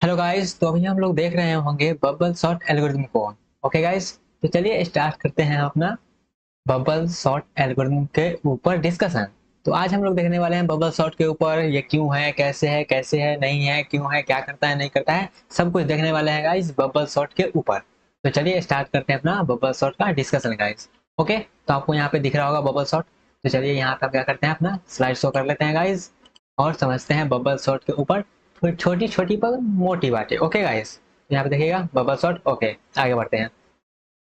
Hello guys, तो अभी हम लोग देख रहे होंगे बबल शॉट एल्गोरिथम को। ओके गाइस, तो चलिए स्टार्ट करते हैं अपना बबल शॉट एल्गोरिथम के ऊपर डिस्कशन। तो आज हम लोग देखने वाले हैं बबल शॉट के ऊपर, ये क्यों है, कैसे है, नहीं है, क्यों है, क्या करता है, नहीं करता है, सब कुछ देखने वाले हैं गाइस बबल शॉट के ऊपर। तो चलिए स्टार्ट करते हैं अपना बबल शॉट का डिस्कशन गाइस। ओके, तो आपको यहाँ पे दिख रहा होगा बबल शॉट। तो चलिए यहाँ पे आप क्या करते हैं, अपना स्लाइड शो कर लेते हैं गाइस और समझते हैं बबल शॉट के ऊपर थोड़ी छोटी छोटी पर मोटी बातें। ओके गाइस, यहाँ पे देखिएगा बबल शॉट। ओके, आगे बढ़ते हैं।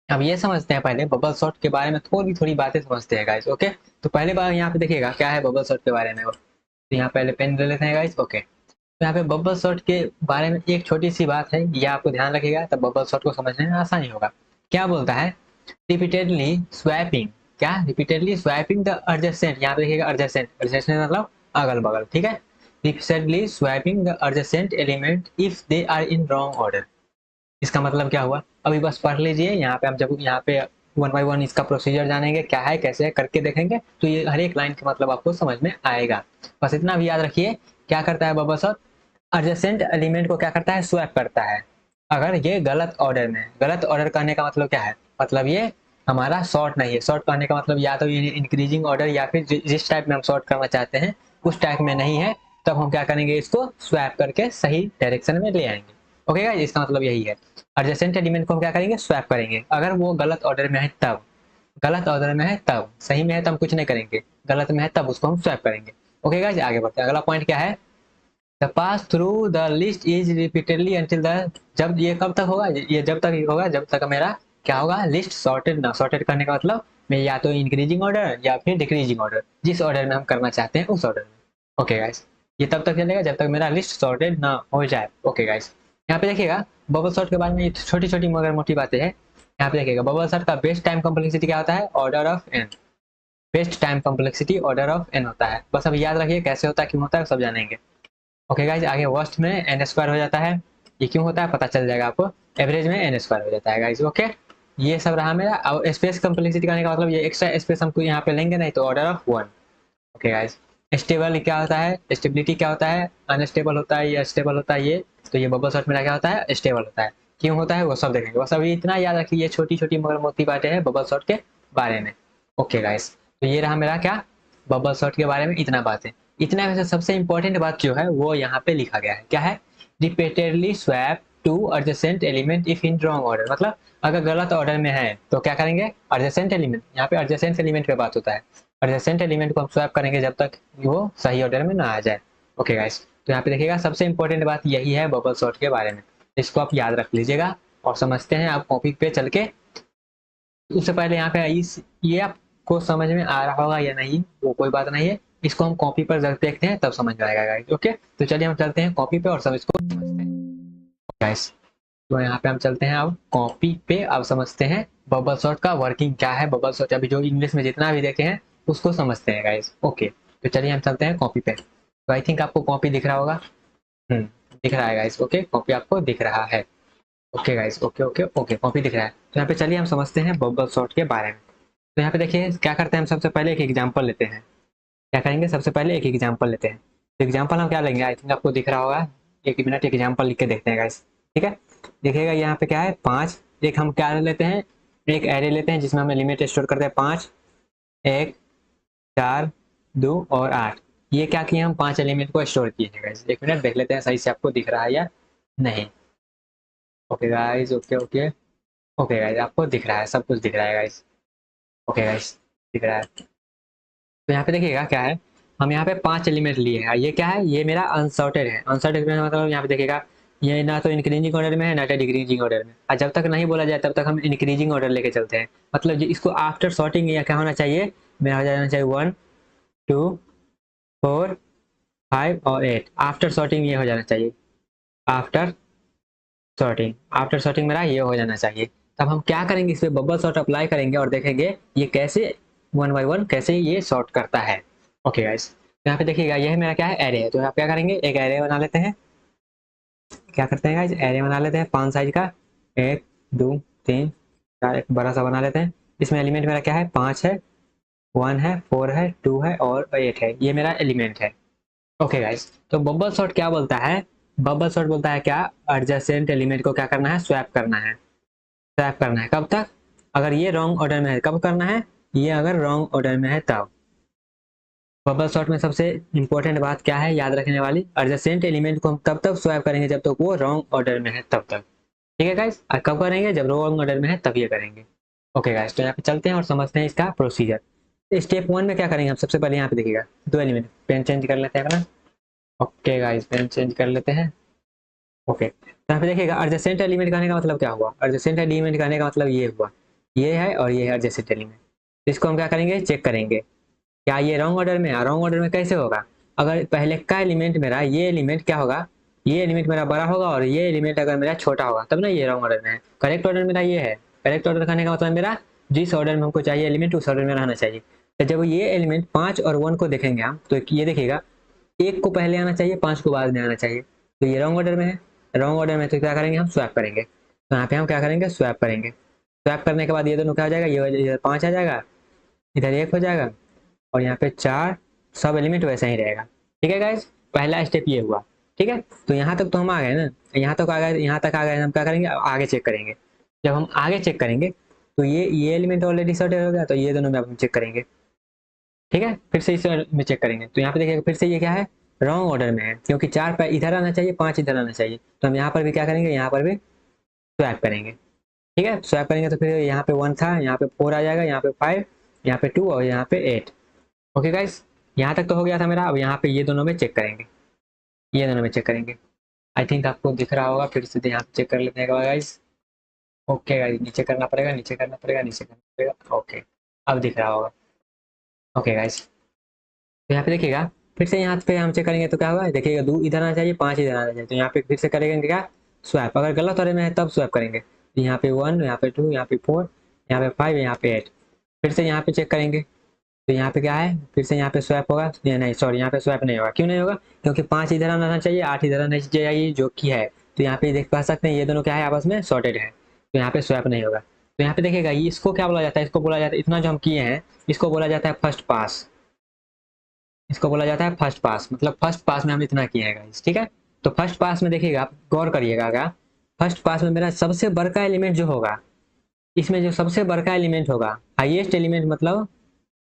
अब ये समझते हैं, पहले बबल शॉट के बारे में थोड़ी थोड़ी बातें समझते हैं गाइस। ओके, तो पहले बार यहाँ पे देखिएगा क्या है बबल शॉट के बारे में। तो यहाँ पहले पेन ले लेते हैं गाइस। ओके, तो यहाँ पे बबल शॉट के बारे में एक छोटी सी बात है, ये आपको ध्यान रखिएगा तब बबल शॉट को समझने में आसानी होगा। क्या बोलता है? Repeatedly swapping. क्या? Repeatedly swapping the adjacent. यहाँ पे देखिएगा एडजेसेंट, एडजेसेंट मतलब अगल बगल। ठीक है, repeatedly swapping the adjacent element if they are in wrong order. इसका मतलब क्या हुआ, अभी बस पढ़ लीजिए। यहाँ पे हम जब यहाँ पे वन बाय वन इसका प्रोसीजर जानेंगे, क्या है कैसे है करके देखेंगे, तो ये हर एक लाइन का मतलब आपको समझ में आएगा। बस इतना भी याद रखिए, क्या करता है बबल शॉट? एडजेसेंट एलिमेंट को क्या करता है? स्वैप करता है। अगर ये गलत ऑर्डर में है। गलत ऑर्डर करने का मतलब क्या है? मतलब ये हमारा शॉर्ट नहीं है। शॉर्ट करने का मतलब या तो ये इंक्रीजिंग ऑर्डर या फिर जिस टाइप में हम शॉर्ट करना चाहते हैं उस टाइप में नहीं है, तब हम क्या करेंगे, इसको स्वैप करके सही डायरेक्शन में ले आएंगे। ओके गाइस, इसका मतलब यही है। एडजेसेंट एलिमेंट को हम क्या करेंगे? स्वैप करेंगे। अगर वो गलत ऑर्डर में है तब, गलत ऑर्डर में है तब, सही में है तो हम कुछ नहीं करेंगे, गलत में है तब उसको हम स्वैप करेंगे। ओके गाइस, आगे बढ़ते हैं। अगला पॉइंट क्या है? The pass through the list is repeatedly until the. जब ये कब तक होगा? ये जब तक होगा जब तक मेरा क्या होगा, लिस्ट सॉर्टेड ना। सॉर्टेड करने का मतलब मैं या तो इंक्रीजिंग ऑर्डर या फिर डिक्रीजिंग ऑर्डर, जिस ऑर्डर में हम करना चाहते हैं उस ऑर्डर में। ओके गाइस, ये तब तक चलेगा जब तक मेरा लिस्ट सॉर्टेड ना हो जाए। ओके गाइस, यहाँ पे देखिएगा बबल सॉर्ट के बारे में छोटी छोटी मगर मोटी बातें हैं। यहाँ पे देखिएगा बबल सॉर्ट का बेस्ट टाइम कॉम्प्लेक्सिटी क्या होता है? Order of n. Best time complexity order of n होता है। बस अब याद रखिए कैसे होता है, क्यों होता है, सब जानेंगे। ओके गाइज, आगे वर्स्ट में एन स्क्वायर हो जाता है। ये क्यों होता है पता चल जाएगा आपको। एवरेज में एन स्क्वायर हो जाता है गाइज। ओके, ये सब रहा मेरा। अब स्पेस कम्प्लेक्सिटी करने का मतलब ये एक्स्ट्रा स्पेस हमको यहाँ पे लेंगे नहीं, तो order of one. Okay guys, stable क्या होता है? स्टेबिलिटी क्या होता है? अनस्टेबल होता है, ये स्टेबल होता है ये। तो ये बबल शॉट मेरा क्या होता है? स्टेबल होता है। क्यों होता है वो सब देखेंगे। बस अभी इतना याद रखिए, ये छोटी छोटी मगर मोटी बातें हैं बबल शॉट के बारे में। ओके गाइज, तो ये रहा मेरा क्या, बबल शॉट के बारे में इतना बातें। इतना में से सबसे इंपॉर्टेंट बात जो है वो यहाँ पे लिखा गया है। क्या है? Repeatedly swap two adjacent element if in wrong order. मतलब अगर गलत ऑर्डर में है तो क्या करेंगे? एडजेसेंट एलिमेंट, यहाँ पे एडजेसेंट एलिमेंट पे बात होता है। एडजेसेंट एलिमेंट को हम स्वैप करेंगे जब तक वो सही ऑर्डर में ना आ जाए। ओके गाइस, तो यहाँ पे देखिएगा सबसे इंपॉर्टेंट बात यही है बबल शॉट के बारे में। इसको आप याद रख लीजिएगा और समझते हैं आप कॉपी पे चल के। उससे पहले यहाँ पे इस ये आपको समझ में आ रहा होगा या नहीं वो कोई बात नहीं है, इसको हम कॉपी पर जब देखते हैं तब समझ में आएगा गाइस। ओके, तो चलिए हम चलते हैं कॉपी पे और सब इसको समझते हैं गाइस। तो यहाँ पे हम चलते हैं अब कॉपी पे, अब समझते हैं बबल शॉट का वर्किंग क्या है। बबल शॉट अभी जो इंग्लिश में जितना भी देखे हैं उसको समझते हैं गाइस। ओके, तो चलिए हम चलते हैं कॉपी पे। तो आई थिंक आपको कॉपी दिख रहा होगा। दिख रहा है गाइस। ओके, कॉपी आपको दिख रहा है। Okay guys, okay okay okay, copy दिख रहा है। तो यहाँ पे चलिए हम समझते हैं बबल शॉट के बारे में। तो यहाँ पे देखिए क्या करते हैं, हम सबसे पहले एक एग्जांपल लेते हैं। क्या करेंगे? सबसे पहले एक एग्जांपल लेते हैं। तो एग्जांपल हम क्या लेंगे, आई थिंक आपको दिख रहा होगा। एक मिनट, एक एग्जांपल लिख के देखते हैं गाइस। ठीक है, देखिएगा यहाँ पे क्या है, पांच। एक हम क्या लेते हैं, एक एरे लेते हैं जिसमें हम एलिमेंट स्टोर करते हैं पांच। एक, चार, दो और आठ। ये क्या किए, हम पांच एलिमेंट को स्टोर किए हैं गाइस। एक मिनट देख लेते हैं सही से आपको दिख रहा है या नहीं। Okay guys, okay okay okay guys, आपको दिख रहा है, सब कुछ दिख रहा है गाइस। ओके गाइस, दिख रहा है। तो यहाँ पे देखिएगा क्या है, हम यहाँ पे पांच एलिमेंट लिए हैं। ये क्या है? ये मेरा अनसॉर्टेड है। अनसॉर्टेड मतलब यहाँ पे देखिएगा ये ना तो इंक्रीजिंग ऑर्डर में है ना तो डिक्रीजिंग ऑर्डर में। और जब तक नहीं बोला जाए तब तक हम इंक्रीजिंग ऑर्डर लेके चलते हैं। मतलब इसको आफ्टर सॉर्टिंग या क्या होना चाहिए, मेरा हो जाना चाहिए वन, टू, फोर, फाइव और एट। आफ्टर सॉर्टिंग ये हो जाना चाहिए। आफ्टर सॉर्टिंग, आफ्टर सॉर्टिंग मेरा ये हो जाना चाहिए। तब हम क्या करेंगे, इस पे बबल सॉर्ट अप्लाई करेंगे और देखेंगे ये कैसे वन बाय वन कैसे ये सॉर्ट करता है। ओके गाइस, तो यहाँ पे देखिएगा यह मेरा क्या है, एरे है। तो आप क्या करेंगे, एक एरे बना लेते हैं। क्या करते हैं गाइस, एरे बना लेते हैं पांच साइज का। एक, दो, तीन, चार, एक बड़ा सा बना लेते हैं। इसमें एलिमेंट मेरा क्या है, पांच है, वन है, फोर है, टू है और एट है। ये मेरा एलिमेंट है। ओके गाइस, तो बबल सॉर्ट क्या बोलता है, बबल सॉर्ट बोलता है क्या, एडजेसेंट एलिमेंट को क्या करना है, स्वैप करना है। स्वैप करना है कब तक, अगर ये रॉन्ग ऑर्डर में है कब करना है, ये अगर रॉन्ग ऑर्डर में है तब। बबल सॉर्ट में सबसे इंपॉर्टेंट बात क्या है याद रखने वाली, एडजेसेंट एलिमेंट को हम तब तक स्वैप करेंगे जब तक वो रॉन्ग ऑर्डर में है तब तक। ठीक है गाइस, कब करेंगे, जब रॉन्ग ऑर्डर में है तब ये करेंगे। ओके गाइस, तो यहाँ पे चलते हैं और समझते हैं इसका प्रोसीजर। स्टेप 1 में क्या करेंगे हम, सबसे पहले यहाँ पे देखिएगा दो एलिमेंट, पेन चेंज कर लेते हैं अपना। ओके गाइस, पेन चेंज कर लेते हैं। ओके, तो यहाँ पे देखिएगा एडजेसेंट एलिमेंट कहने का मतलब क्या हुआ, एडजेसेंट एलिमेंट कहने का मतलब ये हुआ, ये है और ये है एडजेसेंट एलिमेंट। इसको हम क्या करेंगे, चेक करेंगे क्या ये रॉन्ग ऑर्डर में है। रॉन्ग ऑर्डर में कैसे होगा, अगर पहले का एलिमेंट मेरा, ये एलिमेंट क्या होगा, ये एलिमेंट मेरा बड़ा होगा और ये एलिमेंट अगर मेरा छोटा होगा तब ना ये रॉन्ग ऑर्डर में है। करेक्ट ऑर्डर मेरा ये है, करेक्ट ऑर्डर कहने का मतलब मेरा जिस ऑर्डर में हमको चाहिए एलिमेंट उस ऑर्डर में रहना चाहिए। तो जब ये एलिमेंट 5 और 1 को देखेंगे हम, तो ये देखिएगा 1 को पहले आना चाहिए, 5 को बाद में आना चाहिए, तो ये रॉन्ग ऑर्डर में है। रॉन्ग ऑर्डर में तो क्या करेंगे हम, स्वैप करेंगे। तो यहाँ पे हम क्या करेंगे, स्वैप करेंगे। स्वैप करने के बाद ये दोनों क्या हो जाएगा, ये इधर 5 आ जाएगा, इधर 1 हो जाएगा और यहाँ पे 4, सब एलिमेंट वैसा ही रहेगा। ठीक है गाइज, पहला स्टेप ये हुआ। ठीक है, तो यहाँ तक तो हम आ गए ना, यहाँ तक आ गए, यहाँ तक आ गए, हम क्या करेंगे आगे चेक करेंगे। जब हम आगे चेक करेंगे तो ये एलिमेंट ऑलरेडी सॉर्टेड हो गया, तो ये दोनों में अब हम चेक करेंगे। ठीक है, फिर से इस में चेक करेंगे, तो यहाँ पे देखिएगा फिर से ये क्या है, रॉन्ग ऑर्डर में है, क्योंकि 4 इधर आना चाहिए, 5 इधर आना चाहिए। तो हम यहाँ पर भी क्या करेंगे, यहाँ पर भी स्वैप करेंगे। ठीक है, स्वैप करेंगे तो फिर यहाँ पे 1 था, यहाँ पे 4 आ जाएगा, यहाँ पे 5, यहाँ पे 2 और यहाँ पे 8। ओके गाइस, यहाँ तक तो हो गया था मेरा। अब यहाँ पे ये दोनों में चेक करेंगे, ये दोनों में चेक करेंगे। आई थिंक आपको दिख रहा होगा, फिर से यहाँ पे चेक कर लेते हैं गाइस। ओके गाइस, नीचे करना पड़ेगा, नीचे करना पड़ेगा, नीचे करना पड़ेगा। ओके, अब दिख रहा होगा। ओके गाइस, तो यहाँ पे देखिएगा फिर से यहाँ पे हम चेक करेंगे तो क्या होगा, देखिएगा 2 इधर आना चाहिए, 5 इधर आना चाहिए। तो यहाँ पे फिर से करेंगे क्या, स्वैप। अगर गलत ऑर्डर में है तब स्वैप करेंगे। तो यहाँ पे 1, यहाँ पे 2, यहाँ पे 4, यहाँ पे 5, यहाँ पे 8। फिर से यहाँ पे चेक करेंगे तो यहाँ पे क्या है, फिर से यहाँ पे स्वैप होगा, नहीं सॉरी, यहाँ पे स्वैप नहीं होगा। क्यों नहीं होगा, क्योंकि 5 इधर आना चाहिए, 8 इधर आना चाहिए, जो कि है। तो यहाँ पे देख पा सकते हैं ये दोनों क्या है, आपस में सॉर्टेड है, तो यहाँ पे स्वैप नहीं होगा। तो यहाँ पे देखिएगा इसको क्या बोला जाता है, इसको बोला जाता है, इतना जो हम किए हैं इसको बोला जाता है फर्स्ट पास। इसको बोला जाता है फर्स्ट पास, मतलब फर्स्ट पास में हम इतना किए हैं गाइस। ठीक है, तो फर्स्ट पास में देखिएगा, आप गौर करिएगा, क्या फर्स्ट पास में मेरा सबसे बड़का एलिमेंट जो होगा, इसमें जो सबसे बड़का एलिमेंट होगा, हाईएस्ट एलिमेंट मतलब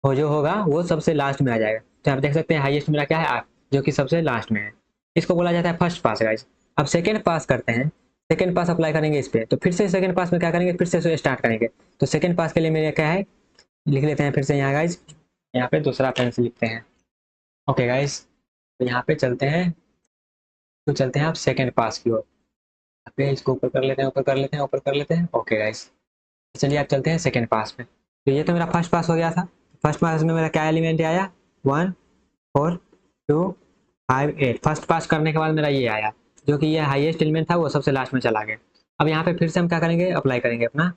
वो जो होगा वो सबसे लास्ट में आ जाएगा। तो आप देख सकते हैं हाईएस्ट मेरा क्या है 8, जो कि सबसे लास्ट में है। इसको बोला जाता है फर्स्ट पास गाइस। अब सेकंड पास करते हैं, सेकंड पास अप्लाई करेंगे इस पे, तो फिर से सेकंड पास में क्या करेंगे, फिर से स्टार्ट करेंगे। तो सेकंड पास के लिए मेरे क्या है, लिख लेते हैं फिर से यहाँ गाइस, यहाँ पे दूसरा पेन से लिखते हैं। ओके गाइस, तो यहाँ पे चलते हैं, तो चलते हैं आप सेकंड पास की ओर। यहाँ पे इसको ऊपर कर लेते हैं, ऊपर कर लेते हैं, ऊपर कर लेते हैं। ओके गाइस, चलिए आप चलते हैं सेकंड पास में। तो ये तो मेरा फर्स्ट पास हो गया था। फर्स्ट पास में मेरा क्या एलिमेंट आया, 1, 4, 2, 5, 8। फर्स्ट पास करने के बाद मेरा ये आया, जो कि ये हाईएस्ट एलिमेंट था, वो सबसे लास्ट में चला गया। अब यहाँ पे फिर से हम क्या करेंगे, अप्लाई करेंगे अपना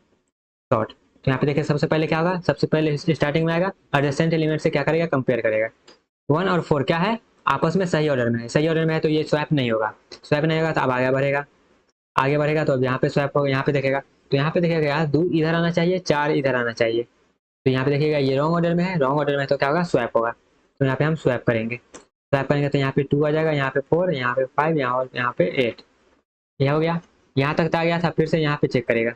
सॉर्ट। तो यहाँ पे देखिए सबसे पहले क्या होगा, सबसे पहले स्टार्टिंग में आएगा, एडजेसेंट एलिमेंट से क्या करेगा, कंपेयर करेगा। 1 और 4 क्या है, आपस में सही ऑर्डर में है, सही ऑर्डर में है, तो ये स्वैप नहीं होगा। स्वैप नहीं होगा तो अब आगे बढ़ेगा, आगे बढ़ेगा तो अब यहाँ पे स्वैप होगा, यहाँ पे देखेगा, तो यहाँ पे देखेगा यार 2 इधर आना चाहिए, 4 इधर आना चाहिए। तो यहाँ पे देखिएगा ये रॉन्ग ऑर्डर में है, रॉन्ग ऑर्डर में है तो क्या होगा, स्वैप होगा। तो यहाँ पे हम स्वैप करेंगे, स्वैप करेंगे तो यहाँ पे 2 आ जाएगा, यहाँ पे 4, यहाँ पे 5, यहाँ पे 8। यह हो गया, यहाँ तक तो आ गया था। फिर से यहाँ पे चेक करेगा,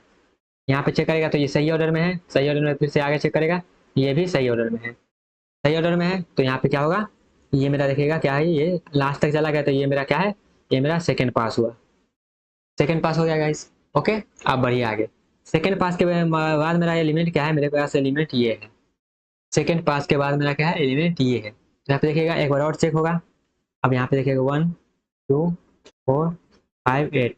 यहाँ पे चेक करेगा तो ये सही ऑर्डर में है, सही ऑर्डर में। फिर से आगे चेक करेगा, ये भी सही ऑर्डर में है, सही ऑर्डर में है। तो यहाँ पे क्या होगा, ये मेरा देखिएगा क्या है, ये लास्ट तक चला गया, तो ये मेरा क्या है, ये मेरा सेकेंड पास हुआ, सेकेंड पास हो गया गाइस। ओके, आप बढ़िए आगे। सेकेंड पास के बाद मेरा एलिमेंट क्या है, मेरे पास एलिमेंट ये है। सेकेंड पास के बाद मेरा क्या है, एलिमेंट ये है। तो यहाँ पे देखिएगा एक बार और चेक होगा। अब यहाँ पे देखिएगा 1, 2, 4, 5, 8।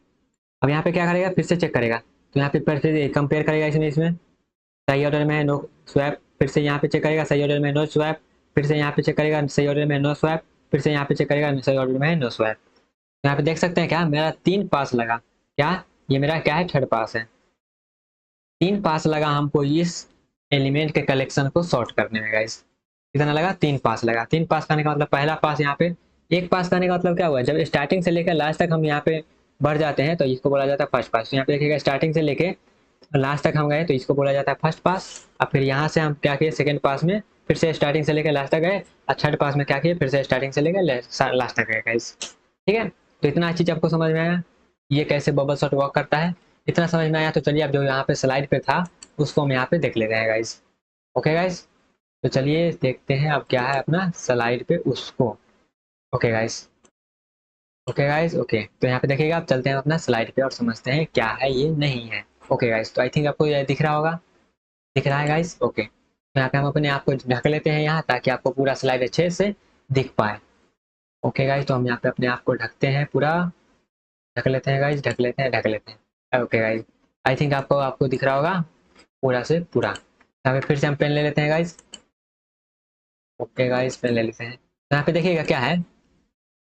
अब यहाँ पे क्या करेगा, फिर से चेक करेगा। तो यहाँ पे फिर से कंपेयर करेगा, इसमें सही ऑर्डर में है, नो स्वैप। फिर से यहाँ पे चेक करेगा, सही ऑर्डर में नो स्वैप। फिर से यहाँ पे चेक करेगा, सही ऑर्डर में नो स्वैप। फिर से यहाँ पे चेक करेगा, सही ऑर्डर में है, नो स्वैप। यहाँ पे देख सकते हैं क्या, मेरा 3 पास लगा। क्या ये मेरा क्या है, थर्ड पास है। 3 पास लगा हमको इस एलिमेंट के कलेक्शन को सॉर्ट करने में गाइस। कितना लगा, 3 पास लगा। 3 पास करने का मतलब पहला पास, यहाँ पे 1 पास करने का मतलब क्या हुआ, जब स्टार्टिंग से लेकर लास्ट तक हम यहाँ पे बढ़ जाते हैं तो इसको बोला जाता है फर्स्ट पास। तो यहाँ पे देखिएगा स्टार्टिंग से लेके लास्ट तक हम गए तो इसको बोला जाता है फर्स्ट पास। अब फिर यहाँ से हम क्या किए, सेकंड पास में फिर से स्टार्टिंग से लेकर लास्ट तक गए, और थर्ड पास में क्या किए, फिर से स्टार्टिंग से लेकर लास्ट तक गए गाइस। ठीक है, तो इतना चीज आपको समझ में आया ये कैसे बबल शॉट वर्क करता है, इतना समझ में आया। तो चलिए अब जो यहाँ पे स्लाइड पे था उसको हम यहाँ पे देख लेते हैं गाइस। ओके गाइस, तो चलिए देखते हैं अब क्या है अपना स्लाइड पे उसको। Okay guys, okay guys, okay तो यहाँ पे देखिएगा, आप चलते हैं अपना स्लाइड पे और समझते हैं क्या है ये नहीं है। ओके गाइस, तो आई थिंक आपको ये दिख रहा होगा, दिख रहा है गाइस। ओके, तो यहाँ पे हम अपने आप को ढक लेते हैं यहाँ, ताकि आपको पूरा स्लाइड अच्छे से दिख पाए। ओके गाइस, तो हम यहाँ पे अपने आप को ढकते हैं, पूरा ढक लेते हैं गाइस, ढक लेते हैं, ढक लेते हैं। ओके गाइस, आई थिंक आपको आपको दिख रहा होगा पूरा से पूरा। यहाँ पे फिर से हम पेन ले लेते हैं गाइस। ओके गाइस, पेन ले लेते हैं। तो यहाँ पे देखिएगा क्या है,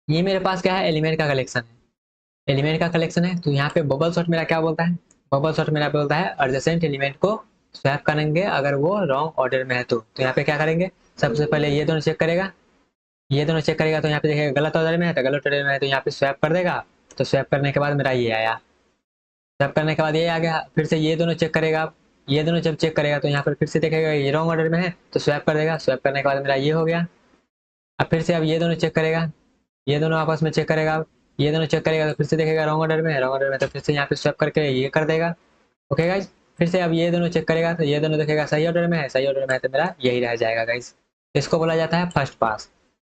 ये मेरे पास क्या है, एलिमेंट का कलेक्शन है। एलिमेंट का कलेक्शन है, तो यहाँ पे बबल शॉट मेरा क्या बोलता है, बबल शॉट मेरा बोलता है एडजेसेंट एलिमेंट को स्वैप करेंगे अगर वो रॉन्ग ऑर्डर में है तो यहाँ पे क्या करेंगे, सबसे पहले ये दोनों चेक करेगा, ये दोनों चेक करेगा। तो यहाँ पे देखिएगा गलत ऑर्डर में है, तो गलत ऑर्डर में है तो यहाँ पे स्वैप कर देगा। तो स्वैप करने के बाद मेरा ये आया, स्वैप करने के बाद ये आ गया। फिर से ये दोनों चेक करेगा, ये दोनों जब चेक करेगा तो यहाँ पर फिर से देखेगा ये रॉन्ग ऑर्डर में है तो स्वैप कर देगा। स्वैप करने के बाद मेरा ये हो गया। अब फिर से अब ये दोनों चेक करेगा, ये दोनों आपस में चेक करेगा, ये दोनों चेक करेगा तो फिर से देखेगा रॉन्ग ऑर्डर में है, रॉन्ग ऑर्डर में तो फिर से यहाँ पे स्वैप करके ये कर देगा। ओके गाइज, फिर से अब ये दोनों चेक करेगा तो ये दोनों देखेगा सही ऑर्डर में है, सही ऑर्डर में है तो मेरा यही रह जाएगा गाइज। इसको बोला जाता है फर्स्ट पास।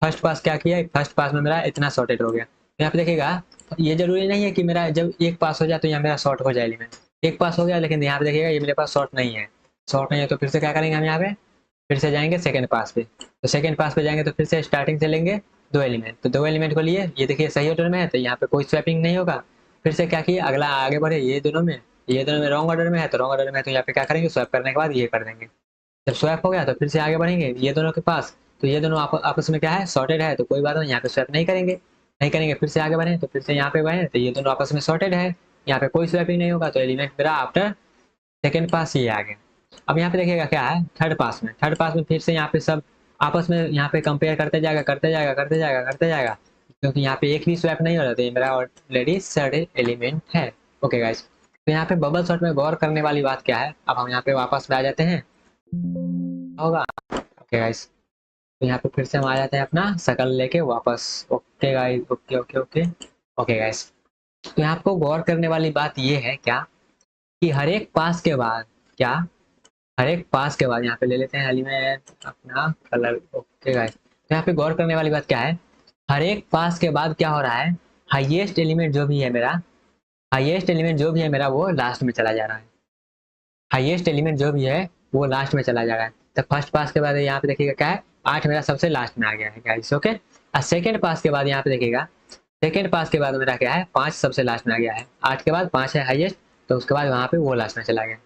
फर्स्ट पास क्या किया, फर्स्ट पास में मेरा इतना सॉर्टेड हो गया। तो यहाँ पे देखिएगा, ये जरूरी नहीं है कि मेरा जब एक पास हो जाए तो यहाँ मेरा शॉर्ट हो जाए एलिमेंट। एक पास हो गया लेकिन यहाँ पे देखिएगा ये मेरे पास शॉर्ट नहीं है, शॉर्ट नहीं है। तो फिर से क्या करेंगे हम यहाँ पे, फिर से जाएंगे सेकंड पास पे। तो सेकंड पास पे जाएंगे तो फिर से स्टार्टिंग से लेंगे दो एलिमेंट, तो दो एलिमेंट को लिए, ये देखिए सही ऑर्डर में है तो यहाँ पे कोई स्वैपिंग नहीं होगा। फिर से क्या किया, अगला आगे बढ़े, ये दोनों में, ये दोनों में रॉन्ग ऑर्डर में है तो रॉन्ग ऑर्डर में है तो यहाँ पे क्या करेंगे, स्वैप करने के बाद ये कर देंगे। जब स्वैप हो गया तो फिर से आगे बढ़ेंगे ये दोनों के पास, तो ये दोनों आपस में क्या है, सॉर्टेड है तो कोई बात नहीं, यहाँ पे स्वैप नहीं करेंगे, नहीं करेंगे। फिर से आगे बढ़े तो फिर से यहाँ पे बढ़े तो ये दोनों आपस में सॉर्टेड है, यहाँ पे कोई स्वैपिंग नहीं होगा तो एलिमेंट मेरा आफ्टर सेकेंड पास ये आ गया। अब यहाँ पे देखिएगा क्या है, थर्ड पास में, थर्ड पास में फिर से यहाँ पे सब आपस में यहाँ पे कंपेयर करते जाएगा, करते जाएगा, करते जाएगा, करते जाएगा, क्योंकि यहाँ पे एक भी स्वैप नहीं हो रहा था, ये मेरा ऑलरेडी सॉर्टेड एलिमेंट है। ओके गाइस, तो यहाँ पे बबल शॉट में गौर करने वाली बात क्या है, अब हम यहाँ पे वापस में आ जाते हैं, होगा। ओके गाइस, तो यहाँ पे फिर से हम आ जाते हैं अपना शकल लेके वापस। Okay guys, okay okay okay okay guys, तो यहाँ आपको गौर करने वाली बात ये है क्या, कि हर एक पास के बाद क्या, हर एक पास के बाद यहाँ पे ले लेते हैं एलिमेंट अपना कलर। ओके गाइस, तो यहाँ पे गौर करने वाली बात क्या है, हर एक पास के बाद क्या हो रहा है, हाईएस्ट एलिमेंट जो भी है मेरा, हाईएस्ट एलिमेंट जो भी है मेरा वो लास्ट में चला जा रहा है, हाईएस्ट एलिमेंट जो भी है वो लास्ट में चला जा रहा है। तो फर्स्ट पास के बाद यहाँ पे देखिएगा क्या है, 8 मेरा सबसे लास्ट में आ गया है गाइस। ओके, और सेकेंड पास के बाद यहाँ पे देखिएगा, सेकेंड पास के बाद मेरा क्या है, 5 सबसे लास्ट में आ गया है, 8 के बाद 5 है हाईएस्ट, तो उसके बाद वहाँ पे वो लास्ट में चला गया।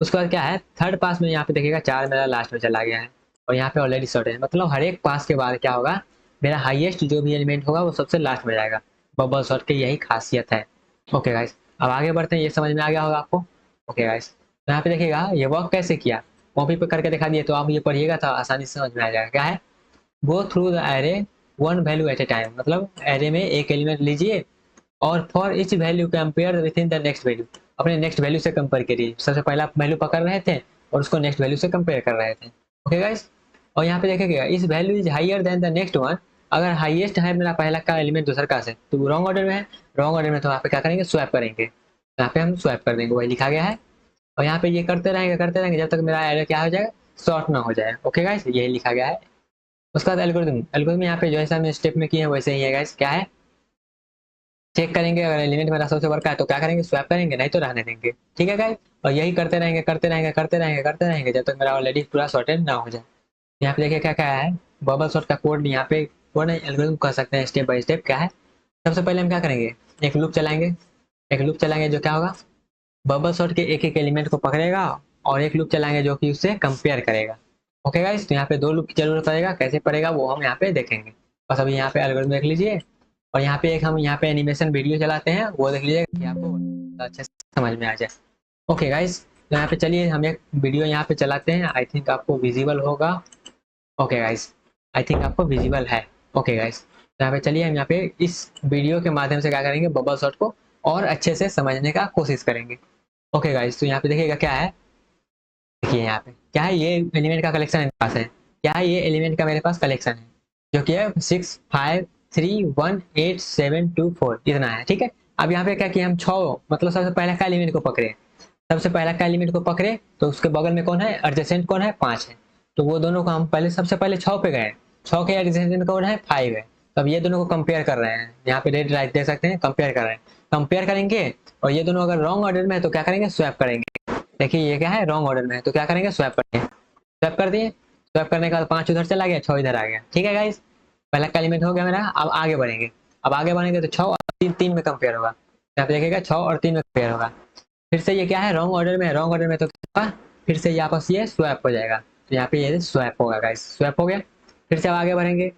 उसके बाद क्या है, थर्ड पास में यहाँ पे देखिएगा 4 मेरा लास्ट में चला गया है, और यहाँ पे ऑलरेडी शॉर्ट है, मतलब हर एक पास के बाद क्या होगा, मेरा हाईएस्ट जो भी एलिमेंट होगा वो सबसे लास्ट में जाएगा। बबल शॉट की यही खासियत है। ओके गाइस, अब आगे बढ़ते हैं, ये समझ में आ गया होगा आपको। ओके गाइस, तो यहाँ पे देखिएगा ये वर्क कैसे किया, कॉपी पे करके दिखा दिए तो आप ये पढ़िएगा तो आसानी से समझ में आ जाएगा। क्या है, go through the array one value at a time, मतलब एरे में एक एलिमेंट लीजिए और for each value compare with in the next value, अपने नेक्स्ट वैल्यू से कंपेयर करिए। सबसे पहला वैल्यू पकड़ रहे थे और उसको नेक्स्ट वैल्यू से कंपेयर कर रहे थे। ओके गाइस, और यहाँ पे देखिएगा इस value is higher than the next one, अगर हाईएस्ट है मेरा पहला का एलिमेंट दूसरा का से तो रॉन्ग ऑर्डर में है, रॉन्ग ऑर्डर में तो यहाँ पे क्या करेंगे, स्वैप करेंगे, यहाँ पे हम स्वैप कर देंगे, वही लिखा गया है। और यहाँ पे ये करते रहेंगे जब तक मेरा एरर क्या हो जाएगा, सॉर्ट ना हो जाए। ओके गाइस, यही लिखा गया है। उसके बाद एल्गोरिथम, एल्गोरिथम यहाँ पे जैसा हमने स्टेप में किए हैं वैसे ही है गाइस। क्या है, चेक करेंगे अगर एलिमेंट मेरा सबसे बड़ा है तो क्या करेंगे, स्वैप करेंगे, नहीं तो रहने देंगे। ठीक है गाइस, और यही करते रहेंगे, करते रहेंगे, करते रहेंगे, करते रहेंगे जब तक मेरा ऑलरेडी पूरा सॉर्टेड ना हो जाए। यहाँ पे देखिए क्या क्या है, बबल शॉट का कोड यहाँ पे, कोड एल्गोरिथम कह सकते हैं, स्टेप बाय स्टेप। क्या है, सबसे पहले हम क्या करेंगे, एक लूप चलाएंगे, एक लूप चलाएंगे जो क्या होगा, बबल शॉट के एक एक एलिमेंट को पकड़ेगा, और एक लूप चलाएंगे जो कि उससे कंपेयर करेगा। ओके गाइस, तो यहाँ पे 2 लूप की जरूरत पड़ेगा, कैसे पड़ेगा वो हम यहाँ पे देखेंगे। बस अभी यहाँ पे एल्गोरिथम देख लीजिए, और यहाँ पे एक हम यहाँ पे एनिमेशन वीडियो चलाते हैं, वो देख लीजिए कि आपको अच्छे से समझ में आ जाए। ओके गाइस, तो यहाँ पे चलिए हम एक वीडियो यहाँ पे चलाते हैं, आई थिंक आपको विजिबल होगा। ओके गाइस, आई थिंक आपको विजिबल है। ओके गाइस, तो यहाँ पे चलिए हम यहाँ पे इस वीडियो के माध्यम से क्या करेंगे, बबल शॉट को और अच्छे से समझने का कोशिश करेंगे। ओके गाइस, तो यहाँ पे देखिएगा क्या है, देखिए यहाँ पे क्या है, ये एलिमेंट का कलेक्शन मेरे पास है, क्या है, ये एलिमेंट का मेरे पास कलेक्शन है जो कि है 6 5 31874 इतना है, ठीक है। अब यहाँ पे क्या किया हम 6, मतलब सबसे पहले का एलिमेंट को पकड़े, सबसे पहला का एलिमेंट को पकड़े तो उसके बगल में कौन है, एडजेसेंट कौन है, 5 है। तो वो दोनों को हम पहले सबसे पहले 6 पे गए, 6 के एडजेसेंट कौन है, 5 है। तो अब ये दोनों को कंपेयर कर रहे हैं, यहाँ पे रेड राइट देख सकते हैं, कंपेयर कर रहे हैं, कंपेयर करेंगे। और ये दोनों अगर रॉन्ग ऑर्डर में है तो क्या करेंगे, स्वैप करेंगे। देखिए ये क्या है, रॉन्ग ऑर्डर में है तो क्या करेंगे, स्वैप करेंगे। स्वैप कर दिए, स्वैप करने के बाद 5 उधर चला गया, 6 इधर आ गया, ठीक है गाइस। पहला का एलिमेंट हो गया मेरा। अब आगे बढ़ेंगे, अब आगे बढ़ेंगे तो 6 और 3 में कंपेयर होगा, यहाँ पे देखिएगा 6 और 3 में कंपेयर होगा। फिर से ये क्या है, रॉन्ग ऑर्डर में है, रॉन्ग ऑर्डर में तो क्या, फिर से यहाँ पर ये स्वैप हो जाएगा। तो यहाँ पे ये स्वैप होगा गाइस, स्वैप हो गया। फिर से अब आगे बढ़ेंगे,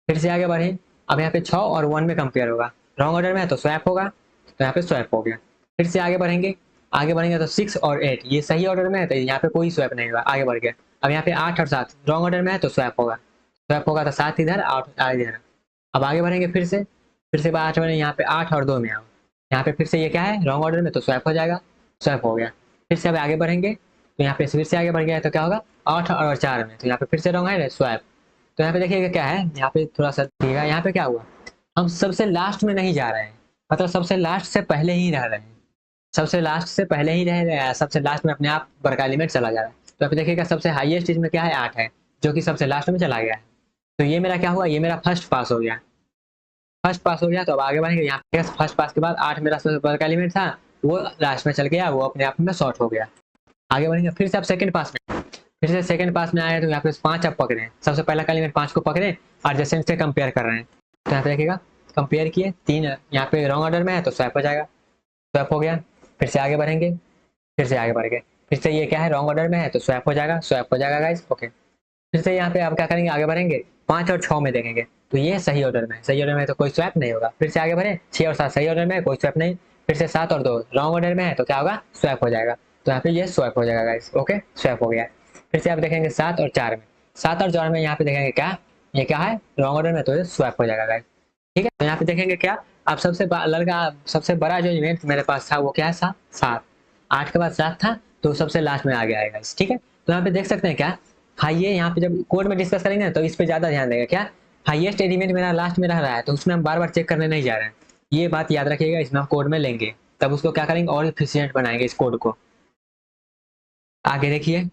फिर से आगे बढ़े। अब यहाँ पे 6 और 1 में कंपेयर होगा, रॉन्ग ऑर्डर में है तो स्वैप होगा, तो यहाँ पे स्वैप हो गया। फिर से आगे बढ़ेंगे, आगे बढ़ेंगे तो 6 और 8 ये सही ऑर्डर में है तो यहाँ पे कोई स्वैप नहीं होगा, आगे बढ़ गया। अब यहाँ पे 8 और 7 रॉन्ग ऑर्डर में है तो स्वैप होगा, स्वैप होगा तो 7 इधर 8 इधर। अब आगे बढ़ेंगे, फिर से 8 बने, यहाँ पे 8 और 2 में आओ, यहाँ पे फिर से ये क्या है, रॉन्ग ऑर्डर में तो स्वैप हो जाएगा, स्वैप हो गया। फिर से अब आगे बढ़ेंगे तो यहाँ पे फिर से आगे बढ़ गया तो क्या होगा, 8 और 4 में, तो यहाँ पे फिर से रॉन्ग है, स्वैप। तो यहाँ पे देखिएगा क्या है, यहाँ पे थोड़ा सा देखिएगा, यहाँ पे क्या हुआ, हम सबसे लास्ट में नहीं जा रहे हैं, मतलब सबसे लास्ट से पहले ही रह रहे हैं, सबसे लास्ट से पहले ही रह रहे हैं, सबसे लास्ट में अपने आप बड़का एलिमेंट चला जा रहा है। तो यहाँ पे देखिएगा सबसे हाईएस्ट चीज में क्या है, 8 है, जो कि सबसे लास्ट में चला गया है। तो ये मेरा क्या हुआ, ये मेरा फर्स्ट पास हो गया, फर्स्ट पास हो गया। तो अब आगे बढ़ेंगे, यहाँ पे फर्स्ट पास के बाद 8 मेरा सबसे बड़ा एलिमेंट था, वो लास्ट में चल गया, वो अपने आप में शॉर्ट हो गया। आगे बढ़ेंगे, फिर से आप सेकंड पास में, फिर से सेकंड पास में आए तो यहाँ पे 5 आप पकड़े, सबसे पहला का एलिमेंट 5 को पकड़े और एडजेसेंट से कंपेयर कर रहे हैं। तो यहाँ पे देखिएगा कंपेयर किए, 3 यहाँ पे रॉन्ग ऑर्डर में है तो स्वैप हो जाएगा, स्वैप हो गया। फिर से आगे बढ़ेंगे, फिर से आगे बढ़ गए, फिर से ये क्या है, रॉन्ग ऑर्डर में है तो स्वैप हो जाएगा, स्वैप हो जाएगा गाइस, ओके। फिर से यहाँ पे आप क्या करेंगे, आगे बढ़ेंगे 5 और 6 में देखेंगे तो ये सही ऑर्डर में, सही ऑर्डर में तो कोई स्वैप नहीं होगा। फिर से आगे बढ़े, 6 और 7 सही ऑर्डर में है, कोई स्वैप नहीं। फिर से 7 और 2 रॉन्ग ऑर्डर में है तो क्या होगा, स्वैप हो जाएगा। तो यहाँ पे ये स्वैप हो जाएगा गाइस, ओके, स्वैप हो गया। फिर से आप देखेंगे 7 और 4 में, 7 और 4 में यहाँ पे देखेंगे क्या, ये क्या है, रॉन्ग ऑर्डर में तो ये स्वैप हो जाएगा गाइस, ठीक है। तो यहाँ पे देखेंगे क्या, आप लड़का सबसे बड़ा जो इवेंट मेरे पास था वो क्या है, 7, 8 के बाद 7 था तो सबसे लास्ट में आ गया है गाइस, ठीक है। तो यहाँ पे देख सकते हैं क्या, हाइए यहाँ पे जब कोड में डिस्कस करेंगे ना तो इस पे ज्यादा ध्यान देगा, क्या हाईएस्ट एलिमेंट मेरा लास्ट में रह रहा है तो उसमें हम बार बार चेक करने नहीं जा रहे हैं, ये बात याद रखिएगा, इसमें हम कोड में लेंगे तब उसको क्या करेंगे, और एफिशिएंट बनाएंगे इस कोड को। आगे देखिए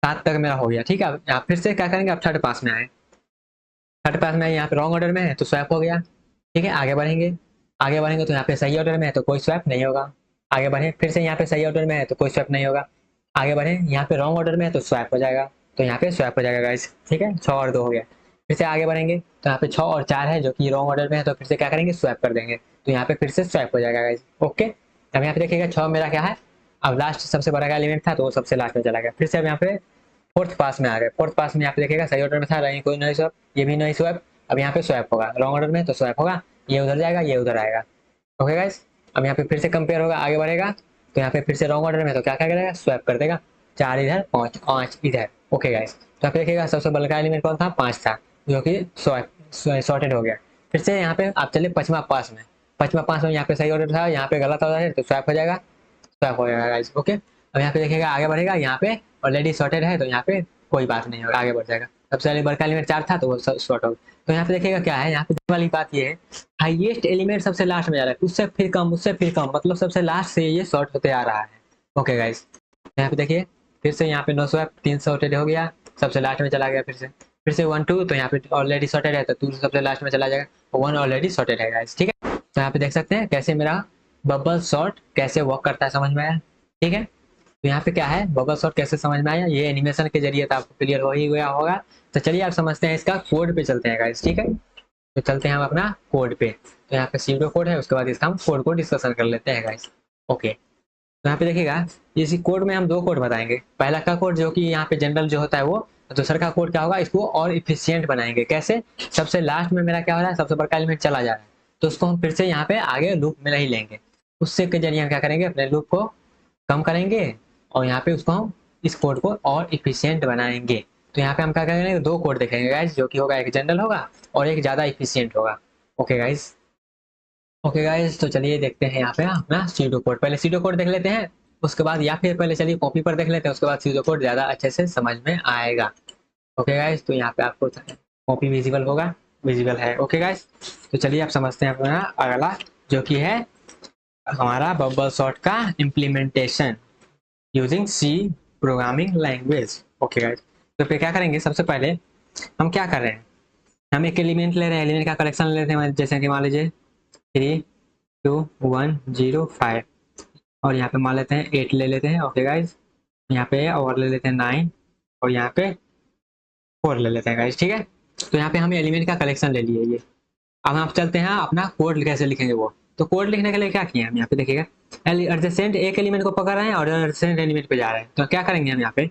7 तक मेरा हो गया, ठीक है। अब यहाँ फिर से क्या करेंगे, आप थर्ड पास में आए, थर्ड पास में यहाँ पे रॉन्ग ऑर्डर में है तो स्वैप हो गया, ठीक है। आगे बढ़ेंगे, आगे बढ़ेंगे तो यहाँ पे सही ऑर्डर में है तो कोई स्वैप नहीं होगा, आगे बढ़े। फिर से यहाँ पे सही ऑर्डर में है तो कोई स्वैप नहीं होगा, आगे बढ़े। यहाँ पे रॉन्ग ऑर्डर में है तो स्वैप हो जाएगा, तो यहाँ पे स्वैप हो जाएगा गाइस, ठीक है। 6 और 2 हो गया। फिर से आगे बढ़ेंगे तो यहाँ पे 6 और 4 है जो कि रॉन्ग ऑर्डर में है तो फिर से क्या करेंगे, स्वैप कर देंगे, तो यहाँ पे फिर से स्वैप हो जाएगा गाइस, ओके। अब यहाँ पे देखिएगा 6 मेरा क्या है, अब लास्ट सबसे बड़ा का एलिमेंट था तो वो सबसे लास्ट में चला गया। फिर से अब यहाँ पे फोर्थ पास में आ गए, फोर्थ पास में यहाँ पे देखिएगा सही ऑर्डर में था, रही कोई नहीं स्वैप, ये भी नहीं स्वैप। अब यहाँ पे स्वैप होगा, रॉन्ग ऑर्डर में तो स्वैप होगा, ये उधर जाएगा, ये उधर आएगा, ओके गाइस। अब यहाँ पे फिर से कंपेयर होगा, आगे बढ़ेगा तो यहाँ पे फिर से रॉन्ग ऑर्डर में तो क्या क्या करेगा, स्वैप कर देगा, 4 इधर 5 इधर, ओके गाइस। तो यहाँ पे देखिएगा सबसे बड़ा एलिमेंट कौन था, 5 था, जो कि सॉर्टेड हो गया। फिर से यहाँ पे आप चले पचमा पास में, पचमा पास में यहाँ पे सही ऑर्डर था, यहाँ पे गलत ऑर्डर है तो स्वैप हो जाएगा, स्वैप हो जाएगा गाइस, ओके। अब यहाँ पे देखिएगा आगे बढ़ेगा, यहाँ पे ऑलरेडी सॉर्टेड है तो यहाँ पे कोई बात नहीं होगा, आगे बढ़ जाएगा। सबसे पहले बड़का एलिमेंट 4 था तो वो सॉर्ट हो गया। तो यहाँ पे देखिएगा क्या है, यहाँ पे वाली बात ये है, हाईएस्ट एलिमेंट सबसे लास्ट में जा रहा है, उससे फिर कम, उससे फिर कम, मतलब सबसे लास्ट से ये सॉर्ट होते आ रहा है, ओके गाइस। यहाँ पे देखिए फिर से यहाँ पे नो स्वैप, 3 सॉर्टेड हो गया, सबसे लास्ट में चला गया। फिर से 1 2 तो यहाँ पे ऑलरेडी सॉर्टेड है तो 2 सबसे लास्ट में चला जाएगा, 1 ऑलरेडी सॉर्टेड है गाइस, ठीक है। तो यहाँ पे देख सकते हैं कैसे मेरा बबल सॉर्ट कैसे वर्क करता है, समझ में आया, ठीक है। तो यहाँ पे क्या है, बबल सॉर्ट कैसे समझ में आया, ये एनिमेशन के जरिए तो आपको क्लियर हो ही गया होगा। तो चलिए आप समझते हैं, इसका कोड पे चलते हैं गाइस, ठीक है। तो चलते हैं हम अपना कोड पे, तो यहाँ पे सीडो कोड है, उसके बाद इसका हम कोड को डिस्कशन कर लेते हैं गाइस, ओके। तो यहाँ पे देखिएगा इसी कोड में हम 2 कोड बताएंगे, पहला का कोड जो कि यहाँ पे जनरल जो होता है वो, दूसरा का कोड क्या होगा, इसको और इफिशियंट बनाएंगे। कैसे, सबसे लास्ट में मेरा क्या हो रहा है, सबसे बड़ा एलिमेंट चला जा रहा है तो उसको हम फिर से यहाँ पे आगे लूप में नहीं लेंगे, उससे के जरिए हम क्या करेंगे, अपने लूप को कम करेंगे और यहाँ पे उसको हम इस कोड को और इफिशियंट बनाएंगे। तो यहाँ पे हम क्या करेंगे, 2 कोड देखेंगे गाइस, जो कि होगा एक जनरल होगा और एक ज्यादा इफिशियंट होगा, ओके गाइस। ओके गाइस, तो चलिए देखते हैं यहाँ पे अपना सीडो कोड, पहले सीडो कोड देख लेते हैं, उसके बाद या फिर पहले चलिए कॉपी पर देख लेते हैं, उसके बाद सीडो कोड ज्यादा अच्छे से समझ में आएगा, ओके गाइस। तो यहाँ पे आपको कॉपी विजिबल होगा, विजिबल है। ओके गाइस, तो चलिए आप समझते हैं अपना अगला, जो कि है हमारा बबल सॉर्ट का implementation using C programming language. Okay guys, तो फिर क्या करेंगे, सबसे पहले हम क्या कर रहे हैं, हम एक एलिमेंट ले रहे हैं, एलिमेंट का कलेक्शन ले लेते हैं, जैसे कि मान लीजिए 3 2 1 0 5, और यहाँ पे मान लेते हैं 8 ले लेते हैं। ओके गाइस, यहाँ पे और ले लेते हैं 9, और यहाँ पे 4 ले लेते हैं गाइस। ठीक है, तो यहाँ पे हमें एलिमेंट का कलेक्शन ले लिए ये। अब हम चलते हैं अपना कोड कैसे लिखेंगे वो। तो कोड लिखने के लिए क्या किए हम, यहाँ पे देखिएगा एडजेसेंट एक एलिमेंट को पकड़ रहे हैं और एडजेसेंट एलिमेंट पे जा रहे हैं। तो क्या करेंगे हम यहाँ पे,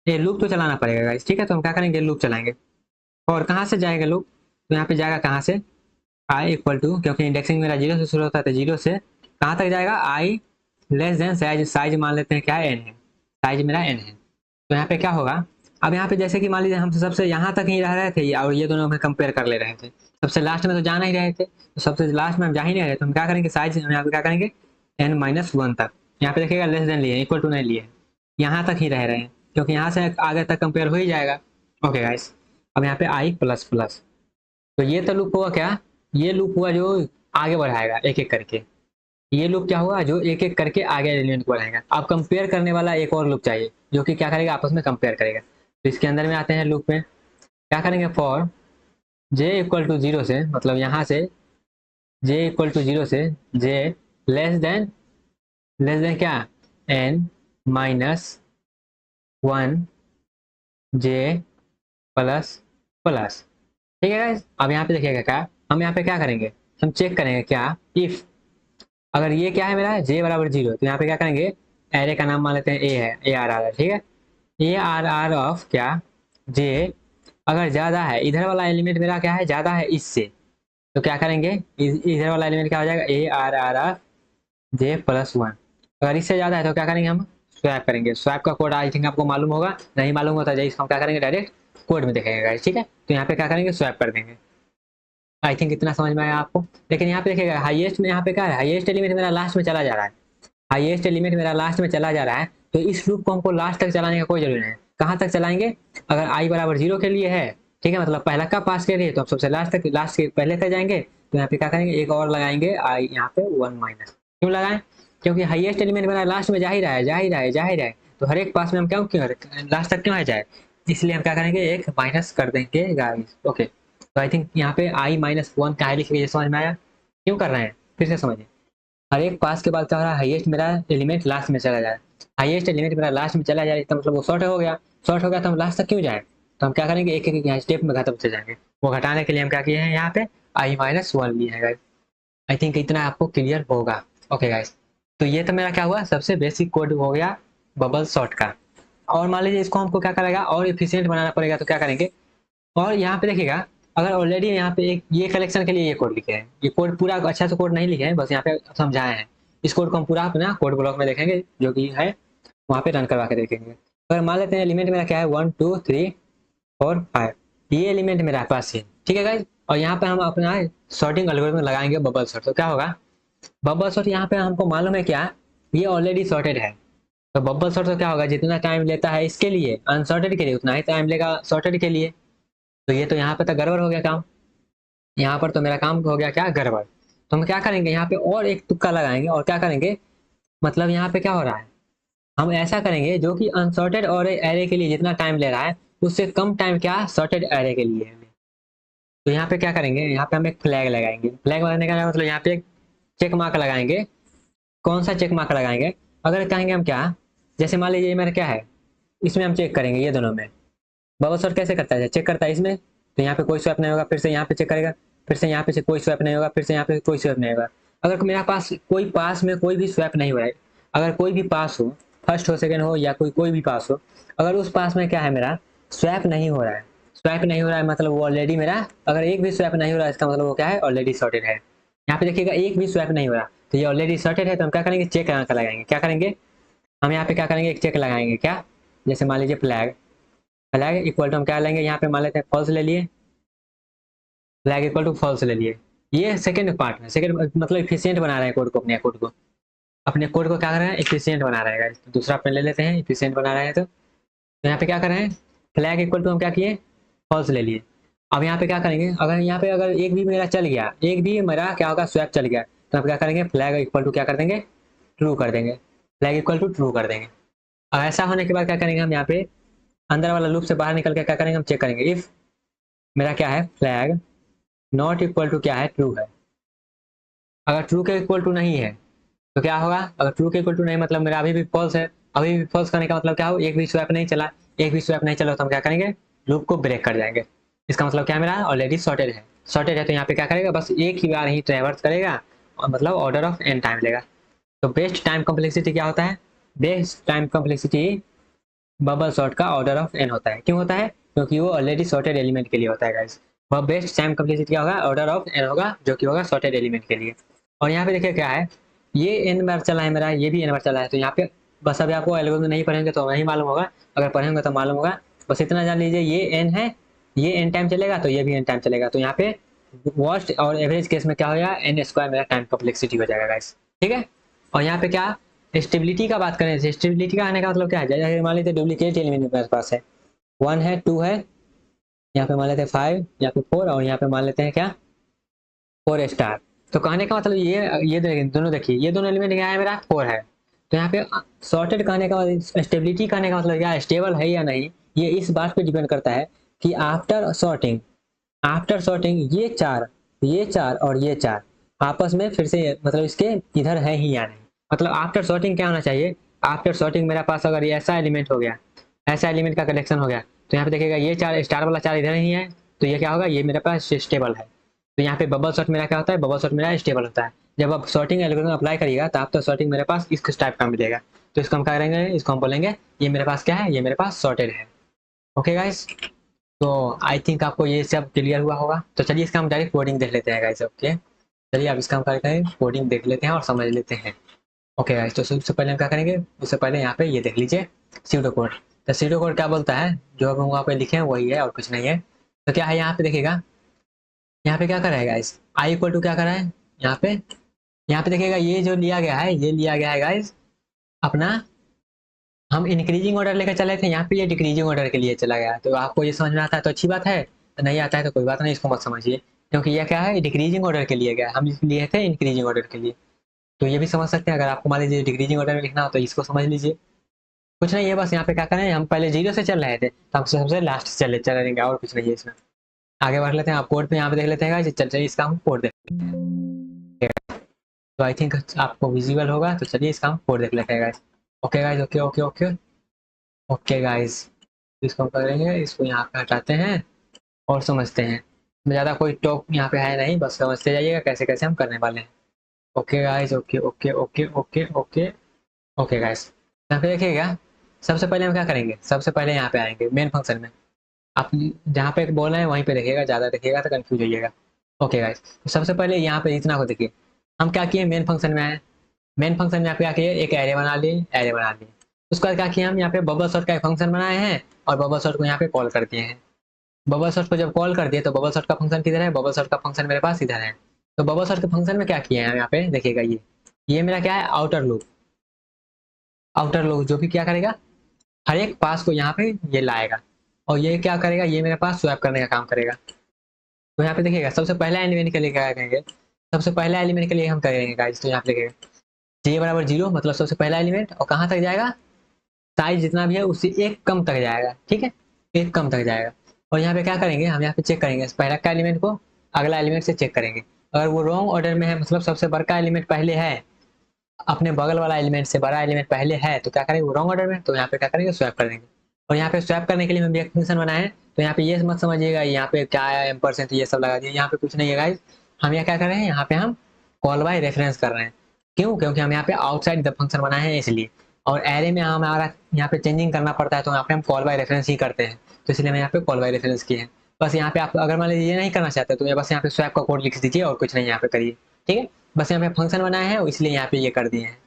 ये लूप तो चलाना पड़ेगा गाइस। ठीक है, तो हम क्या करेंगे, लूप चलाएंगे। और कहाँ से जाएगा लूप, तो यहाँ पे जाएगा कहाँ से, आई इक्वल टू, क्योंकि इंडेक्सिंग मेरा 0 से शुरू होता है, तो 0 से कहाँ तक जाएगा, आई लेस देन साइज, साइज मान लेते हैं क्या है, एन है, साइज मेरा एन है। तो यहाँ पे क्या होगा, अब यहाँ पे जैसे कि मान लीजिए हम सबसे यहाँ तक ही रह रहे थे और ये दोनों में कंपेयर कर ले रहे थे, सबसे लास्ट में तो जाना ही रहे थे, तो सबसे लास्ट में हम जा ही नहीं रहे, तो हम क्या करेंगे, साइज हम यहाँ पे क्या करेंगे n-1 तक। यहाँ पे देखिएगा लेस देन लिए, इक्वल टू नहीं लिए, यहाँ तक ही रह रहे हैं, क्योंकि यहाँ से आगे तक कंपेयर हो ही जाएगा। ओके गाइस, अब यहाँ पे आई प्लस प्लस, तो ये तो लूप हुआ क्या, ये लूप हुआ जो आगे बढ़ाएगा एक एक करके, ये लूप क्या हुआ जो एक एक करके आगे एलिमेंट को बढ़ाएगा। अब कंपेयर करने वाला एक और लूप चाहिए, जो कि क्या करेगा, आपस में कंपेयर करेगा। तो इसके अंदर में आते हैं लूप में, क्या करेंगे, फॉर j इक्वल टू 0 से, मतलब यहाँ से j इक्वल टू 0 से j लेस देन क्या, n-1 j प्लस प्लस। ठीक है गाइस, अब यहाँ पे देखिएगा क्या, हम यहाँ पे क्या करेंगे, हम चेक करेंगे क्या, इफ अगर ये क्या है मेरा j बराबर 0, तो यहाँ पे क्या करेंगे, एरे का नाम मान लेते हैं a है, ए आर आर, ठीक है, ए आर आर ऑफ क्या, j अगर ज्यादा है, इधर वाला एलिमेंट मेरा क्या है, ज्यादा है इससे, तो क्या करेंगे, इधर वाला एलिमेंट क्या हो जाएगा, A R R of j plus 1। अगर इससे ज्यादा है तो क्या करेंगे, हम स्वैप करेंगे। स्वैप का कोड आई थिंक आपको मालूम होगा, नहीं मालूम होता है इसको हम क्या करेंगे, डायरेक्ट कोड में देखेंगे गाइस। ठीक है, तो यहाँ पे क्या करेंगे, स्वैप कर देंगे। आई थिंक इतना समझ में आया आपको। लेकिन यहाँ पे देखिएगा हाईएस्ट में, यहाँ पे क्या है, हाईएस्ट एलिमेंट मेरा लास्ट में चला जा रहा है, हाईएस्ट एलिमेंट मेरा लास्ट में चला जा रहा है, तो इस लूप को हमको लास्ट तक चलाने का कोई जरूरी नहीं है। कहाँ तक चलाएंगे, अगर आई बराबर 0 के लिए है, ठीक है, मतलब पहला का पास के लिए, तो आप सबसे लास्ट तक, लास्ट के पहले तक जाएंगे, तो यहाँ पे क्या करेंगे, एक और लगाएंगे आई, यहाँ पे 1 माइनस। क्यों लगाएं, क्योंकि हाईएस्ट एलिमेंट मेरा लास्ट में जा ही रहा है, जा ही रहा है, जा ही रहा है, तो हर एक पास में हम क्यों लास्ट तक क्यों आ जाए, इसलिए हम क्या करेंगे, एक माइनस कर देंगे गाइस। ओके, तो आई थिंक यहाँ पे i-1 का है लिखिए, ये समझ में आया क्यों कर रहे हैं, फिर से समझिए। हर एक पास के बाद क्या हो रहा है, हाईएस्ट मेरा एलिमेंट लास्ट में चला जाए, हाईएस्ट एलिमेंट मेरा लास्ट में चला जाए, इसका मतलब वो शॉर्ट हो गया, शॉर्ट हो गया तो हम लास्ट तक क्यों जाए, तो हम क्या करेंगे, एक एक यहाँ स्टेप में घटाते जाएंगे। वो घटाने के लिए हम क्या किए हैं, यहाँ पे i-1 लिए है गाइस। आई थिंक इतना आपको क्लियर होगा। ओके गाइस, तो ये तो मेरा क्या हुआ, सबसे बेसिक कोड हो गया बबल सॉर्ट का। और मान लीजिए इसको हमको क्या करेगा, और एफिशिएंट बनाना पड़ेगा, तो क्या करेंगे, और यहाँ पे देखिएगा, अगर ऑलरेडी यहाँ पे एक ये कलेक्शन के लिए ये कोड लिखे हैं, ये कोड पूरा अच्छा से कोड नहीं लिखे हैं, बस यहाँ पे समझाए हैं। इस कोड को हम पूरा अपना कोड ब्लॉक में देखेंगे, जो कि है वहाँ पे रन करवा के देखेंगे। अगर मान लेते हैं एलिमेंट मेरा क्या है, 1 2 3 4 5, ये एलिमेंट मेरा पास है, ठीक है गाइज। और यहाँ पे हम अपना सॉर्टिंग एल्गोरिथम लगाएंगे बबल सॉर्ट। तो क्या होगा, बबल सॉर्ट यहाँ पे हमको मालूम है क्या, ये ऑलरेडी सॉर्टेड है, तो बबल सॉर्ट तो क्या होगा, जितना टाइम लेता है इसके लिए अनसॉर्टेड के लिए, उतना ही टाइम लेगा सॉर्टेड के लिए। तो ये तो यहाँ पे तो गड़बड़ हो गया काम, यहाँ पर तो मेरा काम हो गया क्या, गड़बड़। तो हम क्या करेंगे, यहाँ पे और एक तुक्का लगाएंगे, और क्या करेंगे, मतलब यहाँ पे क्या हो रहा है, हम ऐसा करेंगे जो कि अनसॉर्टेड और एरे के लिए जितना टाइम ले रहा है, उससे कम टाइम क्या सॉर्टेड एरे के लिए है। तो यहाँ पे क्या करेंगे, यहाँ पे हम एक फ्लैग लगाएंगे। फ्लैग लगाने का मतलब यहाँ पे एक चेक मार्क लगाएंगे। कौन सा चेक मार्क लगाएंगे, अगर कहेंगे हम क्या, जैसे मान लीजिए मेरा क्या है, इसमें हम चेक करेंगे, ये दोनों में बबल सॉर्ट कैसे करता है, चेक करता है इसमें, तो यहाँ पे कोई स्वैप नहीं होगा, फिर से यहाँ पे चेक करेगा, फिर से यहाँ पे कोई स्वैप नहीं होगा, फिर से यहाँ पे कोई स्वैप नहीं होगा। अगर मेरा पास कोई पास में कोई भी स्वैप नहीं हो रहा है, अगर कोई भी पास हो, फर्स्ट हो सेकंड हो या कोई भी पास हो, अगर उस पास में क्या है मेरा स्वैप नहीं हो रहा है, स्वैप नहीं हो रहा है मतलब वो ऑलरेडी मेरा, अगर एक भी स्वैप नहीं हो रहा है इसका मतलब वो क्या है, ऑलरेडी सॉर्टेड है। यहाँ पे देखिएगा एक भी स्वैप नहीं हो रहा, तो ये ऑलरेडी सॉर्टेड है। तो हम क्या करेंगे, चेक लगाएंगे। क्या करेंगे, हम यहाँ पे क्या करेंगे, एक चेक लगाएंगे क्या, जैसे मान लीजिए फ्लैग, फ्लैग इक्वल टू हम क्या लेंगे, यहाँ पे मान लेते हैं फॉल्स ले लिए, फ्लैग इक्वल टू फॉल्स ले लिए। ये सेकंड पार्ट में, सेकंड मतलब इफिशिएंट बना रहे हैं कोड को, अपने कोड को क्या कर रहे हैं, इफिशिएंट बना रहे हैं। तो दूसरा अपने ले लेते हैं, इफिशिएंट बना रहे हैं। तो यहाँ पे क्या कर रहे हैं, फ्लैग इक्वल टू हम क्या किए, फॉल्स ले लिए। अब यहाँ पे क्या करेंगे, अगर यहाँ पे अगर एक भी मेरा चल गया, एक भी मेरा क्या होगा स्वैप चल गया, तो हम क्या करेंगे फ्लैग इक्वल टू क्या कर देंगे, ट्रू कर देंगे, फ्लैग इक्वल टू ट्रू कर देंगे। अब ऐसा होने के बाद क्या करेंगे हम यहाँ पे अंदर वाला लूप से बाहर निकल के क्या करेंगे, हम चेक करेंगे इफ मेरा क्या है फ्लैग नॉट इक्वल टू क्या है ट्रू है। अगर ट्रू के इक्वल टू नहीं है तो क्या होगा, अगर ट्रू के इक्वल टू नहीं मतलब मेरा अभी भी फॉल्स है, अभी भी फॉल्स करने का मतलब क्या हो, एक भी स्वैप नहीं चला, एक भी स्वैप नहीं चला तो हम क्या करेंगे लूप को ब्रेक कर जाएंगे। इसका मतलब क्या मेरा ऑलरेडी सॉर्टेड है, सॉर्टेड है तो यहाँ पे क्या करेगा बस एक ही बार ही ट्रेवर्स करेगा और मतलब ऑर्डर ऑफ एन टाइम लेगा। तो बेस्ट टाइम कॉम्प्लेक्सिटी क्या होता है, best time complexity bubble sort का ऑर्डर ऑफ एन होता है। क्यों होता है, क्योंकि वो ऑलरेडी सॉर्टेड एलिमेंट के लिए होता है गाइस। वह बेस्ट टाइम कॉम्प्लेक्सिटी क्या होगा, ऑर्डर ऑफ एन होगा जो कि होगा सॉर्टेड एलिमेंट के लिए। और यहाँ पे देखिए क्या है, ये एन बार चला है मेरा, ये भी एन बार चला है, तो यहाँ पे बस अभी आपको एल्गोरिथम नहीं पढ़ेंगे तो नहीं मालूम होगा, अगर पढ़ेंगे तो मालूम होगा। बस इतना जान लीजिए ये एन है, ये एन टाइम चलेगा तो ये भी एन टाइम चलेगा, तो यहाँ पे वर्स्ट और एवरेज केस में क्या होगा एन स्क्वायर मेरा टाइम कॉम्प्लेक्सिटी हो जाएगा गाइस। ठीक है। और यहाँ पे क्या स्टेबिलिटी का बात करें, स्टेबिलिटी का आने का मतलब क्या है, जैसे मान लेते डुप्लीकेट एलिमेंट मेरे पास है, 1 है 2 है, यहाँ पे मान लेते हैं 5, यहाँ पे 4 और यहाँ पे मान लेते हैं क्या 4 स्टार। तो कहने का मतलब ये दोनों देखिए ये दोनों एलिमेंट क्या है मेरा 4 है। तो यहाँ पे सॉर्टेड कहने का स्टेबिलिटी कहने का मतलब क्या स्टेबल है या नहीं, ये इस बात पे डिपेंड करता है कि आफ्टर सॉर्टिंग ये चार और ये चार आपस में फिर से मतलब इसके इधर है ही या नहीं। मतलब आफ्टर सॉर्टिंग क्या होना चाहिए, आफ्टर सॉर्टिंग मेरा पास अगर ये ऐसा एलिमेंट हो गया, ऐसा एलिमेंट का कलेक्शन हो गया, तो यहाँ पे देखिएगा ये चार स्टार वाला चार इधर ही है, तो ये क्या होगा ये मेरे पास स्टेबल है। तो यहाँ पे बबल सॉर्ट मेरा क्या होता है, बबल सॉर्ट मेरा स्टेबल होता है। जब आप सॉर्टिंग एल्गोरिथम अप्लाई करिएगा तो आफ्टर सॉर्टिंग मेरे पास इस टाइप का मिलेगा, तो इसको हम क्या करेंगे, इसको हम बोलेंगे ये मेरे पास क्या है, ये मेरे पास सॉर्टेड है। ओके गाइस, तो आई थिंक आपको ये सब क्लियर हुआ होगा। तो चलिए इसका हम डायरेक्ट कोडिंग देख लेते हैं गाइस। ओके चलिए अब इसका हम क्या करें कोडिंग देख लेते हैं और समझ लेते हैं। ओके गाइस, तो सबसे पहले हम क्या करेंगे, उससे पहले यहाँ पे ये देख लीजिए सीडो कोड। तो सीडो कोड क्या बोलता है, जो हम वहाँ पे लिखे हैं वही है और कुछ नहीं है। तो क्या है यहाँ पे देखिएगा, यहाँ पे क्या करा है गाइस, आई इक्वल टू क्या करा है यहाँ पे देखिएगा ये जो लिया गया है, ये लिया गया है गाइस अपना, हम इंक्रीजिंग ऑर्डर लेकर चले थे, यहाँ पे ये डिक्रीजिंग ऑर्डर के लिए चला गया। तो आपको ये समझ में आता है तो अच्छी बात है, तो नहीं आता है तो कोई बात नहीं, इसको मत समझिए, क्योंकि ये क्या है डिक्रीजिंग ऑर्डर के लिए गया, हम लिए थे इंक्रीजिंग ऑर्डर के लिए। तो ये भी समझ सकते हैं, अगर आपको मान लीजिए डिक्रीजिंग ऑर्डर में लिखना हो तो इसको समझ लीजिए। कुछ नहीं है, बस यहाँ पे क्या करें, हम पहले 0 से चल रहे थे तो हम सबसे लास्ट से चलेंगे और कुछ नहीं है इसमें। आगे बढ़ लेते हैं, आप कोड पे यहाँ पे देख लेते हैं, चलिए इसका हम कोड देख, तो आई थिंक आपको विजिबल होगा। तो चलिए इसका हम कोड देख लेते हैं guys. Okay guys, okay okay okay okay guys, इसको हम करेंगे, इसको यहाँ पे हटाते हैं और समझते हैं। ज़्यादा कोई टॉप यहाँ पे है नहीं, बस समझते जाइएगा कैसे कैसे हम करने वाले हैं। Okay guys, okay okay okay okay okay okay guys, यहाँ पे देखिएगा सबसे पहले हम क्या करेंगे, सबसे पहले यहाँ पे आएंगे मेन फंक्शन में। आप जहाँ पे बोल रहे हैं वहीं पे देखिएगा, ज़्यादा देखिएगा तो कंफ्यूज होइएगा। ओके गाइस, तो सबसे पहले यहाँ पे इतना को देखिए, हम क्या किए मेन फंक्शन में आए, मेन फंक्शन में आप क्या किए एक एरे बना लिए। उसके बाद क्या किया हम यहाँ पे बबल सॉर्ट का एक फंक्शन बनाए हैं और बबल सॉर्ट को यहाँ पे कॉल कर दिए हैं। बबल सॉर्ट को जब कॉल कर दिए तो बबल सॉर्ट का फंक्शन किधर है, बबल सॉर्ट का फंक्शन मेरे पास इधर है। तो बबल सॉर्ट के फंक्शन में क्या किए हैं यहाँ पे देखिएगा, ये मेरा क्या है आउटर लूप, आउटर लूप जो कि क्या करेगा हर एक पास को यहाँ पे ये लाएगा और ये क्या करेगा, ये मेरे पास स्वैप करने का काम करेगा। तो यहाँ पे देखिएगा सबसे पहला एलिमेंट के लिए क्या करेंगे, सबसे पहला एलिमेंट के लिए हम करेंगे गाइस, तो यहाँ पे देखिएगा जे बराबर 0 मतलब सबसे पहला एलिमेंट, और कहाँ तक जाएगा साइज जितना भी है उससे एक कम तक जाएगा, ठीक है एक कम तक जाएगा। और यहाँ पे क्या करेंगे, हम यहाँ पे चेक करेंगे पहला का एलिमेंट को अगला एलिमेंट से चेक करेंगे, अगर वो रॉन्ग ऑर्डर में है मतलब सबसे बड़ा एलिमेंट पहले है, अपने बगल वाला एलिमेंट से बड़ा एलिमेंट पहले है, तो क्या करेंगे वो रॉन्ग ऑर्डर में, तो यहाँ पे क्या करेंगे स्वैप कर देंगे। और यहाँ पे स्वैप करने के लिए हम एक फंक्शन बनाए हैं, तो यहाँ पे ये मत समझिएगा यहाँ पे क्या है एम्परसेंट ये सब लगा दिए, यहाँ पे कुछ नहीं है गाइस। हम यहाँ क्या कर रहे हैं, यहाँ पे हम कॉल बाय रेफरेंस कर रहे हैं। क्यों, क्योंकि हम यहाँ पे आउटसाइड द फंक्शन बनाए हैं इसलिए, और एरे में हमारा यहाँ पे चेंजिंग करना पड़ता है, तो यहाँ पे हम कॉल बाय रेफरेंस ही करते हैं, तो इसलिए मैं यहाँ पे कॉल बाय रेफरेंस किए हैं। बस यहाँ पे आप अगर मान लीजिए ये नहीं करना चाहते तो बस यहाँ पे स्वैप का कोड लिख दीजिए और कुछ नहीं यहाँ पे करिए, ठीक है। बस यहाँ पे फंक्शन बनाए हैं इसलिए यहाँ पे ये कर दिए हैं।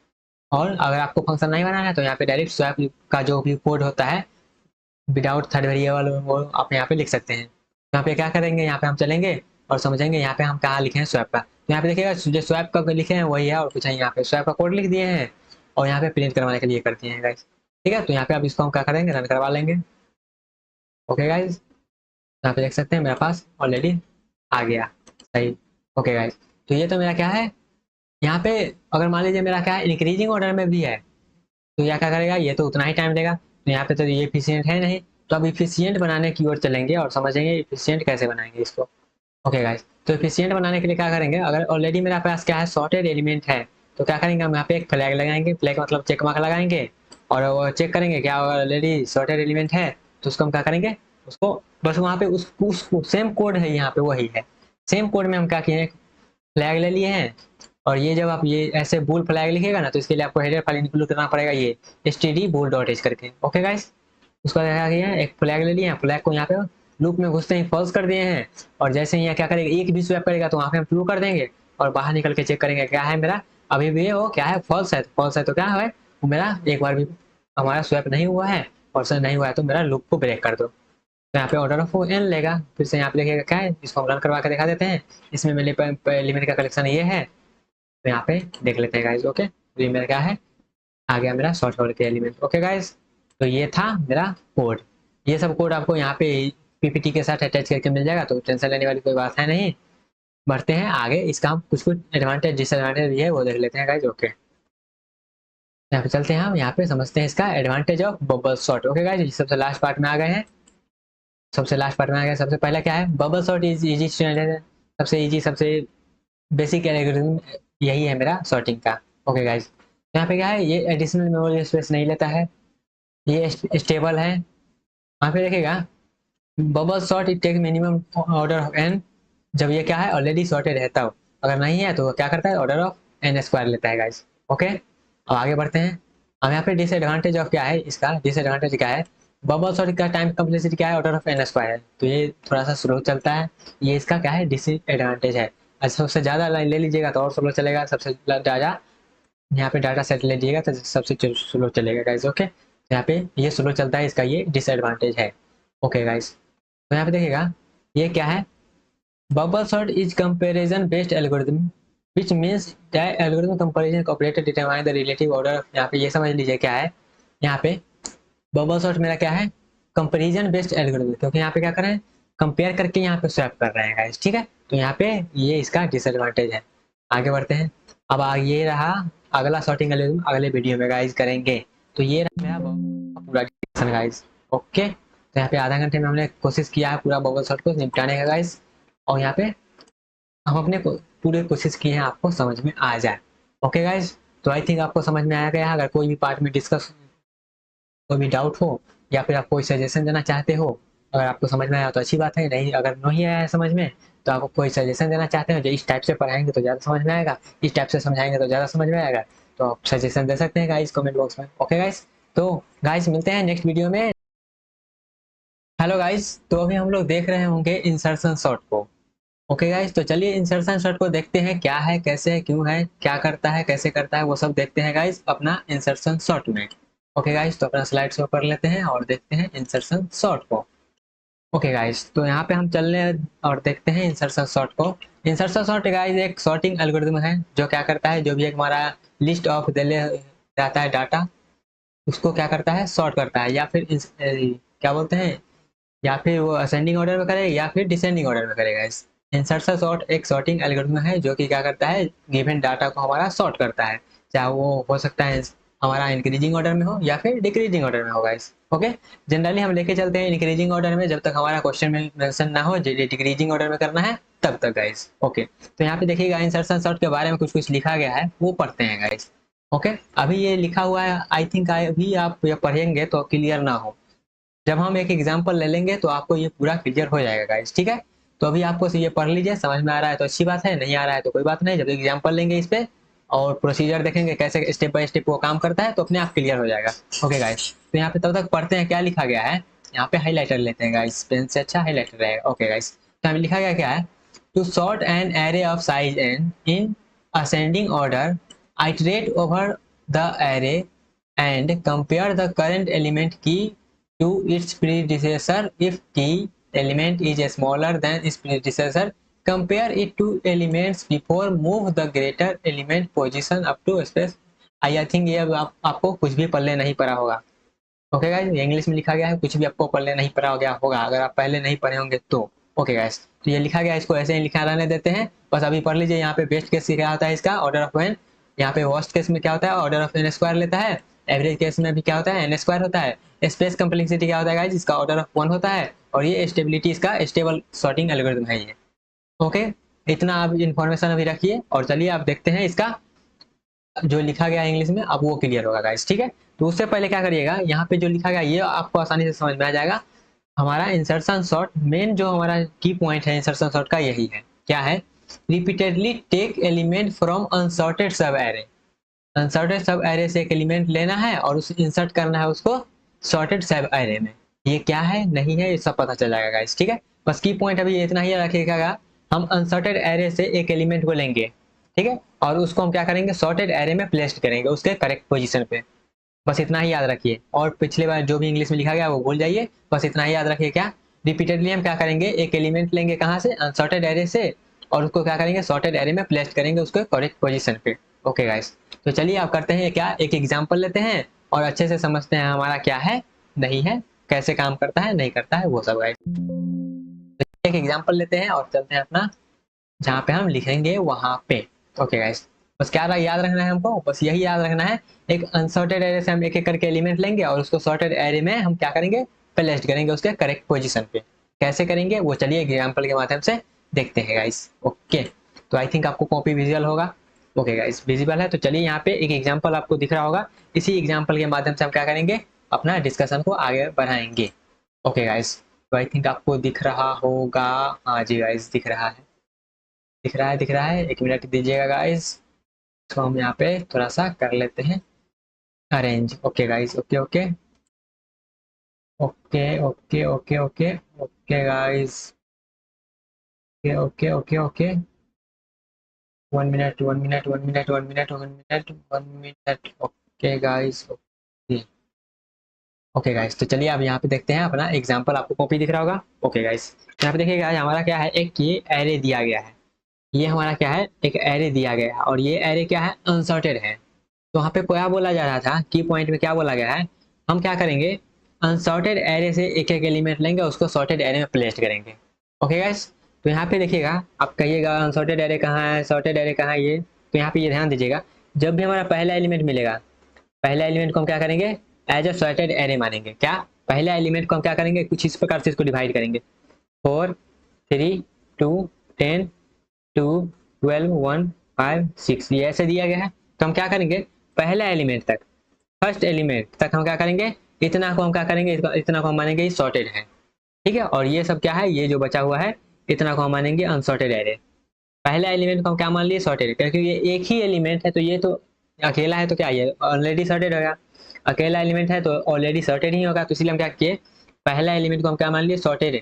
और अगर आपको फंक्शन नहीं बनाना है तो यहाँ पे डायरेक्ट स्वैप का जो भी कोड होता है विदाउट थर्ड वेरिएबल वो आप यहाँ पे लिख सकते हैं। यहाँ पे क्या करेंगे, यहाँ पे हम चलेंगे और समझेंगे यहाँ पे हम कहाँ लिखे हैं स्वैप का, तो यहाँ पे देखिएगा जो स्वैप का लिखे हैं वही है और कुछ नहीं, यहाँ पे स्वैप का कोड लिख दिए हैं और यहाँ पे प्रिंट करवाने के लिए कर दिए हैं गाइस। ठीक है, तो यहाँ पे अब इसको हम क्या करेंगे रन करवा लेंगे। ओके गाइस, यहाँ पे देख सकते हैं मेरे पास ऑलरेडी आ गया। सही। ओके गाइस, तो ये तो मेरा क्या है, यहाँ पे अगर मान लीजिए मेरा क्या है इंक्रीजिंग ऑर्डर में भी है, तो यह क्या करेगा, ये तो उतना ही टाइम लेगा। तो यहाँ पे तो ये इफिशियंट है नहीं, तो अब इफिशियंट बनाने की ओर चलेंगे और समझेंगे इफिशियंट कैसे बनाएंगे इसको। ओके गाइस, तो इफिशियंट बनाने के लिए क्या करेंगे, अगर ऑलरेडी मेरे पास क्या है सॉर्टेड एलिमेंट है, तो क्या करेंगे हम यहाँ पे एक फ्लैग लगाएंगे, फ्लैग मतलब चेक मार्क लगाएंगे, और वो चेक करेंगे क्या ऑलरेडी सॉर्टेड एलिमेंट है, तो उसको हम क्या करेंगे, उसको बस वहाँ पे उस सेम कोड है यहाँ पे वही है, सेम कोड में हम क्या किए, फ्लैग ले लिए हैं। और ये जब आप ये ऐसे बुल फ्लैग लिखेगा ना, तो इसके लिए आपको हेडर फाइल इंक्लूड करना पड़ेगा, ये std_bull.h करके। ओके गाइस, उसका क्या किया है, एक फ्लैग ले लिया है, फ्लैग को यहाँ पे लूप में घुसते ही फॉल्स कर दिए हैं। और जैसे ही यहाँ क्या करेगा, एक भी स्वैप करेगा तो वहाँ पे हम ट्रू कर देंगे, और बाहर निकल के चेक करेंगे क्या है मेरा, अभी भी वो क्या है फॉल्स है, फॉल्स है तो क्या है वो मेरा एक बार भी हमारा स्वैप नहीं हुआ है, और सर नहीं हुआ है तो मेरा लूप को ब्रेक कर दो। तो यहाँ पे ऑर्डर ऑफ एन लेगा, फिर से यहाँ पे लिखेगा क्या है, इसको हम रन करवा के दिखा देते हैं। इसमें मेरे एलिमेंट का कलेक्शन ये है, तो यहाँ पे देख लेते हैं गाइस। ओके, तो ये मेरा क्या है, आ गया मेरा शॉर्ट कोड के एलिमेंट। ओके गाइस, तो ये था मेरा कोड। ये सब कोड आपको यहाँ पे पीपीटी के साथ अटैच करके मिल जाएगा, तो टेंशन लेने वाली कोई बात है नहीं। बढ़ते हैं आगे, इसका हम कुछ कुछ एडवांटेज डिसएडवांटेज भी है वो देख लेते हैं गाइस। ओके, यहाँ पे चलते हैं, हम यहाँ पे समझते हैं इसका advantage of bubble shot. Okay guys, सबसे लास्ट पार्ट में आ गए हैं, सबसे लास्ट पार्ट में आ गए। सबसे पहला क्या है, बबल शॉट इज इजी, सबसे इजी सबसे बेसिक एल्गोरिथम यही है मेरा सॉर्टिंग का। ओके गाइस, यहाँ पे क्या है, ये एडिशनल मेमोरी स्पेस नहीं लेता है, ये स्टेबल है। वहाँ पे देखेगा bubble sort it take minimum order of n, जब ये क्या है ऑलरेडी सॉर्टेड है तब, अगर नहीं है तो क्या करता है ऑर्डर ऑफ एन स्क्वायर लेता है गाइस। ओके, अब आगे बढ़ते हैं। अब यहाँ पे डिसएडवांटेज ऑफ क्या है, इसका डिसएडवांटेज क्या है, बबल सॉर्ट का टाइम कम्प्लेक्सिटी क्या है ऑर्डर ऑफ एन स्क्वायर है, तो ये थोड़ा सा स्लो चलता है, ये इसका क्या है डिसएडवांटेज है। अच्छा, सबसे ज्यादा ले लीजिएगा तो और स्लो चलेगा, सबसे ज्यादा यहाँ पे डाटा सेट ले लीजिएगा तो सबसे स्लो चलेगा गाइस। ओके, तो यहाँ पे ये स्लो चलता है, इसका ये डिसएडवांटेज है। ओके गाइस, तो यहाँ पे देखिएगा ये क्या है, bubble sort is comparison based algorithm which means that algorithm comparison operator determine the relative order। यहाँ पे ये समझ लीजिए क्या है, यहाँ पे बबल सॉर्ट मेरा क्या है कंपैरिजन बेस्ड एल्गोरिथम, क्योंकि यहाँ पे क्या कर रहे हैं कंपेयर करके यहाँ पे स्वैप कर रहे हैं गाइस। ठीक है, तो यहाँ पे ये इसका डिसएडवांटेज है। आगे बढ़ते हैं, अब ये रहा अगला सॉर्टिंग एल्गोरिथम, अगले वीडियो में गाइस करेंगे। तो ये रहा मेरा पूरा डिस्कशन गाइस। ओके, तो यहाँ पे आधा घंटे में हमने कोशिश किया है पूरा बबल सॉर्ट को निपटाने का गाइस, और यहाँ पे हम अपने पूरे कोशिश किए हैं आपको समझ में आ जाए। ओके गाइस, तो आई थिंक आपको समझ में आ गया। अगर कोई भी पार्ट में डिस्कस कोई भी डाउट हो, या फिर आप कोई सजेशन देना चाहते हो, अगर आपको समझ में आया तो अच्छी बात है, नहीं अगर नहीं आया है समझ में तो आपको कोई सजेशन देना चाहते हो जो इस टाइप से पढ़ाएंगे तो ज़्यादा समझ में आएगा, इस टाइप से समझाएंगे तो ज़्यादा समझ में आएगा, तो आप सजेशन दे सकते हैं गाइस कमेंट बॉक्स में। ओके गाइस, तो गाइस मिलते हैं नेक्स्ट वीडियो में। हेलो गाइस, तो अभी हम लोग देख रहे होंगे इंसर्शन शॉर्ट को। ओके गाइस, तो चलिए इंसर्शन शॉर्ट को देखते हैं, क्या है कैसे है क्यों है, क्या करता है कैसे करता है, वो सब देखते हैं गाइस अपना इंसर्शन शॉर्ट में। ओके गाइस, तो अपना स्लाइड शो कर लेते हैं और देखते हैं इंसर्शन शॉर्ट को। ओके गाइस, तो यहाँ पे हम चलने और देखते हैं इंसर्शन शॉर्ट को। इंसर्शन शॉर्ट गाइस एक सॉर्टिंग एल्गोरिथम है जो क्या करता है, जो भी एक हमारा लिस्ट ऑफ दे जाता है डाटा, उसको क्या करता है सॉर्ट करता है, या फिर क्या बोलते हैं, या फिर वो असेंडिंग ऑर्डर में करेगा या फिर डिसेंडिंग ऑर्डर में करेगा। इस इंसर्शन सॉर्ट एक सॉर्टिंग एल्गोरिथम है जो कि क्या करता है गिवन डाटा को हमारा सॉर्ट करता है, चाहे वो हो सकता है हमारा इंक्रीजिंग ऑर्डर में हो या फिर डिक्रीजिंग ऑर्डर में होगा। इस ओके, जनरली हम लेके चलते हैं इंक्रीजिंग ऑर्डर में, जब तक हमारा क्वेश्चन में मेंशन ना हो डिक्रीजिंग ऑर्डर में करना है तब तक गाइस। ओके, तो यहाँ पे देखिएगा इंसर्शन सॉर्ट के बारे में कुछ कुछ लिखा गया है, वो पढ़ते हैं गाइस। ओके, अभी ये लिखा हुआ है, आई थिंक अभी आप ये पढ़ेंगे तो क्लियर ना हो, जब हम एक एग्जाम्पल ले लेंगे तो आपको ये पूरा क्लियर हो जाएगा गाइस। ठीक है, तो अभी आपको ये पढ़ लीजिए, समझ में आ रहा है तो अच्छी बात है, नहीं आ रहा है तो कोई बात नहीं, जब एग्जाम्पल लेंगे इस पे और प्रोसीजर देखेंगे कैसे स्टेप बाय स्टेप वो काम करता है तो अपने आप क्लियर हो जाएगा। ओके गाइस, तो यहाँ पे तब तक पढ़ते हैं क्या लिखा गया है। यहाँ पे हाईलाइटर लेते हैं गाइस, पेन से अच्छा हाईलाइटर रहेगा। ओके गाइस, तो यहाँ लिखा गया क्या है, to sort an array of size n in ascending order, iterate over the array and compare the current element key to its predecessor. If key element is smaller than its predecessor, compare it to elements before, move the greater element position up to space। I think ये अब आपको कुछ भी पल्ले नहीं पड़ा होगा, okay guys, ये English में लिखा गया है, कुछ भी आपको पढ़ने नहीं पड़ा हो गया होगा अगर आप पहले नहीं पढ़े होंगे तो। ओके गाइस, तो ये लिखा गया है, इसको ऐसे ही लिखा रहने देते हैं। बस अभी पढ़ लीजिए। यहाँ पे बेस्ट केस क्या होता है इसका, ऑर्डर ऑफ एन। यहाँ पे वर्स्ट केस में क्या होता है, ऑर्डर ऑफ एन स्क्वायर लेता है। एवरेज केस में भी क्या होता है, एन स्क्वायर होता है। स्पेस कम्प्लेक्सिटी क्या होता है गाइस, इसका ऑर्डर ऑफ 1 होता है। और ये स्टेबिलिटी इसका स्टेबल सॉर्टिंग एल्गोरिथम है ये। ओके, इतना आप इन्फॉर्मेशन अभी रखिए और चलिए आप देखते हैं इसका जो लिखा गया है इंग्लिश में, अब वो क्लियर होगा गाइस, ठीक है। तो उससे पहले क्या करिएगा, यहाँ पे जो लिखा गया ये आपको आसानी से समझ में आ जाएगा। हमारा इंसर्शन सॉर्ट मेन जो हमारा की पॉइंट है इंसर्शन सॉर्ट का यही है। क्या है, repeatedly take element from unsorted sub array. Unsorted sub array से एक एलिमेंट लेना है और उसे इंसर्ट करना है उसको सॉर्टेड सब एरे में। ये क्या है नहीं है ये सब पता चल जाएगा गाइस, ठीक है। बस की पॉइंट अभी इतना ही रखिएगा, हम अनसॉर्टेड एरे से एक एलिमेंट को लेंगे, ठीक है, और उसको हम क्या करेंगे, सॉर्टेड एरे में प्लेस करेंगे उसके करेक्ट पोजीशन पे। बस इतना ही याद रखिए, और पिछले बार जो भी इंग्लिश में लिखा गया वो भूल जाइए। बस इतना ही याद रखिए। क्या, रिपीटेडली हम क्या करेंगे, एक एलिमेंट लेंगे कहाँ से, अनसॉर्टेड एरे से, और उसको क्या करेंगे, सॉर्टेड एरे में प्लेस करेंगे उसके करेक्ट पोजीशन पे। ओके गाइस, तो चलिए आप करते हैं क्या, एक एग्जाम्पल लेते हैं और अच्छे से समझते हैं हमारा क्या है नहीं है, कैसे काम करता है नहीं करता है वो सब गाइस। एक एग्जाम्पल लेते हैं और चलते हैं अपना जहाँ पे हम लिखेंगे वहां पे। ओके गाइस, बस क्या याद रखना है हमको, बस यही याद रखना है। एक अनसॉर्टेड एरे से हम एक एक करके एलिमेंट लेंगे और उसको सॉर्टेड एरे में हम क्या करेंगे, प्लेस करेंगे उसके करेक्ट पोजीशन पे। कैसे करेंगे वो चलिए एग्जाम्पल के माध्यम से देखते हैं गाइस। ओके, तो आई थिंक आपको कॉपी विजुअल होगा। ओके गाइस, विजिबल है तो चलिए यहाँ पे एक एग्जाम्पल आपको दिख रहा होगा। इसी एग्जाम्पल के माध्यम से हम क्या करेंगे, अपना डिस्कशन को आगे बढ़ाएंगे। ओके गाइस, तो आई थिंक आपको दिख रहा होगा। हाँ जी गाइस, दिख रहा है, दिख रहा है, दिख रहा है। एक मिनट दीजिएगा गाइस, तो हम यहाँ पे थोड़ा सा कर लेते हैं arrange. Okay guys, okay okay okay okay okay okay okay guys, okay okay okay okay. 1 minute 1 minute 1 minute 1 minute 1 minute 1 minute. Okay guys, okay okay guys, तो चलिए अब यहाँ पे देखते हैं अपना एग्जाम्पल। आपको कॉपी दिख रहा होगा। ओके गाइस, यहाँ पे देखिएगा हमारा क्या है, एक ये एरे दिया गया है। ये हमारा क्या है, एक एरे दिया गया है और ये एरे क्या है, अनसॉर्टेड है। तो वहाँ पे क्या बोला जा रहा था, की पॉइंट में क्या बोला गया है, हम क्या करेंगे, अनसॉर्टेड एरे से एक एक एलिमेंट लेंगे उसको सॉर्टेड एरे में प्लेस करेंगे। ओके गाइस, तो यहाँ पे देखिएगा, आप कहिएगा अनसॉर्टेड एरे कहाँ है, सॉर्टेड एरे कहाँ है ये, तो यहाँ पे ये ध्यान दीजिएगा। जब भी हमारा पहला एलिमेंट मिलेगा, पहला एलिमेंट को हम क्या करेंगे, एज अ सॉर्टेड एरे मानेंगे। क्या, पहला एलिमेंट को हम क्या करेंगे, कुछ इस प्रकार से इसको डिवाइड करेंगे, 4 3 2 10 2 12 1 5 6, ये ऐसे दिया गया है। तो हम क्या करेंगे, पहला एलिमेंट तक, फर्स्ट एलिमेंट तक हम क्या करेंगे, इतना को हम क्या करेंगे, इतना को हम मानेंगे सॉर्टेड है, ठीक है। और ये सब क्या है, ये जो बचा हुआ है इतना को हम मानेंगे अनसॉर्टेड एरे। पहला एलिमेंट को हम क्या मान लिए, सॉर्टेड, क्योंकि ये एक ही एलिमेंट है तो ये तो अकेला है तो क्या ये ऑलरेडी सॉर्टेड होगा। अकेला एलिमेंट है तो ऑलरेडी सॉर्टेड ही होगा, तो इसलिए हम क्या किए, पहला एलिमेंट को हम क्या मान लिए, सॉर्टेड है।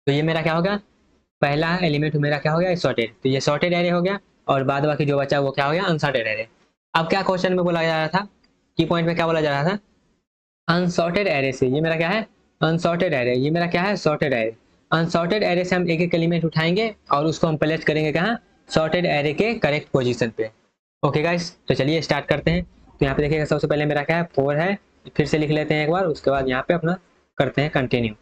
तो ये मेरा क्या होगा, पहला एलिमेंट मेरा क्या हो गया, सॉर्टेड, तो ये सॉर्टेड एरे हो गया। और बाद बाकी जो बचा वो क्या हो गया, अनसॉर्टेड एरे। अब क्या क्वेश्चन में बोला जा रहा था, की पॉइंट में क्या बोला जा रहा था, अनसॉर्टेड एरे से ये मेरा क्या है, अनसॉर्टेड एरे, ये मेरा क्या है, सॉर्टेड एरे। अनसॉर्टेड एरे से हम एक एक एलिमेंट उठाएंगे और उसको हम प्लेस करेंगे कहाँ, सॉर्टेड एरे के करेक्ट पोजीशन पे। ओके गाइस, तो चलिए स्टार्ट करते हैं। तो यहाँ पे देखिएगा सबसे पहले मेरा क्या है, 4 है, फिर से लिख लेते हैं एक बार, उसके बाद यहाँ पे अपना करते हैं कंटिन्यू।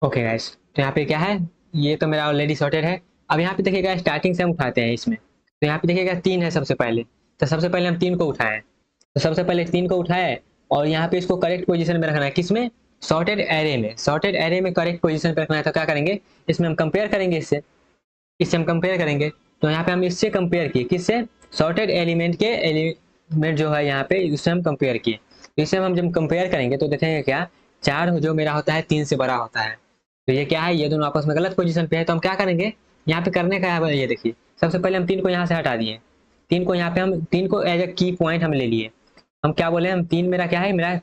ओके गाइस, तो यहाँ पे क्या है, ये तो मेरा ऑलरेडी सॉर्टेड है। अब यहाँ पे देखिएगा स्टार्टिंग से हम उठाते हैं इसमें, तो यहाँ पे देखिएगा 3 है सबसे पहले, तो सबसे पहले हम 3 को उठाएं, तो सबसे पहले 3 को उठाए और यहाँ पे इसको करेक्ट पोजीशन में रखना है, किसमें, सॉर्टेड एरे में। सॉर्टेड एरे में करेक्ट पोजीशन पे रखना है, तो क्या करेंगे, इसमें हम कंपेयर करेंगे, इससे हम कंपेयर करेंगे। तो यहाँ पे हम इससे कंपेयर किए, किससे, सॉर्टेड एलिमेंट के एलिमेंट जो है यहाँ पे, इससे हम कंपेयर किए। तो इससे हम जब कंपेयर करेंगे तो देखेंगे क्या, 4 जो मेरा होता है 3 से बड़ा होता है। तो ये क्या है, ये दोनों आपस में गलत पोजीशन पे है। तो हम क्या करेंगे, यहाँ पे करने का है, ये देखिए सबसे पहले हम 3 को यहाँ से हटा दिए, 3 को यहाँ पे हम 3 को एज ए की पॉइंट हम ले लिए। हम क्या बोले, हम 3 मेरा क्या है, मेरा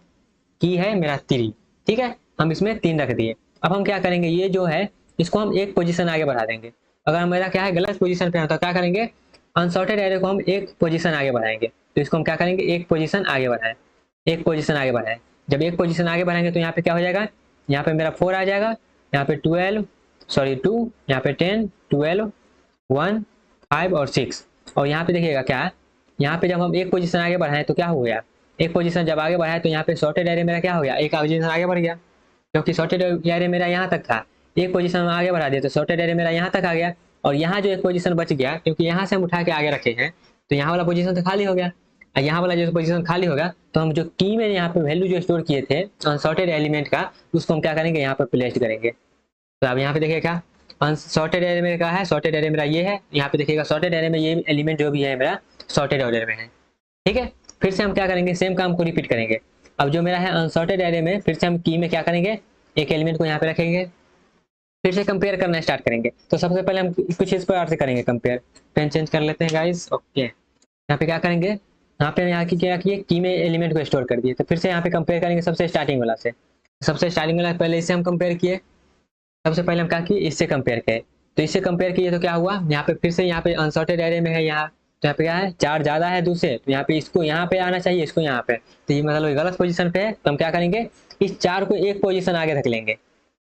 की है मेरा 3, ठीक है, हम इसमें 3 रख दिए। अब हम क्या करेंगे, ये जो है इसको हम एक पोजीशन आगे बढ़ा देंगे। अगर मेरा क्या है गलत पोजीशन पे है तो क्या करेंगे, अनसॉर्टेड एरे को हम एक पोजीशन आगे बढ़ाएंगे। तो इसको हम क्या करेंगे, एक पोजीशन आगे बढ़ाएं, एक पोजीशन आगे बढ़ाएं। जब एक पोजीशन आगे बढ़ाएंगे तो यहाँ पे क्या हो जाएगा, यहाँ पे मेरा 4 आ जाएगा, यहाँ पे 12 सॉरी 2, यहाँ पे 10 12 1 5 और 6। और यहाँ पे देखिएगा क्या है, यहाँ पे जब हम एक पोजीशन आगे बढ़ाएं तो क्या हो गया, एक पोजीशन जब आगे बढ़ा है तो यहाँ पे सॉर्टेड एरे मेरा क्या हो गया, एक पोजीशन आगे बढ़ गया, क्योंकि सॉर्टेड एरे मेरा यहाँ तक था। एक पोजीशन में आगे बढ़ा दिया तो सॉर्टेड एरे मेरा यहाँ तक आ गया। और यहाँ जो एक पोजीशन बच गया, क्योंकि यहाँ से हम उठा के आगे रखे हैं, तो यहाँ वाला पोजीशन तो खाली हो गया। और यहाँ वाला जो पोजीशन खाली होगा तो हम जो की में यहाँ पे वैल्यू जो स्टोर किए थे अनसॉर्टेड एलिमेंट का, उसको हम क्या करेंगे, यहाँ पे प्लेस करेंगे। तो अब यहाँ पे देखिए क्या अनसॉर्टेड एरे मेरा क्या है, सॉर्टेड एरे मेरा ये है। यहाँ पे देखिएगा सॉर्टेड एरे में ये एलिमेंट जो भी है मेरा सॉर्टेड ऑर्डर में है। ठीक है, फिर से हम क्या करेंगे, सेम काम को रिपीट करेंगे। अब जो मेरा है अनसॉर्टेड एरे में, फिर से हम की में क्या करेंगे, एक एलिमेंट को यहाँ पे रखेंगे, फिर से कंपेयर करना स्टार्ट करेंगे। तो सबसे पहले हम कुछ इस प्रकार से करेंगे कंपेयर। पेन चेंज कर लेते हैं गाइस। ओके, यहाँ पे क्या करेंगे, यहाँ पे यहाँ की क्या किए, की में एलिमेंट को स्टोर कर दिए। तो फिर से यहाँ पे कंपेयर करेंगे सबसे स्टार्टिंग वाला से। सबसे स्टार्टिंग वाला पहले इससे हम कंपेयर किए, सबसे पहले हम क्या किए, इससे कंपेयर किए। तो इससे कंपेयर किए तो क्या हुआ, यहाँ पे फिर से यहाँ पे अनसॉर्टेड एरे में है यहाँ, तो यहाँ पे क्या है, 4 ज्यादा है दूसरे, तो यहाँ पे इसको यहाँ पे आना चाहिए, इसको यहाँ पे, तो ये मतलब गलत पोजीशन पे है। तो हम क्या करेंगे, इस 4 को एक पोजीशन आगे धक लेंगे,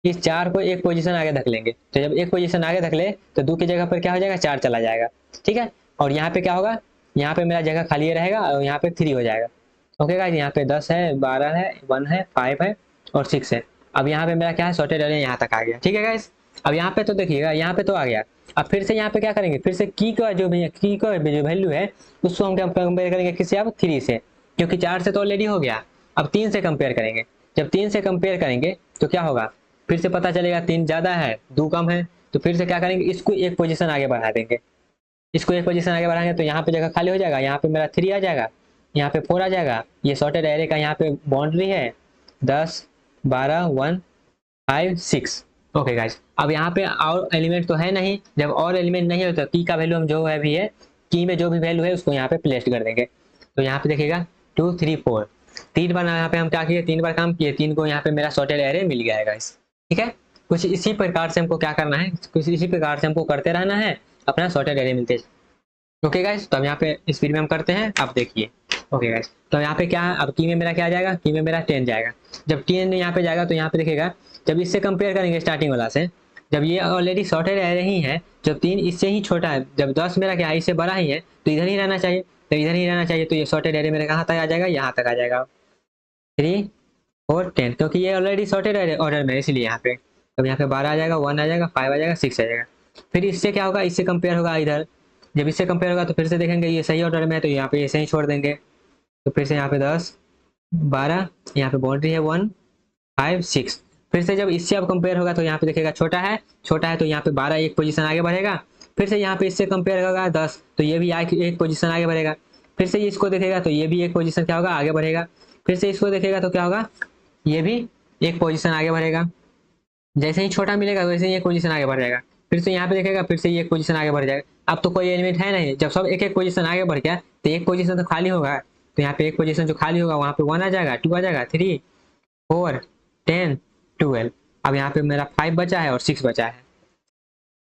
इस 4 को एक पोजीशन आगे धक लेंगे। तो जब एक पोजीशन आगे धक ले तो 2 की जगह पर क्या हो जाएगा, 4 चला जाएगा। ठीक है, और यहाँ पे क्या होगा, यहाँ पे मेरा जगह खाली रहेगा और यहाँ पे 3 हो जाएगा। ओके गाइस, यहाँ पे 10 है, 12 है, 1 है, 5 है और 6 है। अब यहाँ पे मेरा क्या है, सॉर्टेड एरे यहाँ तक आ गया। ठीक है गाइस, अब यहाँ पे तो देखिएगा, यहाँ पे तो आ गया। अब फिर से यहाँ पे क्या करेंगे, फिर से की का जो भी की का जो वैल्यू है उसको हम क्या कंपेयर करेंगे, किससे, अब 3 से, क्योंकि 4 से तो ऑलरेडी हो गया। अब 3 से कंपेयर करेंगे। जब 3 से कंपेयर करेंगे तो क्या होगा, फिर से पता चलेगा 3 ज्यादा है 2 कम है। तो फिर से क्या करेंगे, इसको एक पोजीशन आगे बढ़ा देंगे। इसको एक पोजीशन आगे बढ़ाएंगे तो यहाँ पे जगह खाली हो जाएगा, यहाँ पे मेरा 3 आ जाएगा, यहाँ पे 4 आ जाएगा। ये सॉर्टेड एरे का यहाँ पे बाउंड्री है 10, 12, 1, 5, 6। ओके गाइस, अब यहाँ पे और एलिमेंट तो है नहीं। जब और एलिमेंट नहीं हो तो की का वैल्यू हम जो है भी है, की में जो भी वैल्यू है उसको यहाँ पे प्लेस कर देंगे। तो यहाँ पे देखिएगा 2, 3, 4, 3 बार यहाँ पे हम क्या किए, 3 बार काम किए, 3 को यहाँ पे मेरा सॉर्टेड एरे मिल गया है गाइस। ठीक है, कुछ इसी प्रकार से हमको क्या करना है, कुछ इसी प्रकार से हमको करते रहना है, अपना सॉर्टेड एरे मिलते। ओके गाइस, तो अब यहाँ पे स्पीड में हम करते हैं। अब देखिए, ओके गाइस, तो यहाँ पे क्या है, अब की में मेरा क्या आ जाएगा, की में मेरा 10 जाएगा। जब 10 यहाँ पे जाएगा तो यहाँ पे देखिएगा, जब इससे कंपेयर करेंगे स्टार्टिंग वाला से, जब ये ऑलरेडी सॉर्टेड एरे ही है, जब 3 इससे ही छोटा है, जब 10 मेरा क्या है, इससे बड़ा ही है, तो इधर ही रहना चाहिए, तो इधर ही रहना चाहिए। तो ये सॉर्टेड एरे मेरे कहाँ तक आ जाएगा, यहाँ तक आ जाएगा 3 और 10, क्योंकि ये ऑलरेडी सॉर्टेड ऑर्डर में है इसलिए यहाँ पे। तो यहाँ पे 12 आ जाएगा, 1 आ जाएगा, 5 आ जाएगा, 6 आ जाएगा। फिर इससे क्या होगा, इससे कंपेयर होगा इधर। जब इससे कंपेयर होगा तो फिर से देखेंगे ये सही ऑर्डर में है, तो यहाँ पे ऐसे ही छोड़ देंगे। तो फिर से यहाँ पे 10, 12, यहाँ पे बाउंड्री है 1, 5, 6। फिर से जब इससे अब कंपेयर होगा तो यहाँ पे देखेगा छोटा है, छोटा है तो यहाँ पे 12 एक पोजीशन आगे बढ़ेगा। फिर से यहाँ पे इससे कंपेयर होगा 10, तो ये भी एक पोजीशन आगे बढ़ेगा। फिर से इसको देखेगा तो ये भी एक पोजीशन क्या होगा, आगे बढ़ेगा। फिर से इसको देखेगा तो क्या होगा, ये भी एक पोजीशन आगे बढ़ेगा। जैसे ही छोटा मिलेगा वैसे ही एक पोजीशन आगे बढ़ जाएगा। फिर से यहाँ पे देखेगा, फिर से ये एक पोजीशन आगे बढ़ जाएगा। अब तो कोई एलिमेंट है नहीं, जब सब एक एक पोजीशन आगे बढ़ गया तो एक पोजीशन तो खाली होगा। तो यहाँ पे एक पोजीशन जो खाली होगा वहां पे 1 आ जाएगा, 2 आ जाएगा, 3, 4, 10, 12। अब यहाँ पे मेरा 5 बचा है और 6 बचा है।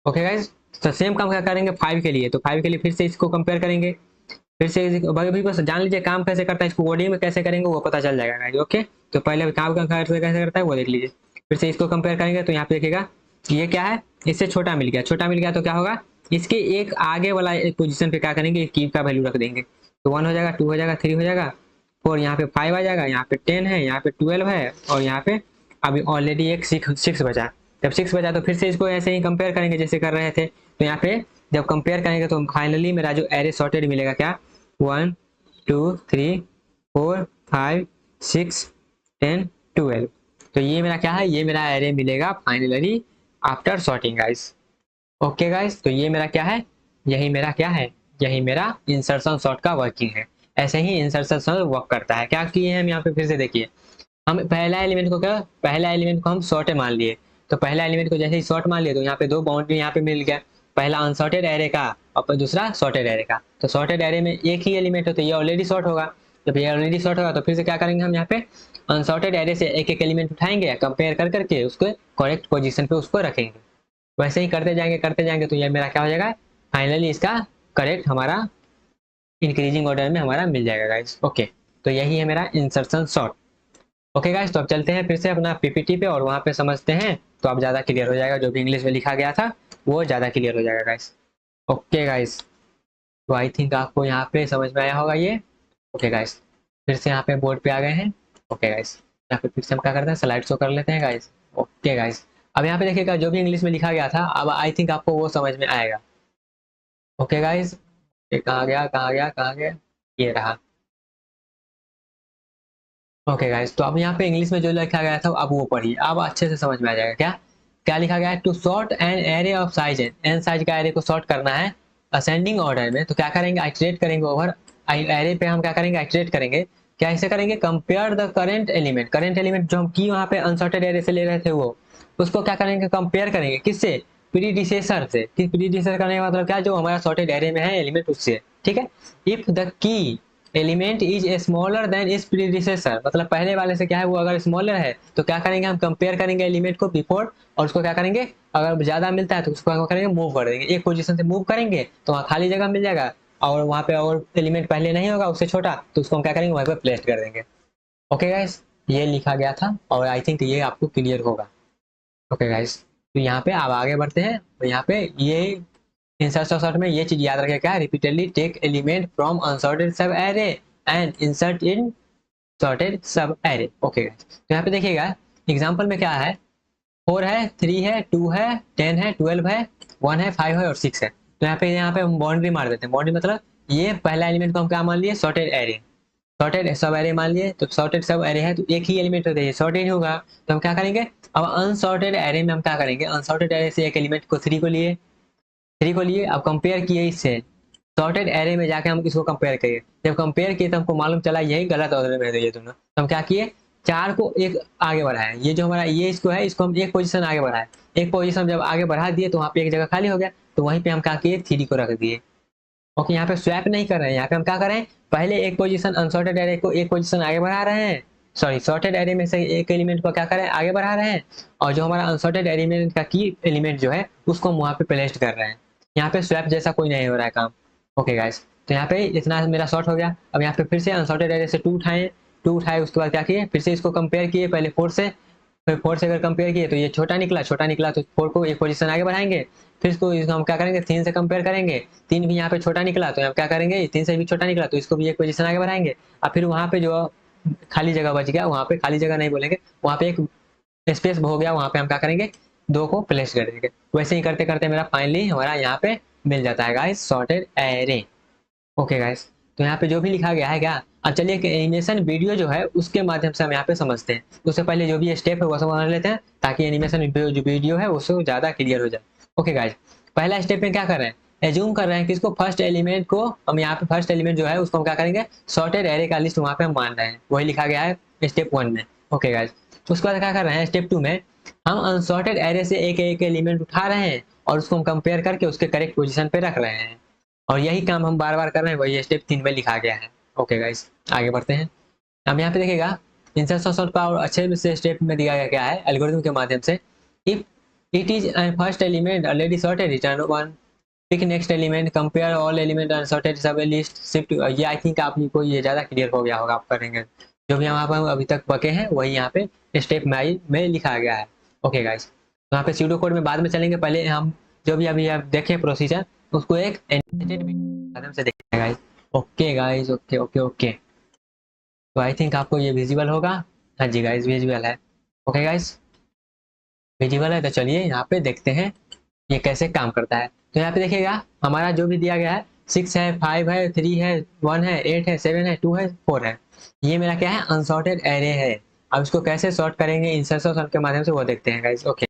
ओके गाइज, तो सेम काम क्या करेंगे 5 के लिए। तो 5 के लिए फिर से इसको कंपेयर करेंगे। फिर से अभी बस जान लीजिए काम कैसे करता है, इसको कोडिंग में कैसे करेंगे वो पता चल जाएगा गाइज। ओके, तो पहले काम कैसे करता है वो देख लीजिए। फिर से इसको कंपेयर करेंगे तो यहाँ पे देखिएगा ये क्या है, इससे छोटा मिल गया। छोटा मिल गया तो क्या होगा, इसके एक आगे वाला एक पोजीशन पे क्या करेंगे, की का वैल्यू रख देंगे। तो 1 हो जाएगा, 2 हो जाएगा, 3 हो जाएगा, 4, यहाँ पे 5 आ जाएगा, यहाँ पे 10 है, यहाँ पे 12 है और यहाँ पे अभी ऑलरेडी एक 6 बचा। जब 6 बचा तो फिर से इसको ऐसे ही कंपेयर करेंगे जैसे कर रहे थे। तो यहाँ पे जब कंपेयर करेंगे तो फाइनली मेरा जो एरे सॉर्टेड मिलेगा क्या, 1, 2, 3, 4, 5, 6, 10, 12। तो ये मेरा क्या है, ये मेरा एरे मिलेगा finally after sorting guys. Okay guys, तो ये मेरा क्या है, यही मेरा क्या है, यही मेरा इंसर्शन सॉर्ट का वर्किंग है। ऐसे ही इंसर्शन सॉर्ट वर्क करता है। क्या किए हैं हम यहाँ पे फिर से देखिए, हम पहला एलिमेंट को क्या, पहला एलिमेंट को हम सॉर्ट मान लिए। तो पहला एलिमेंट को जैसे ही सॉर्ट मान लिए तो यहाँ पे 2 बाउंड्री यहाँ पे मिल गया, पहला अनसॉर्टेड एरे का और दूसरा सॉर्टेड एरे का। तो सॉर्टेड एरे में एक ही एलिमेंट हो तो ये ऑलरेडी सॉर्ट होगा। जब ये ऑलरेडी सॉर्ट होगा तो फिर से क्या करेंगे, हम यहाँ पे अनसॉर्टेड एरे से एक एक एलिमेंट उठाएंगे, कंपेयर कर करके उसको करेक्ट पोजीशन पे उसको रखेंगे। वैसे ही करते जाएंगे तो ये मेरा क्या हो जाएगा, फाइनली इसका करेक्ट हमारा इंक्रीजिंग ऑर्डर में हमारा मिल जाएगा गाइस। ओके, तो यही है मेरा इंसर्शन सॉर्ट। ओके गाइस, तो अब चलते हैं फिर से अपना पीपीटी पे और वहां पे समझते हैं, तो अब ज्यादा क्लियर हो जाएगा। जो भी इंग्लिश में लिखा गया था वो ज्यादा क्लियर हो जाएगा गाइस। ओके गाइस, तो आई थिंक आपको यहाँ पे समझ में आया होगा ये। Okay guys. फिर से यहाँ पे बोर्ड पे आ गए हैं। ओके गाइस, यहाँ पे फिर से हम क्या करते हैं, स्लाइड शो कर लेते हैं गाइस। ओके गाइस, अब यहाँ पे देखिएगा जो भी इंग्लिश में लिखा गया था, अब आई थिंक आपको वो समझ में आएगा। ओके गाइस, ये कहाँ गया कहाँ गया कहाँ गया, ये रहा। ओके गाइस, तो अब यहाँ पे इंग्लिश में जो लिखा गया था अब वो पढ़िए, अब अच्छे से समझ में आ जाएगा। क्या क्या लिखा गया है, to sort an array of size n size का एरे को सॉर्ट करना है असेंडिंग ऑर्डर में, तो क्या करेंगे, आइटरेट करेंगे ओवर एरे पे, हम क्या करेंगे, आइटरेट करेंगे। क्या ऐसे करेंगे, कंपेयर द करंट एलिमेंट जो हम की वहाँ पे अनसॉर्टेड एरे से ले रहे थे वो, उसको क्या करेंगे, कंपेयर करेंगे किससे, प्रीडिसेसर से। कि प्रीडिसेसर करने का मतलब क्या, जो हमारा सॉर्टेड एरे में है एलिमेंट उससे, ठीक है। If the key element is smaller than is predecessor, मतलब पहले वाले से क्या है, वो अगर स्मॉलर है तो क्या करेंगे, हम कंपेयर करेंगे एलिमेंट को बिफोर, और उसको क्या करेंगे, अगर ज्यादा मिलता है तो उसको क्या करेंगे, मूव कर देंगे, एक पोजीशन से मूव करेंगे तो वहाँ खाली जगह मिल जाएगा, और वहाँ पे और एलिमेंट पहले नहीं होगा उससे छोटा, तो उसको हम क्या करेंगे, वहाँ पे प्लेस कर देंगे। ओके गाइस, ये लिखा गया था और आई थिंक ये आपको क्लियर होगा। ओके गाइस, तो यहाँ पे अब आगे बढ़ते हैं, तो यहाँ पे ये इंसर्ट शॉर्ट में ये चीज याद रखें, क्या, repeatedly take element from unsorted sub array and insert in sorted sub array. Okay guys, तो यहाँ पे देखिएगा एग्जांपल में क्या है, 4 है, 3 है, 2 है, 10 है, 12 है, 1 है, 5 है और 6 है। तो यहाँ पे हम बाउंड्री मार देते हैं। बाउंड्री मतलब ये पहला एलिमेंट को हम क्या मान लिए, sorted array, sorted sub array मान लिए, तो सॉर्टेड सब एरे है तो एक ही एलिमेंट होता है, सॉर्टेड होगा, तो हम क्या करेंगे, अब अनसॉर्टेड एरे में हम क्या करेंगे, अनसॉर्टेड एरे से एक एलिमेंट को 3 को लिए, अब कंपेयर किए इससे, सॉर्टेड एरे में जाके हम इसको कंपेयर करिए, जब कंपेयर किए तो हमको मालूम चला यही गलत ऑर्डर में है ये दोनों, तो हम क्या किए, 4 को एक आगे बढ़ाए, ये जो हमारा ये इसको है इसको हम एक पोजीशन आगे बढ़ाए, एक पोजीशन जब आगे बढ़ा दिए तो वहाँ पे एक जगह खाली हो गया, तो वहीं पे हम क्या किए, 3 को रख दिए। ओके, यहाँ पे स्वैप नहीं कर रहे हैं, यहाँ पे हम क्या करें, पहले एक पोजीशन अनसॉर्टेड एरे को एक पोजीशन आगे बढ़ा रहे हैं, सॉरी सॉर्टेड एरे में से एक एलिमेंट को क्या करें, आगे बढ़ा रहे हैं, और जो हमारा अनसॉर्टेड एलिमेंट का की एलिमेंट जो है उसको हम वहाँ पे प्लेस कर रहे हैं। यहाँ पे स्वैप जैसा कोई नहीं हो रहा है काम। ओके गाइस, तो यहाँ पे इतना मेरा शॉर्ट हो गया। अब यहाँ पे फिर से अनसॉर्टेड एरे से 2 उठाए, उसके बाद क्या किए, फिर से इसको कंपेयर किए पहले 4 से, फिर 4 से अगर कंपेयर किए तो ये छोटा निकला तो 4 को एक पोजीशन आगे बढ़ाएंगे, फिर इसको हम क्या करेंगे, 3 से कंपेयर करेंगे, 3 भी यहाँ पे छोटा निकला तो हम क्या करेंगे, 3 से भी छोटा निकला तो इसको भी एक पोजीशन आगे बढ़ाएंगे, और फिर वहाँ पे जो खाली जगह बच गया, वहाँ पे खाली जगह नहीं बोलेंगे, वहाँ पे एक स्पेस हो गया, वहाँ पे हम क्या करेंगे, 2 को प्लेस कर देंगे। वैसे ही करते करते मेरा फाइनली हमारा यहाँ पे मिल जाता है guys sorted array. Okay guys, तो यहाँ पे जो भी लिखा गया है क्या, अब चलिए कि एनिमेशन वीडियो जो है उसके माध्यम से हम यहाँ पे समझते हैं। उससे पहले जो भी स्टेप है वो समझ लेते हैं, ताकि एनिमेशन जो वीडियो है उससे ज्यादा क्लियर हो जाए। ओके गाइस, पहला स्टेप में क्या कर रहे हैं, एज्यूम कर रहे हैं कि इसको फर्स्ट एलिमेंट को हम यहाँ पे फर्स्ट एलिमेंट जो है उसको हम क्या करेंगे, सॉर्टेड एरे का लिस्ट वहाँ पे हम मान रहे हैं, वही लिखा गया है स्टेप 1 में। ओके गाइस, उसके बाद क्या कर रहे हैं, स्टेप 2 में हम अनसॉर्टेड एरे से एक एक एलिमेंट उठा रहे हैं और उसको हम कंपेयर करके उसके करेक्ट पोजीशन पे रख रहे हैं, और यही काम हम बार बार कर रहे हैं, वही स्टेप 3 में लिखा गया है। ओके गाइस, आगे बढ़ते हैं। अब यहाँ पे देखिएगा इंसर्शन सॉर्ट का और अच्छे से स्टेप में दिया गया है एल्गोरिथम के माध्यम से। If it is first element already sorted, return 1, pick next element, compare all element unsorted sub list shift. ये आई थिंक आपको ये ज्यादा क्लियर हो गया होगा, आप करेंगे जो भी यहाँ पर अभी तक बके हैं वही यहाँ पे स्टेप में लिखा गया है। ओके गाइस, तो यहाँ पे सीडो कोड में बाद में चलेंगे, पहले हम जो भी अभी आप देखें प्रोसीजर उसको एक एनिमेटेड माध्यम से देखेंगे guys. Okay guys, okay okay okay, तो आई थिंक आपको ये विजिबल होगा। हाँ जी गाइस, विजिबल है। ओके गाइस, विजिबल है, तो चलिए यहाँ पे देखते हैं ये कैसे काम करता है। तो यहाँ पे देखिएगा हमारा जो भी दिया गया है, 6 है, 5 है, 3 है, 1 है, 8 है, 7 है, 2 है, 4 है, ये मेरा क्या है, अनसॉर्टेड एरे है। अब इसको कैसे सॉर्ट करेंगे इंसर्शन सॉर्ट के माध्यम से वो देखते हैं गाइस। ओके,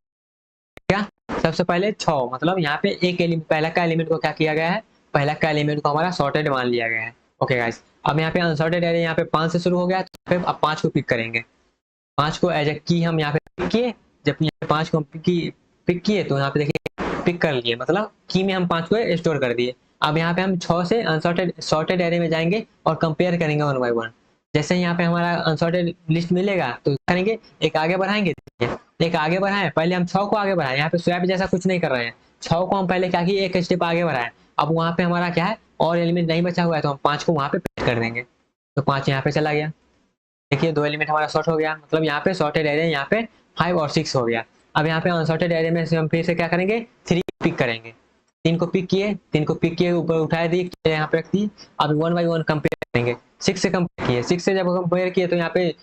क्या, सबसे पहले 6, मतलब यहाँ पे एक एलिमेंट, पहला का एलिमेंट को क्या किया गया है, पहला का एलिमेंट को हमारा सॉर्टेड मान लिया गया है। ओके गाइस, अब यहाँ पे अनसॉर्टेड एरे यहाँ पे 5 से शुरू हो गया, तो फिर अब 5 को पिक करेंगे, 5 को एज ए की हम यहाँ पे पिक किए, जब यहाँ पे 5 को पिक किए तो यहाँ पे देखिए पिक कर लिए, मतलब की में हम 5 को स्टोर कर दिए। अब यहाँ पे हम 6 से अनसॉर्टेड सॉर्टेड एरे में जाएंगे और कंपेयर करेंगे 1 बाय 1। जैसे यहाँ पे हमारा अनसॉर्टेड लिस्ट मिलेगा तो करेंगे, एक आगे बढ़ाएंगे, एक आगे बढ़ाएं, पहले हम 6 को आगे बढ़ाएं, यहाँ पे स्वैप जैसा कुछ नहीं कर रहे हैं, 6 को हम पहले क्या किए, एक स्टेप आगे बढ़ाएं। अब वहाँ पे हमारा क्या है, और एलिमेंट नहीं बचा हुआ है तो हम 5 को वहाँ पे पेस्ट कर देंगे, तो 5 यहाँ पे चला गया। देखिए 2 एलिमेंट हमारा शॉर्ट हो गया, मतलब यहाँ पे सॉर्टेड एरे यहाँ पे 5 और 6 हो गया। अब यहाँ पे अनसॉर्टेड एरे में से हम फिर से क्या करेंगे, 3 पिक करेंगे, 3 को पिक किए, 3 को पिक किए ऊपर उठाए दिए, यहाँ पे रख दी। अब 1 बाई 1 कंपेयर करेंगे, 6 से कंपेयर किए, 6 से जब कंपेयर किए तो यहाँ पे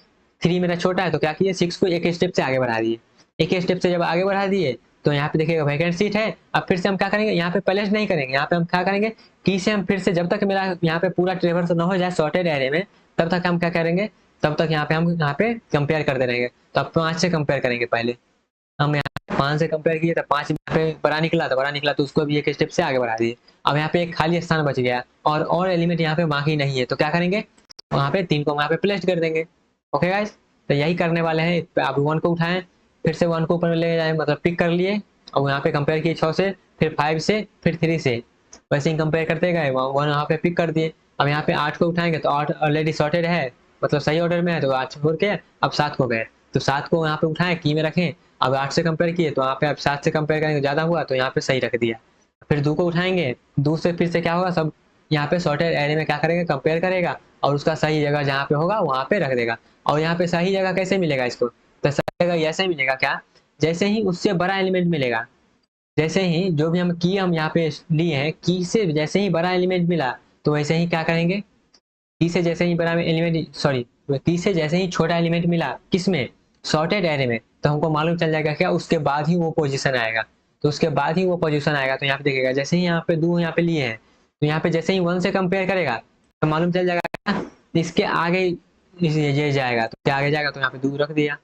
3 मेरा छोटा है, तो क्या किए 6 को एक स्टेप से आगे बढ़ा दिए। एक स्टेप से जब आगे बढ़ा दिए तो यहाँ पे देखिएगा वैकेंट सीट है। अब फिर से हम क्या करेंगे, यहाँ पे प्लेस नहीं करेंगे, यहाँ पे हम क्या करेंगे की से हम फिर से जब तक मेरा यहाँ पे पूरा ट्रेवर्स न हो जाए सॉर्टेड एरे में, तब तक हम क्या करेंगे, तब तक यहाँ पे हम यहाँ पे कंपेयर करते रहेंगे। तो अब 5 से कंपेयर करेंगे, पहले हम यहाँ 5 से कंपेयर किए तो 5 यहाँ पे बड़ा निकला तो उसको भी एक स्टेप से आगे बढ़ा दिए। अब यहाँ पे एक खाली स्थान बच गया और एलिमेंट यहाँ पे बाकी नहीं है, तो क्या करेंगे वहाँ पे 3 को वहाँ पे प्लेस कर देंगे। ओके गाइस, तो यही करने वाले हैं। आप 1 को उठाएं, फिर से 1 को ऊपर ले जाए, मतलब पिक कर लिए और यहाँ पे कंपेयर किए 6 से, फिर 5 से, फिर 3 से, वैसे ही कंपेयर करते गए, 1 यहाँ पे पिक कर दिए। अब यहाँ पे 8 को उठाएंगे तो 8 ऑलरेडी सॉर्टेड है, मतलब सही ऑर्डर में है, तो 8 छोड़ के अब 7 को गए, तो 7 को यहाँ पे उठाएं की में रखें। अब 8 से कंपेयर किए तो यहाँ पे अब 7 से कंपेयर करेंगे, ज्यादा हुआ तो यहाँ पे सही रख दिया। फिर 2 को उठाएंगे, 2 से फिर से क्या होगा, सब यहाँ पे सॉर्टेड एरे में क्या करेंगे कंपेयर करेगा और उसका सही जगह जहाँ पे होगा वहां पे रख देगा। और यहाँ पे सही जगह कैसे मिलेगा इसको, तो सही जगह ऐसे मिलेगा क्या, जैसे ही उससे बड़ा एलिमेंट मिलेगा, जैसे ही जो भी हम की हम यहाँ पे लिए हैं, की से जैसे ही बड़ा एलिमेंट मिला तो वैसे ही क्या करेंगे, की से जैसे ही बड़ा एलिमेंट, सॉरी, की से जैसे ही छोटा एलिमेंट मिला किसमें, सॉर्टेड एरे में, तो हमको मालूम चल जाएगा क्या, उसके बाद ही वो पोजीशन आएगा। तो उसके बाद ही वो पोजीशन आएगा, तो यहाँ पे देखिएगा जैसे ही यहाँ पे 2 यहाँ पे लिए हैं, तो यहाँ पे जैसे ही 1 से कंपेयर करेगा तो मालूम चल जाएगा इसके आगे ये जाएगा, तो क्या आगे जाएगा, तो यहाँ पे 2 रख दिया।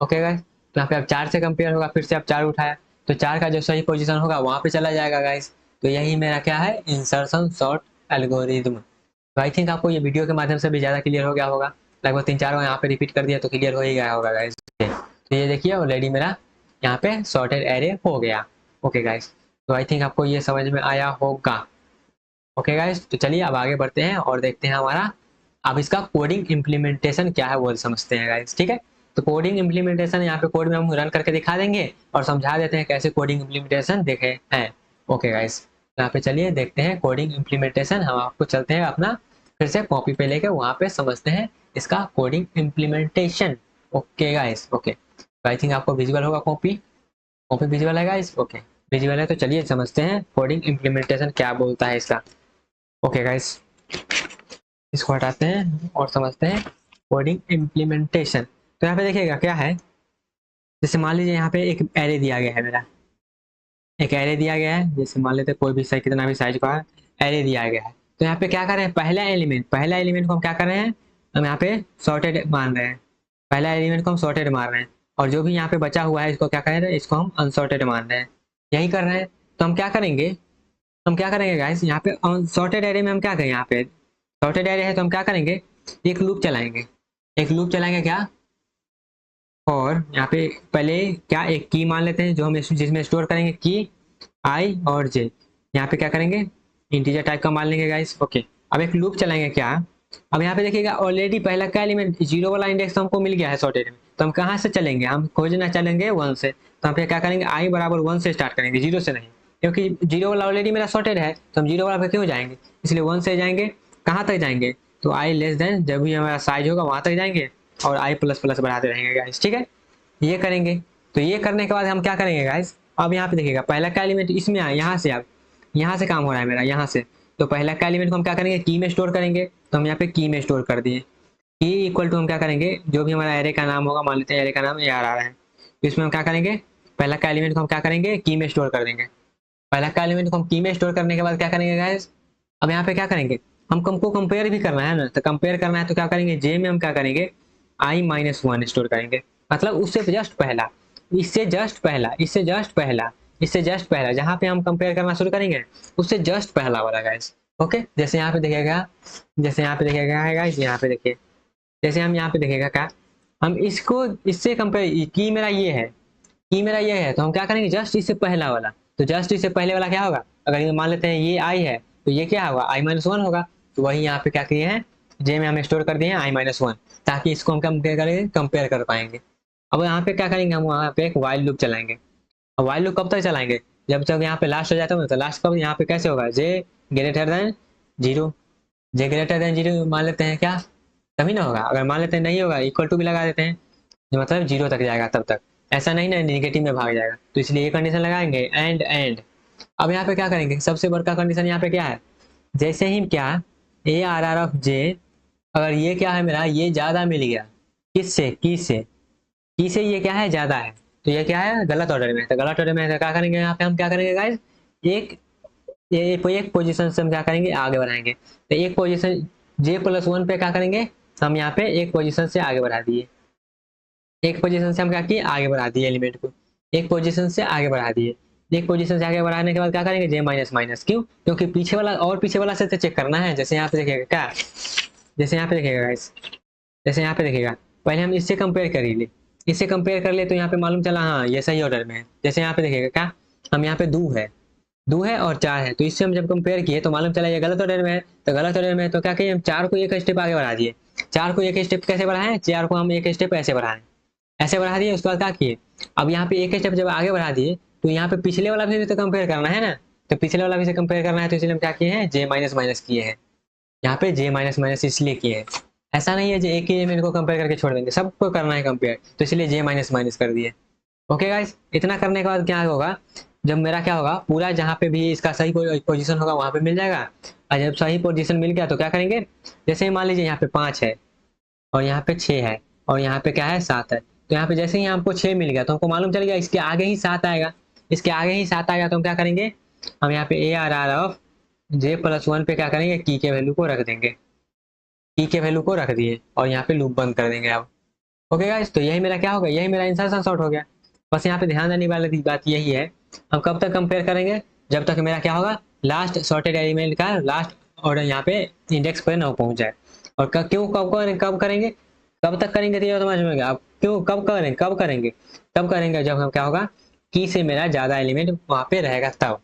ओके गाइस, तो यहाँ पे अब 4 से कंपेयर होगा, फिर से अब 4 उठाया तो 4 का जो सही पोजीशन होगा वहां पे चला जाएगा गाइस। तो यही मेरा क्या है, इंसर्शन सॉर्ट एल्गोरिदम। तो आई थिंक आपको ये वीडियो के माध्यम से भी ज्यादा क्लियर हो गया होगा, लगभग 3-4 बार यहाँ पे रिपीट कर दिया तो क्लियर हो ही गया होगा गाइस। तो ये देखिए ऑलरेडी मेरा यहाँ पे सॉर्टेड एरे हो गया। ओके गाइस, तो आई थिंक आपको ये समझ में आया होगा। ओके गाइस, तो चलिए अब आगे बढ़ते हैं और देखते हैं हमारा अब इसका कोडिंग इम्प्लीमेंटेशन क्या है वो समझते हैं गाइस, ठीक है। तो कोडिंग इम्प्लीमेंटेशन यहाँ पे कोड में हम रन करके दिखा देंगे और समझा देते हैं कैसे कोडिंग इम्प्लीमेंटेशन देखे हैं। ओके गाइस, यहाँ पे चलिए देखते हैं कोडिंग इम्प्लीमेंटेशन। हम आपको चलते हैं अपना फिर से कॉपी पे लेके वहां पे समझते हैं इसका coding implementation. Okay guys, okay, तो आई थिंक आपको विजुअल होगा, कॉपी कॉपी विजुअल है गाइस, ओके विजुअल है। तो चलिए समझते हैं कोडिंग इम्प्लीमेंटेशन क्या बोलता है इसका। ओके गाइस, इसको हटाते हैं और समझते हैं कोडिंग इम्प्लीमेंटेशन। तो यहाँ पे देखिएगा क्या है, जैसे मान लीजिए यहाँ पे एक एरे दिया गया है, मेरा एक एरे दिया गया है, जैसे मान लेते कोई भी साइज कितना भी साइज का एरे दिया गया है। तो यहाँ पे क्या कर रहे हैं, पहला एलिमेंट को हम क्या कर रहे हैं, हम यहाँ पे सॉर्टेड मान रहे हैं, पहला एलिमेंट को हम सॉर्टेड मान रहे हैं, और जो भी यहाँ पे बचा हुआ है इसको क्या कर रहे हैं, इसको हम अनसॉर्टेड मान रहे हैं, यही कर रहे हैं। तो हम क्या करेंगे गाइस, यहाँ पे सॉर्टेड एरे में हम क्या करें, यहाँ पे सॉर्टेड एरे है तो हम क्या करेंगे, एक लूप चलाएंगे क्या, और यहाँ पे पहले क्या एक की मान लेते हैं जो हम जिसमें स्टोर करेंगे की आई और जे, यहाँ पे क्या करेंगे इंटीजर टाइप का मान लेंगे गाइस। ओके, अब एक लूप चलाएंगे क्या, अब यहाँ पे देखिएगा ऑलरेडी पहला का एलिमेंट 0 वाला इंडेक्स तो हमको मिल गया है सॉर्टेड में, तो हम कहाँ से चलेंगे, हम खोजना चलेंगे 1 से। तो हम पे क्या करेंगे, आई बराबर 1 से स्टार्ट करेंगे, 0 से नहीं, क्योंकि 0 वाला ऑलरेडी मेरा सॉर्टेड है, तो हम 0 वाला पे क्यों जाएंगे, इसलिए 1 से जाएंगे। कहाँ तक जाएंगे, तो आई लेस देन जब भी हमारा साइज होगा वहां तक जाएंगे और आई प्लस प्लस बढ़ाते रहेंगे गाइस, ठीक है, ये करेंगे। तो ये करने के बाद हम क्या करेंगे गाइस, अब यहाँ पे देखिएगा पहला का एलिमेंट इसमें आया, यहाँ से काम हो रहा है मेरा, यहाँ से, तो पहला का एलिमेंट को हम क्या करेंगे, की में स्टोर करेंगे, तो हम यहाँ पे की में स्टोर कर दिए। की इक्वल टू हम क्या करेंगे, जो भी हमारा एरे का नाम होगा, मान लेते हैं एरे का नाम AR आ रहा है, तो इसमें हम क्या करेंगे, पहला का एलिमेंट को हम क्या करेंगे, की में स्टोर कर देंगे। पहला का एलिमेंट को हम की में स्टोर करने के बाद क्या करेंगे गाइस, अब यहाँ पे क्या करेंगे, हमको कंपेयर भी करना है ना, तो कंपेयर करना है तो क्या करेंगे, जे में हम क्या करेंगे, i-1 स्टोर करेंगे, मतलब उससे जस्ट पहला, इससे जस्ट पहला जहां पे हम कंपेयर करना शुरू करेंगे उससे जस्ट पहला वाला गाइस। ओके, जैसे यहाँ पे देखिएगा है गाइस, यहाँ पे देखिए, जैसे हम यहाँ पे देखिएगा क्या, हम इसको इससे कंपेयर, की मेरा ये है तो हम क्या करेंगे, जस्ट इससे पहला वाला, तो जस्ट इससे पहले वाला क्या होगा, अगर ये मान लेते हैं ये आई है तो ये क्या होगा, i-1 होगा, तो वही यहाँ पे क्या किए हैं, जे में हम स्टोर कर दिए हैं i-1, ताकि इसको हम कंपेयर कर पाएंगे। अब यहाँ पे क्या करेंगे, हम वहाँ पे एक वाइल लूप चलाएंगे। अब वाइल लूप कब तक चलाएंगे, जब तक यहाँ पे लास्ट हो जाता है, तो लास्ट कब यहाँ पे कैसे होगा, जे ग्रेटर देन जीरो मान लेते हैं क्या, तभी ना होगा, अगर मान लेते हैं नहीं होगा इक्वल टू भी लगा देते हैं, मतलब 0 तक जाएगा, तब तक ऐसा नहीं ना निगेटिव में भाग जाएगा, तो इसलिए ये कंडीशन लगाएंगे एंड। अब यहाँ पे क्या करेंगे, सबसे बड़का कंडीशन यहाँ पे क्या है, जैसे ही क्या ARR ऑफ जे अगर ये क्या है मेरा, ये ज्यादा मिल गया किससे, की से ये क्या है, ज्यादा है, तो ये क्या है, गलत ऑर्डर में है। तो गलत ऑर्डर में है तो क्या करेंगे, यहाँ पे हम क्या करेंगे गाइस, एक एक पोजीशन से हम क्या करेंगे, आगे बढ़ाएंगे। तो एक पोजीशन J+1 पे क्या करेंगे, हम यहाँ पे एक पोजीशन से आगे बढ़ा दिए। एक पोजीशन से हम क्या किए, आगे बढ़ा दिए एलिमेंट को, एक पोजीशन से आगे बढ़ा दिए। एक पोजीशन से आगे बढ़ाने के बाद क्या करेंगे, J-, क्यों, क्योंकि पीछे वाला और पीछे वाला से तो चेक करना है। जैसे यहाँ पे देखिएगा क्या, जैसे यहाँ पे देखिएगा गाइस, जैसे यहाँ पे देखिएगा, पहले हम इससे कंपेयर कर ले, इससे कंपेयर कर ले तो यहाँ पे मालूम चला हाँ ये सही ऑर्डर में है। जैसे यहाँ पे देखिएगा क्या, हम यहाँ पे दो है और 4 है, तो इससे हम जब कंपेयर किए तो मालूम चला ये गलत ऑर्डर में है। तो गलत ऑर्डर में है तो क्या किए, हम 4 को एक स्टेप आगे बढ़ा दिए। 4 को एक स्टेप कैसे बढ़ाएं, 4 को हम एक स्टेप ऐसे बढ़ाएं, ऐसे बढ़ा दिए। उसके बाद क्या किए, अब यहाँ पे एक स्टेप जब आगे बढ़ा दिए तो यहाँ पे पिछले वाला भी तो कंपेयर करना है ना, तो पिछले वाला भी से कंपेयर करना है, तो इसलिए हम क्या किए हैं, J-, किए हैं। यहाँ पे J-, इसलिए किए हैं। ऐसा नहीं है जो एक ही एलिमेंट को कंपेयर करके छोड़ देंगे, सबको करना है कंपेयर, तो इसलिए J-, कर दिए। ओके गाइस, इतना करने के बाद क्या होगा, जब मेरा क्या होगा, पूरा जहाँ पे भी इसका सही पोजीशन होगा वहां पे मिल जाएगा। और जब सही पोजीशन मिल गया तो क्या करेंगे, जैसे मान लीजिए यहाँ पे 5 है और यहाँ पे 6 है और यहाँ पे क्या है, 7 है। तो यहाँ पे जैसे ही हमको 6 मिल गया तो हमको मालूम चल गया इसके आगे ही 7 आएगा, इसके आगे ही 7 आएगा। तो हम क्या करेंगे, हम यहाँ पे ARR ऑफ J+1 पे क्या करेंगे, की के वैल्यू को रख देंगे, की के वैल्यू को रख दिए और यहाँ पे लूप बंद कर देंगे अब। ओके गाइस, तो यही मेरा क्या होगा, यही मेरा इंसर्शन सॉर्ट हो गया। बस यहाँ पे ध्यान देने वाली बात यही है, हम कब तक कंपेयर करेंगे, जब तक मेरा क्या होगा, लास्ट सॉर्टेड एलिमेंट का लास्ट ऑर्डर यहाँ पे इंडेक्स पर ना पहुंच जाए। और क्यों, कब करेंगे, कब तक करेंगे, तो ये समझ में गया। अब क्यों, कब करेंगे, तब करेंगे जब हम क्या होगा, की से मेरा ज्यादा एलिमेंट वहां पे रहेगा तब।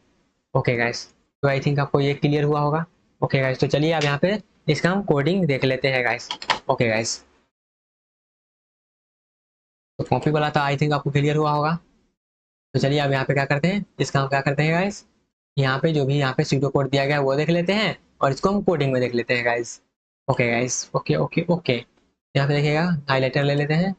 ओके गाइस, तो आई थिंक आपको ये क्लियर हुआ होगा। ओके गाइस, तो चलिए अब यहाँ पे इसका हम कोडिंग देख लेते हैं गाइस। ओके गाइस, तो कॉपी वाला था, आई थिंक आपको क्लियर हुआ होगा। तो चलिए अब यहाँ पे क्या करते हैं, इसका हम क्या करते हैं गाइस, यहाँ पे जो भी यहाँ पे सीडो कोड दिया गया है वो देख लेते हैं और इसको हम कोडिंग में देख लेते हैं guys. Okay guys, okay okay okay, यहाँ पे देखिएगा हाईलाइटर ले लेते हैं।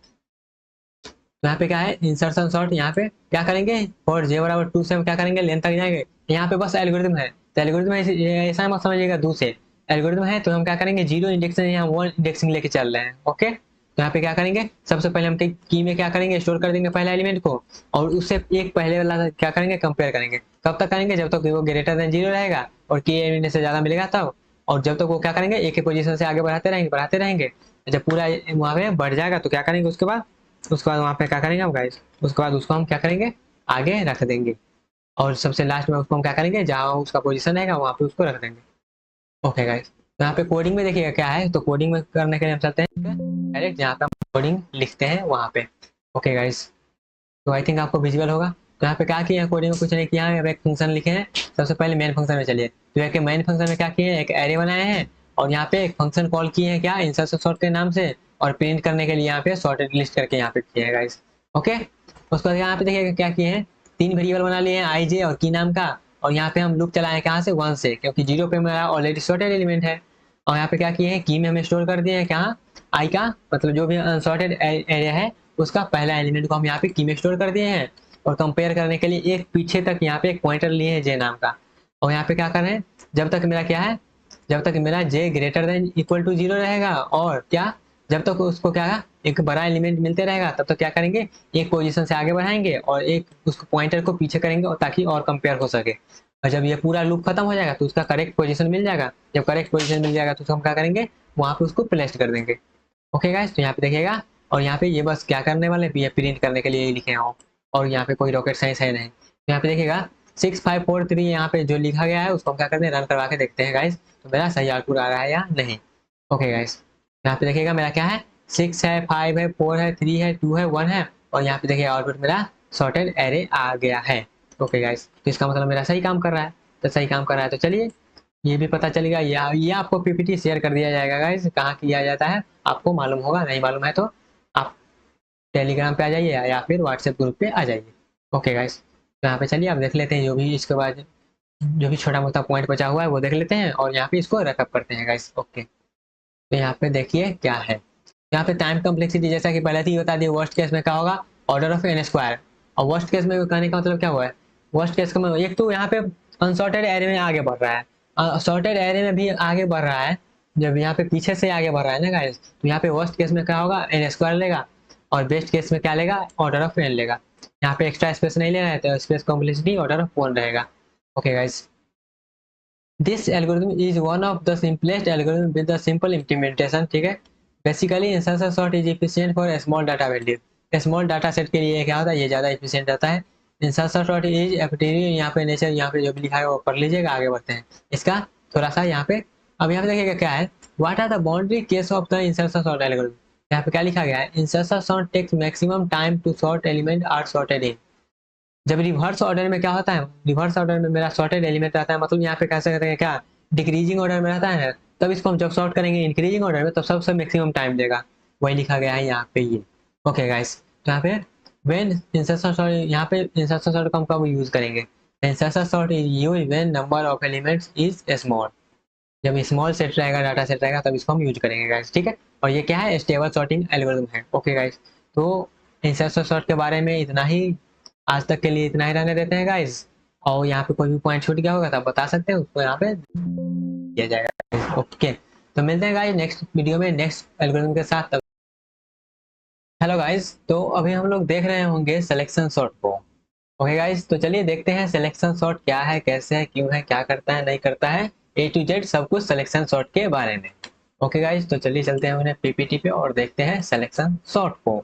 तो यहाँ पे क्या है, इंसर्शन सॉर्ट, यहाँ पे क्या करेंगे, और J=2 से हम क्या करेंगे, लेंथ तक जाएंगे। यहाँ पे बस एल्गोरिथम है, तो एल्गोरिथम ऐसा मत समझिएगा, 2 से एल्गोरिथम है तो हम क्या करेंगे, 0 इंडेक्सिंग यहाँ 1 इंडेक्सिंग लेके चल रहे हैं। ओके, तो यहाँ पे क्या करेंगे, सबसे पहले हम की में क्या करेंगे, स्टोर कर देंगे पहले एलिमेंट को, और उससे एक पहले वाला क्या करेंगे, कंपेयर करेंगे। कब तक करेंगे, जब तक वो ग्रेटर देन 0 रहेगा और की एलिमेंट से ज्यादा मिलेगा तब। और जब तक वो क्या करेंगे, एक ही पोजीशन से आगे बढ़ाते रहेंगे। जब पूरा वहां पे बढ़ जाएगा तो क्या करेंगे, उसके बाद वहां पे क्या करेंगे हम गाइस, उसके बाद उसको हम क्या करेंगे, आगे रख देंगे। और सबसे लास्ट में उसको हम क्या करेंगे, जहां उसका पोजीशन रहेगा वहां पे उसको रख देंगे। ओके गाइस, तो यहाँ पे कोडिंग में देखिएगा क्या है, तो कोडिंग में करने के लिए हम चलते हैं डायरेक्ट जहाँ पे हम कोडिंग लिखते हैं वहां पे। ओके गाइस, तो आई थिंक आपको विजुअल होगा। तो यहाँ पे क्या किया है, कोडिंग में कुछ नहीं किया है, एक फंक्शन लिखे हैं। सबसे पहले मेन फंक्शन में चलिए, तो यहाँ के मेन फंक्शन में क्या किए हैं, एक एरे बनाए हैं और यहाँ पे एक फंक्शन कॉल किए हैं, क्या, इंसर्शन सॉर्ट के नाम से, और प्रिंट करने के लिए यहाँ पे सॉर्टेड लिस्ट करके यहाँ पे किए हैं गाइस। ओके, उसके बाद यहाँ पे देखिए क्या किए हैं, 3 वेरिएबल बना लिए हैं, IJ और की नाम का। और यहाँ पे हम लूप चलाए कहाँ से, 1 से, क्योंकि 0 पे मेरा ऑलरेडी सॉर्टेड एलिमेंट है। और यहाँ पे क्या किए हैं, की में हमें स्टोर कर दिए हैं क्या, आई का मतलब जो भी अनसॉर्टेड एरिया है उसका पहला एलिमेंट को हम यहाँ पे की में स्टोर कर दिए हैं। और कंपेयर करने के लिए एक पीछे तक यहाँ पे एक पॉइंटर लिए हैं J नाम का। और यहाँ पे क्या कर रहे हैं, जब तक मेरा क्या है, जब तक मेरा J= 0 रहेगा, और क्या, जब तक उसको क्या एक बड़ा एलिमेंट मिलते रहेगा तब तक क्या करेंगे, एक पोजीशन से आगे बढ़ाएंगे और एक उसको पॉइंटर को पीछे करेंगे, और ताकि और कंपेयर हो सके। और जब ये पूरा लूप खत्म हो जाएगा तो उसका करेक्ट पोजीशन मिल जाएगा। जब करेक्ट पोजीशन मिल जाएगा तो उसको हम क्या करेंगे, वहां पे उसको प्लेस कर देंगे। ओके गाइस, तो यहाँ पे देखिएगा, और यहाँ पे ये बस क्या करने वाले, ये प्रिंट करने के लिए लिखे हैं, और यहाँ पे कोई रॉकेट साइंस है नहीं। तो यहाँ पे देखिएगा 6543 यहाँ पे जो लिखा गया है उसको हम क्या करते हैं, रन करवा के देखते हैं गाइस, तो मेरा सही आउटपुट आ रहा है या नहीं। ओके गाइस, यहाँ पे देखिएगा मेरा क्या है, 6 है, 5 है, 4 है, 3 है, 2 है, 1 है, और यहाँ पे देखिए आउटपुट मेरा सॉर्टेड एरे आ गया है। ओके गाइस, तो इसका मतलब मेरा सही काम कर रहा है, तो सही काम कर रहा है, तो चलिए ये भी पता चलेगा। ये आपको PPT शेयर कर दिया जाएगा गाइस, कहाँ किया जाता है आपको मालूम होगा, नहीं मालूम है तो आप टेलीग्राम पे आ जाइए या फिर व्हाट्सएप ग्रुप पे आ जाइए। ओके गाइस, तो यहाँ पे चलिए आप देख लेते हैं, जो भी इसके बाद जो भी छोटा मोटा पॉइंट बचा हुआ है वो देख लेते हैं और यहाँ पे इसको रैपअप करते हैं गाइस। ओके, तो यहाँ पे देखिए क्या है, यहाँ पे टाइम कम्प्लेक्सिटी जैसा कि पहले ही बता दिए, वर्स्ट केस में क्या होगा, ऑर्डर ऑफ n²। और वर्स्ट केस में कहने का मतलब क्या हुआ है, वर्स्ट केस में एक तो यहाँ पे अनसॉर्टेड एरे में आगे बढ़ रहा है, सॉर्टेड एरे में भी आगे बढ़ रहा है, जब यहाँ पे पीछे से आगे बढ़ रहा है ना गाइस, तो यहाँ पे वर्स्ट केस में क्या होगा, n स्क्वायर लेगा, और बेस्ट केस में क्या लेगा, ऑर्डर ऑफ n लेगा। यहाँ पे एक्स्ट्रा स्पेस नहीं लेना है, तो स्पेस कॉम्प्लेक्सिटी ऑर्डर ऑफ 1 रहेगा। Okay guys, this algorithm is one of the simplest algorithm with the simple implementation. ठीक है, basically insertion sort is efficient for small data value. Small data set के लिए क्या होता है, ये ज़्यादा एफिशिएंट रहता है। इंसर्शन सॉर्ट इज एफिटिव, यहाँ पे नेचर, यहाँ पे जो भी लिखा है वो पढ़ लीजिएगा, आगे बढ़ते हैं इसका थोड़ा सा यहाँ पे। अब यहाँ पे देखिएगा क्या है, what are the boundary case of the insertion sort algorithm. यहाँ पे क्या लिखा गया है, insertion sort takes maximum time to sort element are sorted in. जब रिवर्स ऑर्डर में क्या होता है, रिवर्स ऑर्डर में मेरा सॉर्टेड एलिमेंट रहता है, मतलब यहाँ पे कह सकते हैं क्या, डिक्रीजिंग ऑर्डर में रहता है, तब इसको हम जब सॉर्ट करेंगे इंक्रीजिंग ऑर्डर में, तब सबसे मैक्सिमम टाइम देगा। वही लिखा गया है यहाँ पे ये। ओके गाइस, तो यहाँ पे व्हेन इंसर्शन सॉर्ट, यहाँ पे इंसर्शन सॉर्ट को हम कब यूज करेंगे, insertion sort is used when number of elements is small. जब स्मॉल सेट रहेगा, डाटा सेट रहेगा, तब इसको हम यूज करेंगे गाइस। ठीक है, और ये क्या है, स्टेबल सॉर्टिंग एल्गोरिथम है। ओके गाइस, तो इंसर्शन सॉर्ट के बारे में इतना ही, आज तक के लिए इतना ही रहने देते हैं गाइस। और यहाँ पे कोई भी पॉइंट छूट गया होगा तो आप बता सकते हैं, उसको यहाँ पे दिया जाएगा। ओके, तो मिलते हैं गाइस नेक्स्ट वीडियो में नेक्स्ट एल्गोरिथम के साथ। हेलो गाइस, तो अभी हम लोग देख रहे होंगे सिलेक्शन सॉर्ट को। ओके गाइस, तो चलिए देखते हैं सिलेक्शन सॉर्ट क्या है, कैसे है, क्यों है, क्या करता है, नहीं करता है, A to Z सब कुछ सिलेक्शन सॉर्ट के बारे में। ओके गाइस, तो चलिए चलते हैं उन्हें पीपीटी पे और देखते हैं सिलेक्शन सॉर्ट को।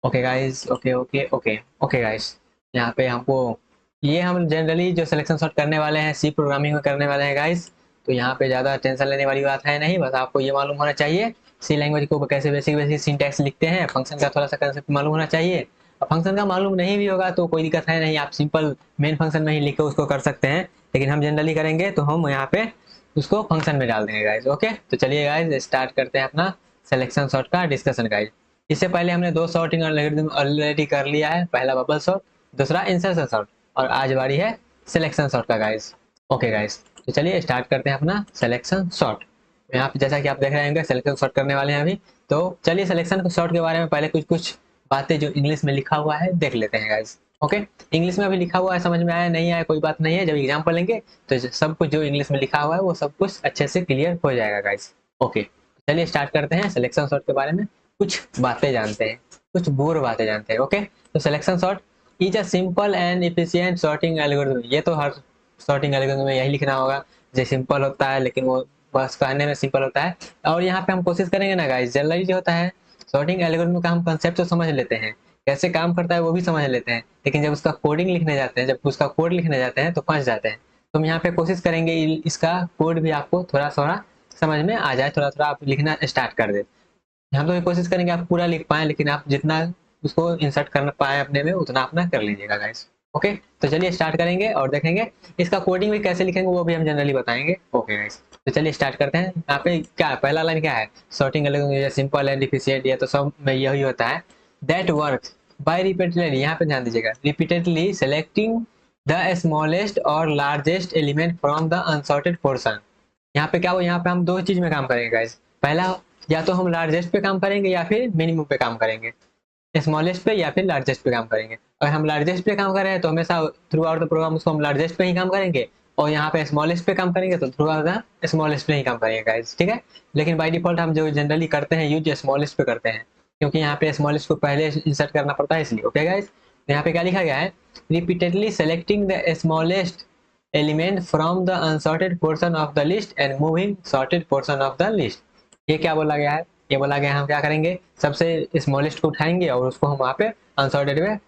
Okay guys, okay okay okay okay guys, यहाँ पे हमको, ये हम जनरली जो सिलेक्शन सॉर्ट करने वाले हैं सी प्रोग्रामिंग में करने वाले हैं गाइस। तो यहाँ पे ज़्यादा टेंशन लेने वाली बात है नहीं, बस आपको ये मालूम होना चाहिए सी लैंग्वेज को कैसे बेसिक बेसिक सिंटैक्स लिखते हैं, फंक्शन का थोड़ा सा कंसेप्ट मालूम होना चाहिए। फंक्शन का मालूम नहीं भी होगा तो कोई दिक्कत है नहीं, आप सिंपल मेन फंक्शन में ही लिख के उसको कर सकते हैं, लेकिन हम जनरली करेंगे तो हम यहाँ पे उसको फंक्शन में डाल देंगे गाइज। ओके, तो चलिए गाइज स्टार्ट करते हैं अपना सिलेक्शन सॉर्ट का डिस्कशन गाइज। इससे पहले हमने दो सॉर्टिंग ऑलरेडी कर लिया है, पहला बबल सॉर्ट, दूसरा इंसर्शन सॉर्ट, और आज बारी है सिलेक्शन सॉर्ट का गाइज। ओके गाइज, तो चलिए स्टार्ट करते हैं अपना सिलेक्शन सॉर्ट। यहाँ पे जैसा कि आप देख रहे होंगे सिलेक्शन सॉर्ट करने वाले हैं अभी। तो चलिए सिलेक्शन सॉर्ट के बारे में पहले कुछ कुछ बातें जो इंग्लिश में लिखा हुआ है देख लेते हैं गाइज। ओके, इंग्लिश में अभी लिखा हुआ है, समझ में आया नहीं आया कोई बात नहीं है, जब एग्जाम्पल लेंगे तो सब कुछ जो इंग्लिश में लिखा हुआ है वो सब कुछ अच्छे से क्लियर हो जाएगा गाइज। ओके, चलिए स्टार्ट करते हैं सिलेक्शन सॉर्ट के बारे में कुछ बातें जानते हैं, कुछ बोर बातें जानते हैं। ओके, तो selection sort is a simple and efficient sorting algorithm. ये तो हर सॉर्टिंग एल्गोरिथम में यही लिखना होगा, जो सिंपल होता है लेकिन वो बस कहने में सिंपल होता है। और यहाँ पे हम कोशिश करेंगे ना गाइस, जनरली जो होता है सॉर्टिंग एल्गोरिथम का हम कंसेप्ट तो समझ लेते हैं, कैसे काम करता है वो भी समझ लेते हैं, लेकिन जब उसका कोडिंग लिखने जाते हैं, जब उसका कोड लिखने जाते हैं तो फंस जाते हैं। तो हम यहाँ पे कोशिश करेंगे इसका कोड भी आपको थोड़ा थोड़ा समझ में आ जाए, थोड़ा थोड़ा आप लिखना स्टार्ट कर दे। हम तो कोशिश करेंगे आप पूरा लिख पाए, लेकिन आप जितना उसको इंसर्ट कर पाए अपने में उतना अपना कर लीजिएगा गाइस। ओके, तो चलिए स्टार्ट करेंगे और देखेंगे इसका कोडिंग भी कैसे लिखेंगे वो भी हम जनरली बताएंगे। ओके गाइस, तो चलिए स्टार्ट करते हैं। यहाँ पे क्या है, पहला लाइन क्या है, sorting algorithm simple and efficient, ये तो सब में यही होता है। दैट वर्क बाय रिपीटेडली, यहाँ पे ध्यान दीजिएगा, रिपीटेडली सेलेक्टिंग द स्मॉलेस्ट और largest element from the unsorted portion. यहाँ पे क्या हो, यहाँ पे हम दो चीज में काम करेंगे गाइस। पहला, या तो हम लार्जेस्ट पे काम करेंगे या फिर मिनिमम पे काम करेंगे, स्मॉलेस्ट पे या फिर लार्जेस्ट पे काम करेंगे। अगर हम लार्जेस्ट पे काम कर रहे हैं तो हमेशा थ्रू आउट द प्रोग्राम उसको हम लार्जेस्ट पे ही काम करेंगे, और यहाँ पे स्मॉलेस्ट पे काम करेंगे तो थ्रू आउट द स्मॉलेस्ट पे ही काम करेंगे गाइस। ठीक है, लेकिन बाय डिफॉल्ट हम जो जनरली करते हैं यूज स्मॉलेस्ट पे करते हैं, क्योंकि यहाँ पे स्मॉलेस्ट को पहले इंसर्ट करना पड़ता है इसलिए। ओके गाइस, तो यहाँ पे क्या लिखा गया है, repeatedly selecting the smallest element from the unsorted portion of the list and moving sorted portion of the list. ये क्या बोला गया है, ये बोला गया हम क्या करेंगे, सबसे स्मॉलेस्ट को उठाएंगे और उसको हम वहाँ पे अनसॉर्टेड में,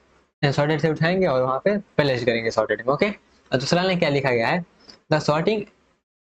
सॉर्टेड से उठाएंगे और वहाँ पे प्लेस करेंगे सॉर्टेड में। ओके, और दूसरा लाइन क्या लिखा गया है, the sorting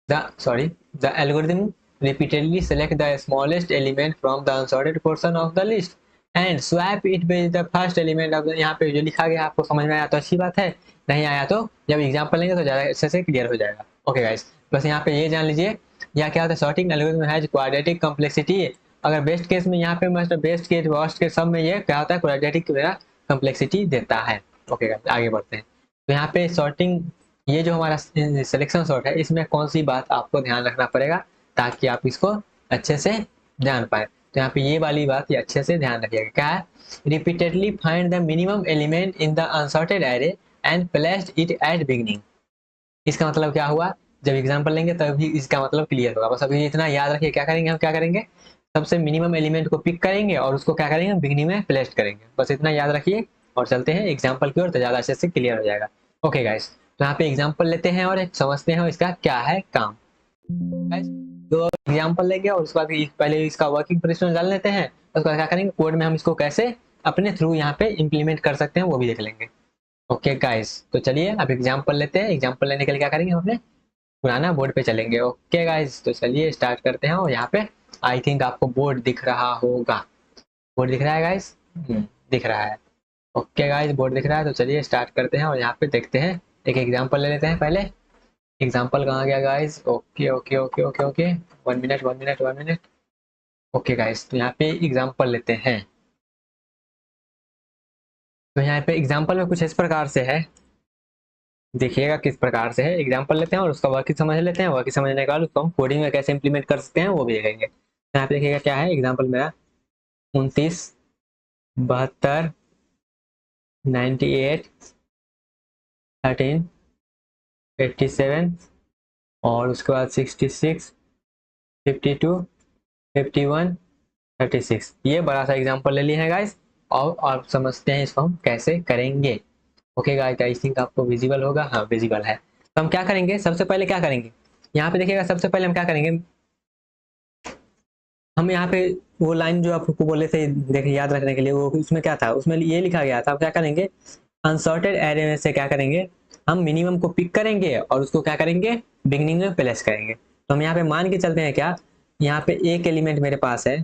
the algorithm repeatedly select the smallest element from the unsorted portion of the list and swap it with the first element of the. यहाँ पे जो लिखा गया आपको समझ में आया तो अच्छी बात है, नहीं आया तो जब एग्जाम्पल लेंगे तो ज़्यादा अच्छे से क्लियर हो जाएगा। ओके गाइस, बस यहाँ पे ये जान लीजिए, यहाँ क्या होता है, sorting algorithm has quadratic complexity. अगर बेस्ट केस में यहाँ पे मतलब बेस्ट केस वर्स्ट केस सब में ये क्या होता है, क्वाड्रेटिक वगैरह कॉम्प्लेक्सिटी देता है। ओके गाइस, आगे बढ़ते हैं। तो यहाँ पे सॉर्टिंग, ये जो हमारा सिलेक्शन सॉर्ट है, इसमें कौन सी बात आपको ध्यान रखना पड़ेगा ताकि आप इसको अच्छे से जान पाए। तो यहाँ पे ये वाली बात ये अच्छे से ध्यान रखिएगा, क्या है, repeatedly find the minimum element in the unsorted array and placed it at beginning. इसका मतलब क्या हुआ, जब एग्जाम्पल लेंगे तभी इसका मतलब क्लियर होगा। बस अभी इतना याद रखिए, क्या करेंगे हम, क्या करेंगे, सबसे मिनिमम एलिमेंट को पिक करेंगे और उसको क्या करेंगे, बिगनिंग में प्लेस करेंगे। बस इतना याद रखिए और चलते हैं एग्जाम्पल की ओर, तो ज्यादा अच्छे से क्लियर हो जाएगा। ओके गाइस, तो यहाँ पे एग्जाम्पल लेते हैं और एक समझते हैं इसका क्या है काम। गाइस, तो एग्जाम्पल लेंगे और उसके बाद पहले इसका वर्किंग प्रिंसिपल जान लेते हैं, उसके बाद क्या करेंगे, कोड में हम इसको कैसे अपने थ्रू यहाँ पे इंप्लीमेंट कर सकते हैं वो भी देख लेंगे। ओके गाइस, तो चलिए अब एग्जाम्पल लेते हैं। एग्जाम्पल लेने के लिए क्या करेंगे, हम अपने पुराना बोर्ड पे चलेंगे। ओके गाइस, तो चलिए स्टार्ट करते हैं। और यहाँ पे आई थिंक आपको बोर्ड दिख रहा होगा। बोर्ड दिख रहा है गाइस? दिख रहा है। ओके गाइस, बोर्ड दिख रहा है, तो चलिए स्टार्ट करते हैं और यहाँ पे देखते हैं। एक एग्जाम्पल ले लेते हैं पहले। एग्जाम्पल कहाँ गया guys? Okay okay okay okay okay, 1 minute 1 minute 1 minute. Okay guys, तो यहाँ पे एग्जाम्पल लेते हैं। तो यहाँ पे एग्जाम्पल में कुछ इस प्रकार से है, देखिएगा किस प्रकार से है। एग्जाम्पल लेते हैं और उसका वर्किंग समझ लेते हैं। वर्किंग समझने के बाद उसको हम कोडिंग में कैसे इंप्लीमेंट कर सकते हैं वो भी देखेंगे। यहाँ पे देखिएगा क्या है एग्जाम्पल मेरा, 29 72 98 13 87 और उसके बाद 66 52 51 36। ये बड़ा सा एग्जाम्पल ले लिया है गाइस, और आप समझते हैं इसको हम कैसे करेंगे। ओके गाइस, आई थिंक आपको विजिबल होगा, हाँ विजिबल है। तो हम क्या करेंगे, सबसे पहले क्या करेंगे, यहाँ पे देखिएगा सबसे पहले हम क्या करेंगे, हम यहाँ पे वो लाइन जो आपको बोले थे देखिए याद रखने के लिए, वो उसमें क्या था, उसमें ये लिखा गया था। क्या करेंगे, अनसॉर्टेड एरे में से क्या करेंगे, हम मिनिमम को पिक करेंगे और उसको क्या करेंगे, बिगनिंग में प्लेस करेंगे। तो हम यहाँ पे मान के चलते हैं क्या, यहाँ पे एक एलिमेंट मेरे पास है,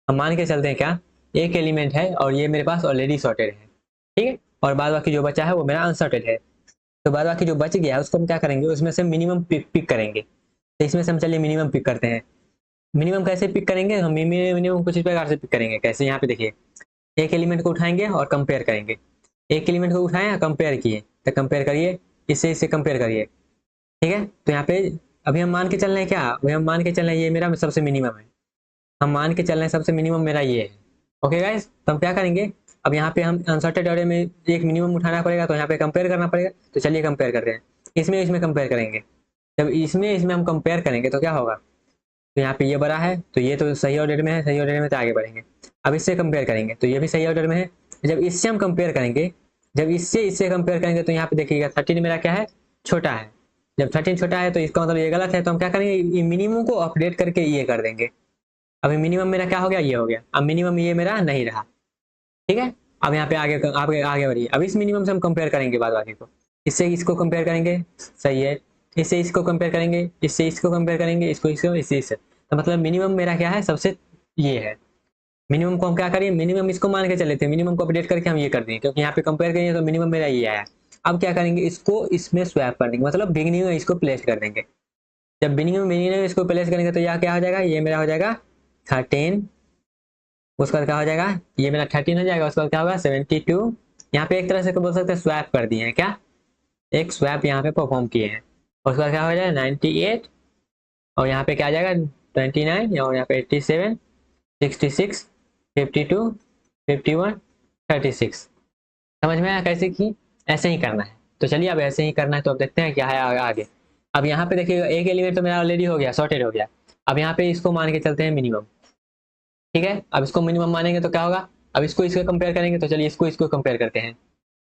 हम मान के चलते हैं क्या, एक एलिमेंट है और ये मेरे पास ऑलरेडी सॉर्टेड है, ठीक है, और बाद बाकी जो बचा है वो मेरा अनसॉर्टेड है। तो बाद बाकी जो बच गया उसको हम क्या करेंगे, उसमें से मिनिमम पिक करेंगे। तो इसमें से हम चलिए मिनिमम पिक करते हैं। मिनिमम कैसे पिक करेंगे, हम मिनिमम कुछ इस प्रकार से पिक करेंगे। कैसे, यहाँ पे देखिए, एक एलिमेंट को उठाएंगे और कंपेयर करेंगे। एक एलिमेंट को उठाए कंपेयर किए, तो कंपेयर करिए, इससे कंपेयर करिए, ठीक है। तो यहाँ पे अभी हम मान के चल रहे हैं क्या, अभी हम मान के चल रहे हैं ये मेरा सबसे मिनिमम है, हम मान के चल रहे हैं सबसे मिनिमम मेरा ये है। ओके गाइस, तो हम क्या करेंगे, अब यहाँ पे हम अनसॉर्टेड एरे में एक मिनिमम उठाना पड़ेगा, तो यहाँ पे कंपेयर करना पड़ेगा। तो चलिए कंपेयर करते हैं, इसमें कंपेयर करेंगे। जब इसमें हम कंपेयर करेंगे तो क्या होगा, तो यहाँ पे ये बड़ा है तो ये तो सही ऑर्डर में है, सही ऑर्डर में तो आगे बढ़ेंगे। अब इससे कंपेयर करेंगे तो ये भी सही ऑर्डर में है। जब इससे हम कंपेयर करेंगे, जब इससे कंपेयर करेंगे तो यहाँ पे देखिएगा 13 मेरा क्या है, छोटा है। जब 13 छोटा है तो इसका मतलब ये गलत है, तो हम क्या करेंगे, मिनिमम को अपडेट करके ये कर देंगे। अभी मिनिमम मेरा क्या हो गया, ये हो गया। अब मिनिमम ये मेरा नहीं रहा, ठीक है। अब यहाँ पे आगे आगे बढ़िए। अब इस मिनिमम से हम कंपेयर करेंगे बाद बाकी को, इससे इसको कंपेयर करेंगे, सही है, इससे इसको कंपेयर करेंगे, इससे इसको कंपेयर करेंगे, इसको इससे। तो मतलब मिनिमम मेरा क्या है, सबसे ये है। मिनिमम को हम क्या करिए, मिनिमम इसको मान के चले थे, मिनिमम को अपडेट करके हम ये कर देंगे, क्योंकि यहाँ पे कंपेयर करेंगे तो मिनिमम मेरा ये आया। अब क्या करेंगे, इसको इसमें स्वैप कर देंगे, मतलब बिगिनिंग में इसको प्लेस कर देंगे। जब बिगिनिंग में इसको प्लेस करेंगे तो यह क्या हो जाएगा, ये मेरा हो जाएगा 13, उसके बाद क्या हो जाएगा, ये मेरा 13 हो जाएगा, उसके बाद क्या होगा 72। यहाँ पे एक तरह से बोल सकते हैं स्वैप कर दिए हैं, क्या, एक स्वैप यहाँ पे परफॉर्म किए हैं। उसके बाद क्या हो जाएगा 98, और यहाँ पे क्या आ जाएगा 29, और यहाँ पे 87 66 52 51 36। समझ में आया कैसे की, ऐसे ही करना है। तो चलिए अब ऐसे ही करना है, तो अब देखते हैं क्या है आगे। अब यहाँ पे देखिएगा एक एलिमेंट तो मेरा ऑलरेडी हो गया, सॉर्टेड हो गया। अब यहाँ पे इसको मान के चलते हैं मिनिमम, ठीक है। अब इसको मिनिमम मानेंगे तो क्या होगा, अब इसको इसको कंपेयर करेंगे, तो चलिए इसको कंपेयर करते हैं।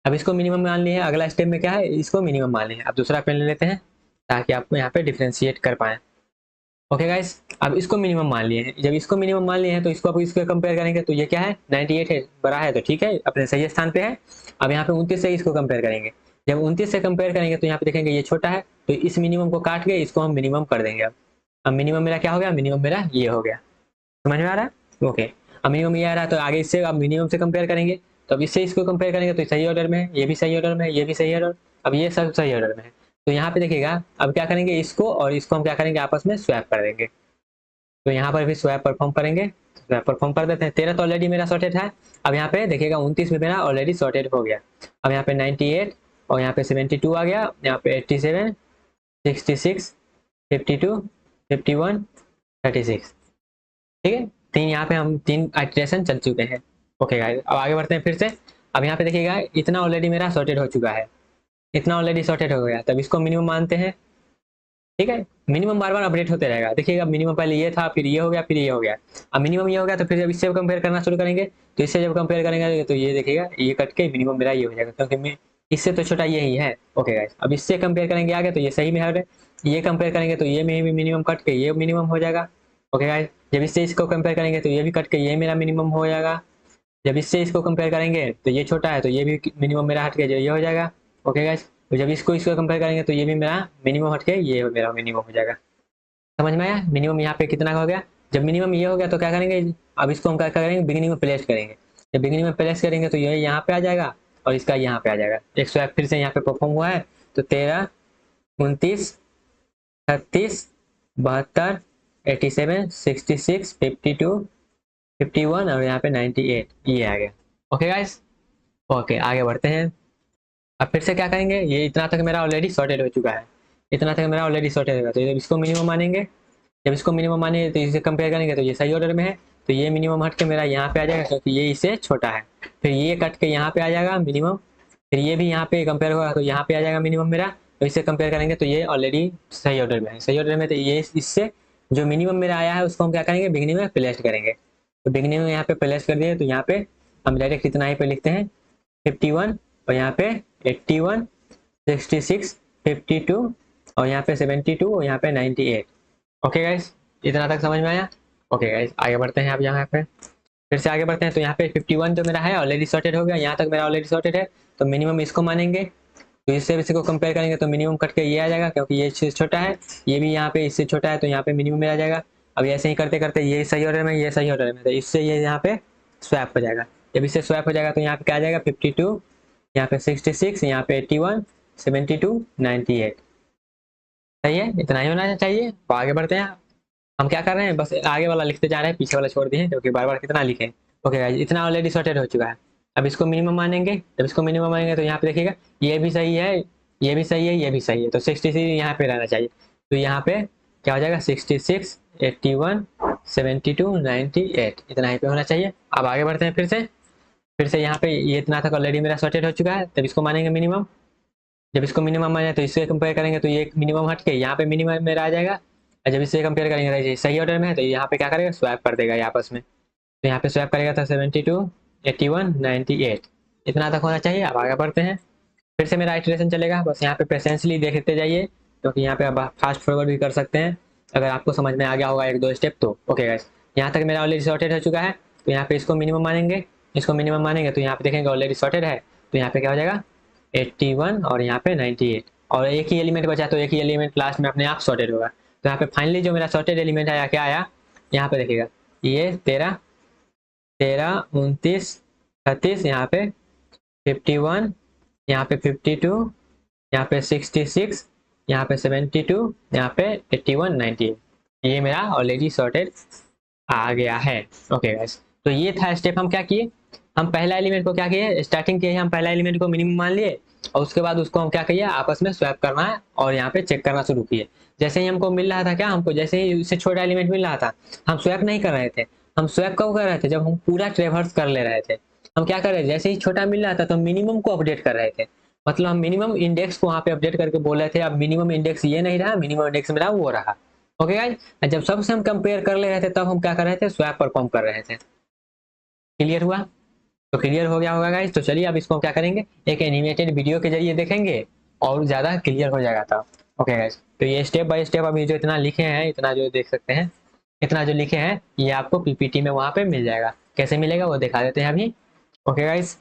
अब इसको मिनिमम मान लिए, अगला स्टेप में क्या है, इसको मिनिमम मान लिए। अब दूसरा पेन ले लेते हैं ताकि आपको यहाँ पे डिफ्रेंशिएट कर पाए। ओके गाइस, अब इसको मिनिमम मान लिए हैं। जब इसको मिनिमम मान लिए हैं तो इसको अब इसको कंपेयर करेंगे, तो ये क्या है 98 है, बड़ा है, तो ठीक है अपने सही स्थान पे है। अब यहाँ पे 29 से इसको कंपेयर करेंगे। जब 29 से कंपेयर करेंगे तो यहाँ पे देखेंगे ये छोटा है, तो इस मिनिमम को काट के इसको हम मिनिमम कर देंगे। अब मिनिमम मेरा क्या हो गया, मिनिमम मेरा ये हो गया। समझ में आ रहा है, ओके। अब मिनिमम ये आ रहा है, तो आगे इससे अब मिनिमम से कंपेयर करेंगे, तो अब इससे इसको कंपेयर करेंगे तो सही ऑर्डर में है, ये भी सही ऑर्डर में है, ये भी सही ऑर्डर, अब ये सब सही ऑर्डर में है। तो यहाँ पे देखिएगा अब क्या करेंगे, इसको और इसको हम क्या करेंगे, आपस में स्वैप कर देंगे। तो यहाँ पर भी स्वैप परफॉर्म करेंगे, स्वैप परफॉर्म कर देते हैं। 13 तो ऑलरेडी मेरा सॉर्टेड है। अब यहाँ पे देखिएगा 29 में मेरा ऑलरेडी सॉर्टेड हो गया। अब यहाँ पे 98 और यहाँ पे 72 आ गया, यहाँ पे 87 66 52 51 36, ठीक है। यहाँ पे हम 3 आइटरेशन चल चुके हैं। ओके गाइस, अब आगे बढ़ते हैं फिर से। अब यहाँ पे देखिएगा इतना ऑलरेडी मेरा सॉर्टेड हो चुका है, इतना ऑलरेडी सॉर्टेड हो गया, तब इसको मिनिमम मानते हैं। ठीक है। मिनिमम बार बार अपडेट होते रहेगा। देखिएगा मिनिमम पहले ये था, फिर ये हो गया, फिर ये हो गया। अब मिनिमम ये हो गया तो फिर जब इससे कंपेयर करना शुरू करेंगे तो इससे जब कंपेयर करेंगे तो ये देखिएगा ये कट के मिनिमम मेरा ये हो जाएगा, क्योंकि इससे तो छोटा ये ही है। ओके गाइस, अब इससे कंपेयर करेंगे आगे तो ये सही में है, ये कंपेयर करेंगे तो ये में भी मिनिमम कट के ये मिनिमम हो जाएगा। ओके गाइस, जब इससे इसको कंपेयर करेंगे तो ये भी कट के ये मेरा मिनिमम हो जाएगा। जब इससे इसको कंपेयर करेंगे तो ये छोटा है तो ये भी मिनिमम मेरा हट के ये हो जाएगा। ओके गाइस, तो जब इसको इसको कंपेयर करेंगे तो ये भी मेरा मिनिमम हट के ये मेरा मिनिमम हो जाएगा। समझ में आया? मिनिमम यहाँ पे कितना हो गया। जब मिनिमम ये हो गया तो क्या करेंगे, अब इसको हम क्या करेंगे, बिगिनिंग में प्लेस करेंगे। जब बिगिनिंग में प्लेस करेंगे तो ये यहाँ पे आ जाएगा और इसका यहाँ पे आ जाएगा। एक स्वैप फिर से यहाँ पे परफॉर्म हुआ है तो 13, 29, 36, 72, 87, 66, 52, 51 और यहाँ पे 98 ये आ गया। ओके गाइस, ओके आगे बढ़ते हैं। अब फिर से क्या करेंगे, ये इतना तक मेरा ऑलरेडी सॉर्टेड हो चुका है, इतना तक मेरा ऑलरेडी सॉर्टेड होगा। तो जब इसको मिनिमम मानेंगे, जब इसको मिनिमम मानेंगे तो इसे कंपेयर करेंगे तो ये सही ऑर्डर में है, तो ये मिनिमम हट के मेरा यहाँ पे आ जाएगा क्योंकि ये इससे छोटा है। फिर ये कट के यहाँ पे आ जाएगा मिनिमम, फिर ये भी यहाँ पे कंपेयर होगा तो यहाँ पे आ जाएगा मिनिमम मेरा। तो इससे कंपेयर करेंगे तो ये ऑलरेडी सही ऑर्डर में है, सही ऑर्डर में। तो ये इससे जो मिनिमम मेरा आया है उसको हम क्या करेंगे, बिगनिंग में प्लेस करेंगे। तो बिगनिंग में यहाँ पे प्लेस कर दिए तो यहाँ पे हम डायरेक्ट इतना ही पे लिखते हैं 51 और यहाँ पे 81, 66, 52 और यहाँ पे 72 और यहाँ पे 98। ओके गाइस, इतना तक समझ में आया? ओके गाइस, आगे बढ़ते हैं। अब यहाँ पे फिर से आगे बढ़ते हैं तो यहाँ पे 51 जो मेरा है ऑलरेडी सॉर्टेड हो गया, यहाँ तक मेरा ऑलरेडी सॉर्टेड है। तो मिनिमम इसको मानेंगे तो इससे इसी को कंपेयर करेंगे तो मिनिमम कट के ये आ जाएगा क्योंकि ये इससे छोटा है, ये भी यहाँ पे इससे छोटा है तो यहाँ पे मिनिमम में आ जाएगा। अब ऐसे ही करते करते ये सही ऑर्डर में, ये सही ऑर्डर में, तो इससे ये यहाँ पे स्वैप हो जाएगा। जब इससे स्वैप हो जाएगा तो यहाँ पे क्या आ जाएगा 52, यहाँ पे 66, यहाँ पे 81, 72, 98। सही है, इतना ही होना चाहिए। तो आगे बढ़ते हैं। हम क्या कर रहे हैं, बस आगे वाला लिखते जा रहे हैं, पीछे वाला छोड़ दिए क्योंकि बार बार कितना लिखें। ओके गाइस, इतना ऑलरेडी सॉर्टेड हो चुका है। अब इसको मिनिमम मानेंगे, जब इसको मिनिमम मानेंगे तो यहाँ पे देखिएगा ये भी सही है, ये भी सही है, ये भी सही है, तो 66 यहाँ पे रहना चाहिए। तो यहाँ पे क्या हो जाएगा 66, 81, 72, 98, इतना ही पे होना चाहिए। अब आगे बढ़ते हैं फिर से यहाँ पे ये इतना तक ऑलरेडी मेरा सॉर्टेड हो चुका है। तब इसको मानेंगे मिनिमम, जब इसको मिनिमम माने तो इससे कंपेयर करेंगे तो ये मिनिमम हट के यहाँ पे मिनिमम मेरा आ जाएगा। और जब इससे कंपेयर करेंगे सही ऑर्डर में है तो यहाँ पे क्या करेगा, स्वैप कर देगा ये आपस में। तो यहाँ पे स्वैप करेगा तो 72, 81, 98 इतना तक होना चाहिए। अब आगे बढ़ते हैं। फिर से मेरा आइटरेशन चलेगा, बस यहाँ पे पेशेंसली देखते जाइए क्योंकि यहाँ पे आप फास्ट फॉरवर्ड भी कर सकते हैं अगर आपको समझ में आ गया होगा एक दो स्टेप तो। ओके गाइस, यहाँ तक मेरा ऑलरेडी सॉर्टेड हो चुका है तो यहाँ पे इसको मिनिमम मानेंगे, इसको मिनिमम मानेंगे तो यहाँ पे देखेंगे ऑलरेडी सॉर्टेड है तो यहाँ पे क्या हो जाएगा 81 और यहाँ पे 98 और एक ही एलिमेंट बचा तो एक ही एलिमेंट लास्ट में अपने आप सॉर्टेड होगा। तो यहाँ पे फाइनली जो मेरा सॉर्टेड एलिमेंट आया क्या आया, यहाँ पे देखिएगा ये 13, 29, 36, यहाँ पे 51, यहाँ पे 52, यहाँ पे 66, यहाँ पे 72, यहाँ पे 81, 98 ये मेरा ऑलरेडी सॉर्टेड आ गया है। ओके गाइस, तो ये था स्टेप। हम क्या किए, हम पहला एलिमेंट को क्या किए, स्टार्टिंग किए हम पहला एलिमेंट को मिनिमम मान लिए और उसके बाद उसको हम क्या किए आपस में स्वैप करना है और यहाँ पे चेक करना शुरू किए। जैसे ही हमको मिल रहा था क्या, हमको जैसे ही इससे छोटा एलिमेंट मिल रहा था हम स्वैप नहीं कर रहे थे। हम स्वैप कब कर रहे थे, जब हम पूरा ट्रेवर्स कर ले रहे थे। हम क्या कर रहे थे, जैसे ही छोटा मिल रहा था तो मिनिमम को अपडेट कर रहे थे, मतलब हम मिनिमम इंडेक्स को वहाँ पे अपडेट करके बोल रहे थे अब मिनिमम इंडेक्स ये नहीं रहा, मिनिमम इंडेक्स मेरा वो रहा। ओके गाइस, जब सबसे हम कंपेयर कर ले रहे थे तब हम क्या कर रहे थे, स्वैप परफॉर्म कर रहे थे। क्लियर हुआ? तो क्लियर हो गया होगा गाइस। तो चलिए अब इसको हम क्या करेंगे, एक एनिमेटेड वीडियो के जरिए देखेंगे और ज्यादा क्लियर हो जाएगा था। ओके गाइस, तो ये स्टेप बाय स्टेप अभी जो इतना लिखे हैं, इतना जो देख सकते हैं, इतना जो लिखे हैं ये आपको पीपीटी में वहां पे मिल जाएगा। कैसे मिलेगा वो दिखा देते हैं अभी। Okay guys,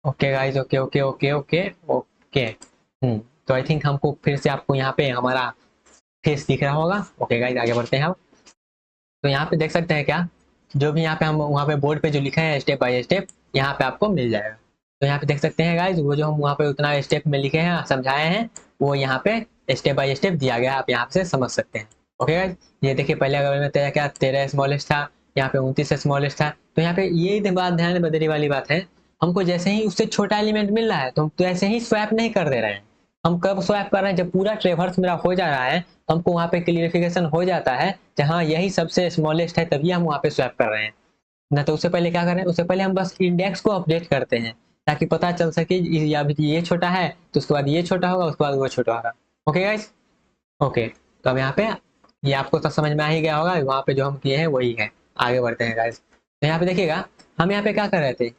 okay guys, okay okay okay okay okay. तो आई थिंक हमको फिर से आपको यहाँ पे हमारा फेस दिख रहा होगा। ओके गाइस, आगे बढ़ते हैं हम। तो यहाँ पे देख सकते हैं क्या, जो भी यहाँ पे हम वहाँ पे बोर्ड पे जो लिखे हैं स्टेप बाय स्टेप यहाँ पे आपको मिल जाएगा। तो यहाँ पे देख सकते हैं गाइस, वो जो हम वहाँ पे उतना स्टेप में लिखे हैं समझाए हैं वो यहाँ पे स्टेप बाय स्टेप दिया गया है, आप यहाँ से समझ सकते हैं। ओके गाइस, ये देखिए पहले अगर में तेरा क्या 13 स्मॉलेस्ट था, यहाँ पे 29 स्मॉलेस्ट था। तो यहाँ पे ये बात ध्यान बदलने वाली बात है, हमको जैसे ही उससे छोटा एलिमेंट मिल रहा है तो हम तो ऐसे ही स्वैप नहीं कर दे रहे हैं। हम कब स्वैप कर रहे हैं, जब पूरा ट्रेवर्स मेरा हो जा रहा है तो हमको वहाँ पे क्लियरिफिकेशन हो जाता है जहाँ यही सबसे स्मॉलेस्ट है तभी हम वहाँ पे स्वैप कर रहे हैं ना। तो उससे पहले क्या कर रहे हैं, उससे पहले हम बस इंडेक्स को अपडेट करते हैं ताकि पता चल सके या ये छोटा है तो उसके बाद ये छोटा होगा, उसके बाद वो छोटा होगा। Okay guys, okay. तो अब यहाँ पे ये आपको तो समझ में आ ही गया होगा, वहाँ पे जो हम किए हैं वही है। आगे बढ़ते हैं गाइस। तो यहाँ पे देखिएगा, हम यहाँ पे क्या कर रहे थे,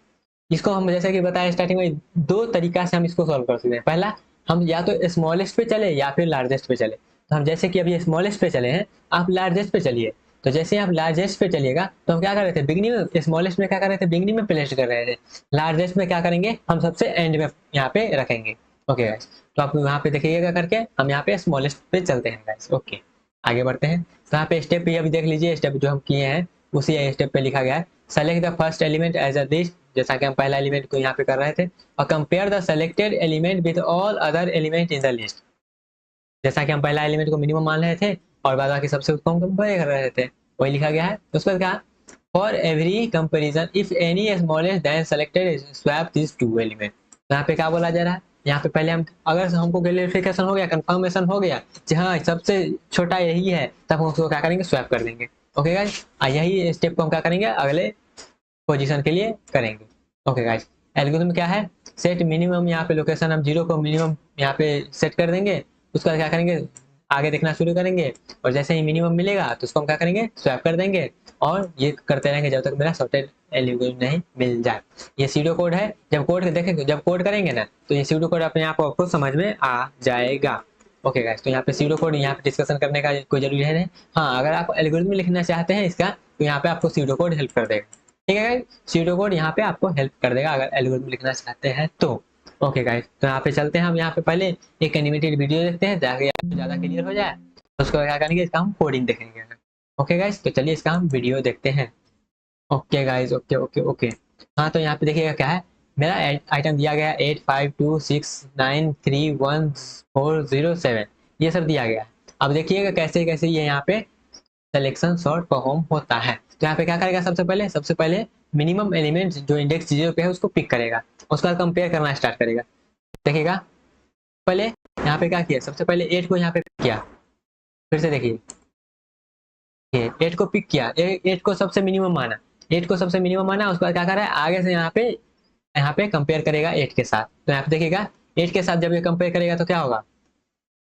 इसको हम जैसे कि बताया स्टार्टिंग में, दो तरीका से हम इसको सॉल्व कर सकते हैं। पहला, हम या तो स्मॉलेस्ट पे चले या फिर लार्जेस्ट पे चले। तो हम जैसे कि अभी स्मॉलेस्ट पे चले हैं, आप लार्जेस्ट पे चलिए। तो जैसे आप लार्जेस्ट पे चलिएगा, तो हम क्या कर रहे थे, बिगनिंग में, स्मॉलेस्ट में क्या कर रहे थे, बिगनिंग में प्लेस कर रहे थे। लार्जेस्ट में क्या करेंगे, हम सबसे एंड में यहाँ पे रखेंगे। ओके गाइस, तो आप यहाँ पे देखिएगा करके, हम यहाँ पे स्मॉलेस्ट पे चलते हैं गाइस। ओके, आगे बढ़ते हैं। तो यहाँ पे स्टेप भी अभी देख लीजिए, स्टेप जो हम किए हैं उसी स्टेप पे लिखा गया है। Select the first element as a list, जैसा कि हम पहला एलिमेंट को यहाँ पे कर रहे थे, और compare the selected element with all other element in the list. जैसा कि हम पहला एलिमेंट को मिनिमम मान रहे थे और बाद बाकी सबसे कम कंपेयर कर रहे थे, वही लिखा गया है। उसके बाद क्या, for every comparison if any smallest then selected swap this two element. तो यहाँ पे क्या बोला जा रहा है, यहाँ पे पहले हम, अगर हमको क्लियरिफिकेशन हो गया, कंफर्मेशन हो गया कि हाँ सबसे छोटा यही है, तब हम उसको क्या करेंगे, स्वैप कर देंगे। ओके गाइस, यही स्टेप को हम क्या करेंगे, अगले पोजीशन के लिए करेंगे। ओके गाइस, एल्गोरिथम क्या है, सेट मिनिमम, यहाँ पे लोकेशन हम 0 को मिनिमम यहाँ पे सेट कर देंगे। उसका क्या करेंगे, आगे देखना शुरू करेंगे, और जैसे ही मिनिमम मिलेगा तो उसको हम क्या करेंगे, स्वैप कर देंगे। और ये करते रहेंगे जब तक मेरा सॉर्टेड एल्गोरिथम नहीं मिल जाए। ये सीडो कोड है, जब कोड देखेंगे, जब कोड करेंगे ना, तो ये सीडो कोड अपने आप आपको समझ में आ जाएगा। ओके गाइस, तो यहाँ पे सीडो कोड यहाँ पे डिस्कशन करने का कोई जरूरी है नहीं। हाँ, अगर आप एल्गोरिथम लिखना चाहते हैं इसका, तो यहाँ पे आपको सीडो कोड हेल्प कर देगा। ठीक है गाइस, सीडो कोड यहाँ पे आपको हेल्प कर देगा अगर एल्गोरिथम लिखना चाहते हैं तो। ओके गाइस, तो यहाँ पे चलते हैं, हम यहाँ पे पहले एक एनिमेटेड वीडियो देखते हैं ताकि आपको ज्यादा क्लियर हो जाए। उसको क्या करेंगे, इसका हम कोडिंग देखेंगे। ओके गाइस, तो चलिए इसका हम वीडियो देखते हैं। Okay guys, okay okay okay. हाँ, तो यहाँ पे देखिएगा क्या है, मेरा आइटम दिया गया है 8526931407, ये सब दिया गया है। अब देखिएगा कैसे कैसे ये यहाँ पे सिलेक्शन सॉर्ट परफॉर्म होता है। तो यहाँ पे क्या करेगा, सबसे पहले मिनिमम एलिमेंट जो इंडेक्स 0 पे है उसको पिक करेगा, उसके बाद कंपेयर करना स्टार्ट करेगा। देखिएगा, पहले यहाँ पे क्या किया, सबसे पहले 8 को यहाँ पे पिक किया। फिर से देखिए, 8 को पिक किया, 8 को सबसे मिनिमम माना, 8 को सबसे मिनिमम माना। उसके बाद क्या कर रहा है, आगे से यहाँ पे कंपेयर करेगा 8 के साथ। तो यहाँ पे देखिएगा, 8 के साथ जब ये कंपेयर करेगा तो क्या होगा,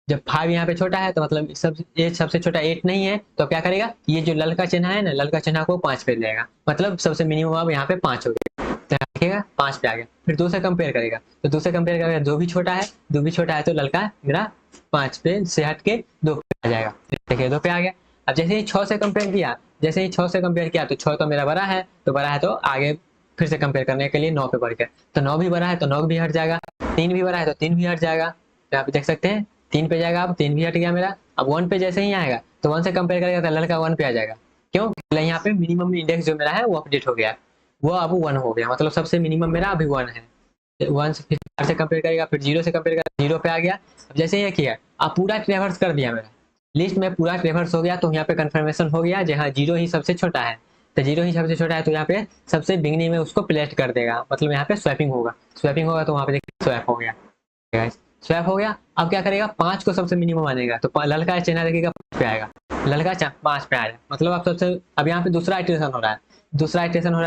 जब 5 यहाँ पे छोटा है तो मतलब सबसे छोटा 8 नहीं है, तो क्या करेगा, ये जो लल का चिन्ह है ना, लल का चिन्ह को 5 पे लेगा, मतलब सबसे मिनिमम अब यहाँ पे 5 हो गया। तो देखिएगा 5 पे आ गया। फिर 2 से कंपेयर करेगा, तो 2 से कंपेयर करेगा, जो भी छोटा है, जो भी छोटा है, तो ललका मेरा 5 पे से हट के 2 पे आ जाएगा। देखिए 2 पे आ गया। अब जैसे ही 6 से कंपेयर किया, तो 6 तो मेरा बड़ा है, तो आगे फिर से कंपेयर करने के लिए 9 पे बढ़ गया। तो 9 भी बड़ा है तो 9 भी हट जाएगा, 3 भी बड़ा है तो 3 भी हट जाएगा। तो यहाँ पे देख सकते हैं 3 पे जाएगा, अब 3 भी हट गया मेरा। अब 1 पे जैसे ही आएगा तो 1 से कंपेयर करेगा तो लड़का 1 पे आ जाएगा। क्यों, यहाँ पे मिनिमम इंडेक्स जो मेरा है वो अपडेट हो गया, वो अब 1 हो गया, मतलब सबसे मिनिमम मेरा अभी 1 है। 1 से फिर 4 से कंपेयर करेगा, फिर 0 से कंपेयर करेगा, 0 पे आ गया। अब जैसे ये किया, अब पूरा ट्रेवर्स कर दिया मेरा, लिस्ट में पूरा ट्रेवर्स हो गया, तो यहाँ पे कंफर्मेशन हो गया जहाँ 0 ही सबसे छोटा है। तो 0 ही सबसे छोटा है, तो यहाँ पे सबसे बिगनिंग में उसको प्लेस कर देगा, मतलब यहाँ पे स्वैपिंग होगा। स्वैपिंग होगा तो वहाँ पे देखिए स्वैप हो गया, स्वैप हो गया। अब क्या करेगा, 5 को सबसे मिनिमम मानेगा, तो लड़का चिन्ह देखिएगा 5 पे आएगा, लड़का 5 पे आया, मतलब अब सबसे, अब यहाँ पे दूसरा इटरेशन हो रहा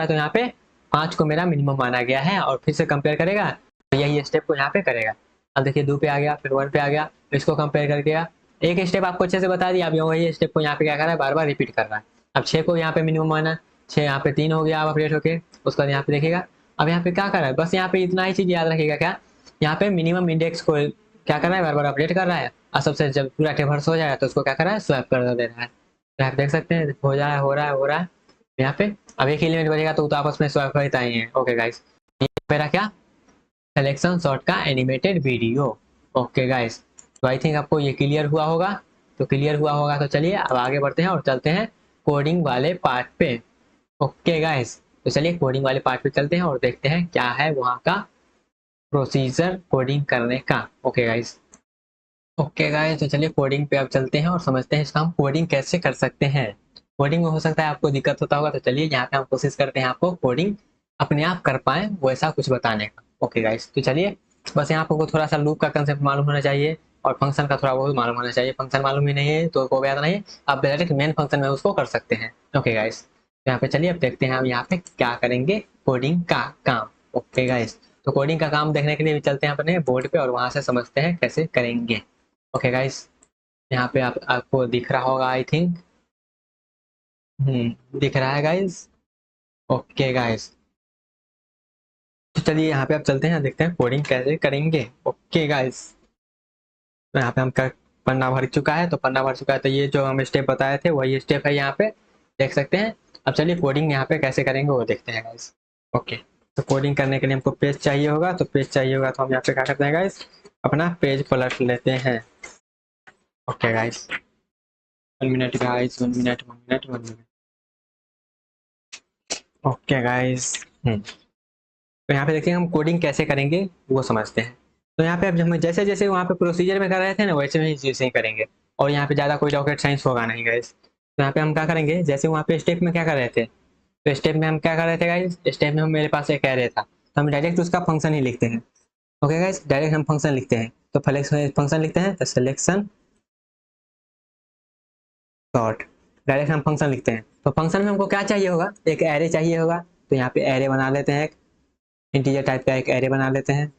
है, तो यहाँ पे 5 को मेरा मिनिमम माना गया है, और फिर से कंपेयर करेगा तो यही स्टेप को यहाँ पे करेगा। अब देखिए 2 पे आ गया, फिर 1 पे आ गया, इसको कंपेयर कर दिया। एक स्टेप आपको अच्छे से बता दिया, अब वही स्टेप को यहाँ पे क्या कर रहा है, बार बार रिपीट कर रहा है। अब 6 को यहाँ पे मिनिमम माना, 6 यहाँ पे 3 हो गया अब अपडेट होके। उसके बाद यहाँ पे देखिएगा, अब यहाँ पे क्या कर रहा है, बस यहाँ पे इतना ही चीज याद रखिएगा, क्या यहाँ पे मिनिमम इंडेक्स को क्या कर रहा है, बार बार अपडेट कर रहा है, और सबसे जब पूरा ट्रेवर्स हो जाएगा तो उसको क्या कर रहा है, स्वैप कर दे रहा है। तो आप देख सकते हैं हो जाए, हो रहा है यहाँ पे। अब एक एलिमेंट बचेगा तो आपस में स्वैप करता ही है। ओके गाइस, ये मेरा क्या, सिलेक्शन सॉर्ट का एनिमेटेड वीडियो। ओके गाइस, तो आई थिंक आपको ये क्लियर हुआ होगा। तो चलिए अब आगे बढ़ते हैं और चलते हैं कोडिंग वाले पार्ट पे। ओके गाइस, तो चलिए कोडिंग वाले पार्ट पे चलते हैं और देखते हैं क्या है वहाँ का प्रोसीजर कोडिंग करने का। ओके गाइस, तो चलिए कोडिंग पे अब चलते हैं और समझते हैं इसका हम कोडिंग कैसे कर सकते हैं। कोडिंग में हो सकता है आपको दिक्कत होता होगा, तो चलिए यहाँ पे हम कोशिश करते हैं आपको कोडिंग अपने आप कर पाए वैसा कुछ बताने का। ओके गाइस, तो चलिए, बस यहाँ आपको थोड़ा सा लूप का कंसेप्ट मालूम होना चाहिए और फंक्शन का थोड़ा बहुत मालूम होना चाहिए। फंक्शन मालूम ही नहीं है तो कोई याद नहीं, आप डायरेक्ट मेन फंक्शन में उसको कर सकते हैं। ओके गाइस, तो यहाँ पे चलिए अब देखते हैं हम यहाँ पे क्या करेंगे कोडिंग का काम। ओके गाइस, तो कोडिंग का काम देखने के लिए भी चलते हैं अपने बोर्ड पे और वहां से समझते हैं कैसे करेंगे। ओके गाइस, यहाँ पे आपको दिख रहा होगा आई थिंक। दिख रहा है गाइस। ओके गाइस, तो चलिए यहाँ पे आप चलते हैं, देखते हैं कोडिंग कैसे करेंगे। ओके गाइस, तो यहाँ पे हम कर पन्ना भर चुका है, तो पन्ना भर चुका है, तो ये जो हम स्टेप बताए थे वही स्टेप है यहाँ पे, देख सकते हैं। अब चलिए कोडिंग यहाँ पे कैसे करेंगे वो देखते हैं गाइस। ओके, तो कोडिंग करने के लिए हमको पेज चाहिए होगा, तो पेज चाहिए होगा तो हम यहाँ पे क्या करते हैं गाइस, अपना पेज पलट लेते हैं। Okay guys, 1 minute guys, 1 minute 1 minute 1 minute. Okay guys, तो यहाँ पे देखिए हम कोडिंग कैसे करेंगे वो समझते हैं। तो यहाँ पे अब हम जैसे जैसे वहाँ पे प्रोसीजर में कर रहे थे ना, वैसे ही चीजें करेंगे, और यहाँ पे ज़्यादा कोई रॉकेट साइंस होगा नहीं गाइस। तो यहाँ पे हम क्या करेंगे, जैसे वहाँ पे स्टेप में क्या कर रहे थे, तो स्टेप में हम क्या कर रहे थे गाइस, स्टेप में मेरे पास एक एरे था, तो हम डायरेक्ट उसका फंक्शन ही लिखते हैं। ओके गाइस, डायरेक्ट हम फंक्शन लिखते हैं, तो फंक्शन लिखते हैं, तो सिलेक्शन डॉट, डायरेक्ट हम फंक्शन लिखते हैं। तो फंक्शन में हमको क्या चाहिए होगा, एक एरे चाहिए होगा, तो यहाँ पे एरे बना लेते हैं, एक इंटीजर टाइप का एक एरे बना लेते हैं,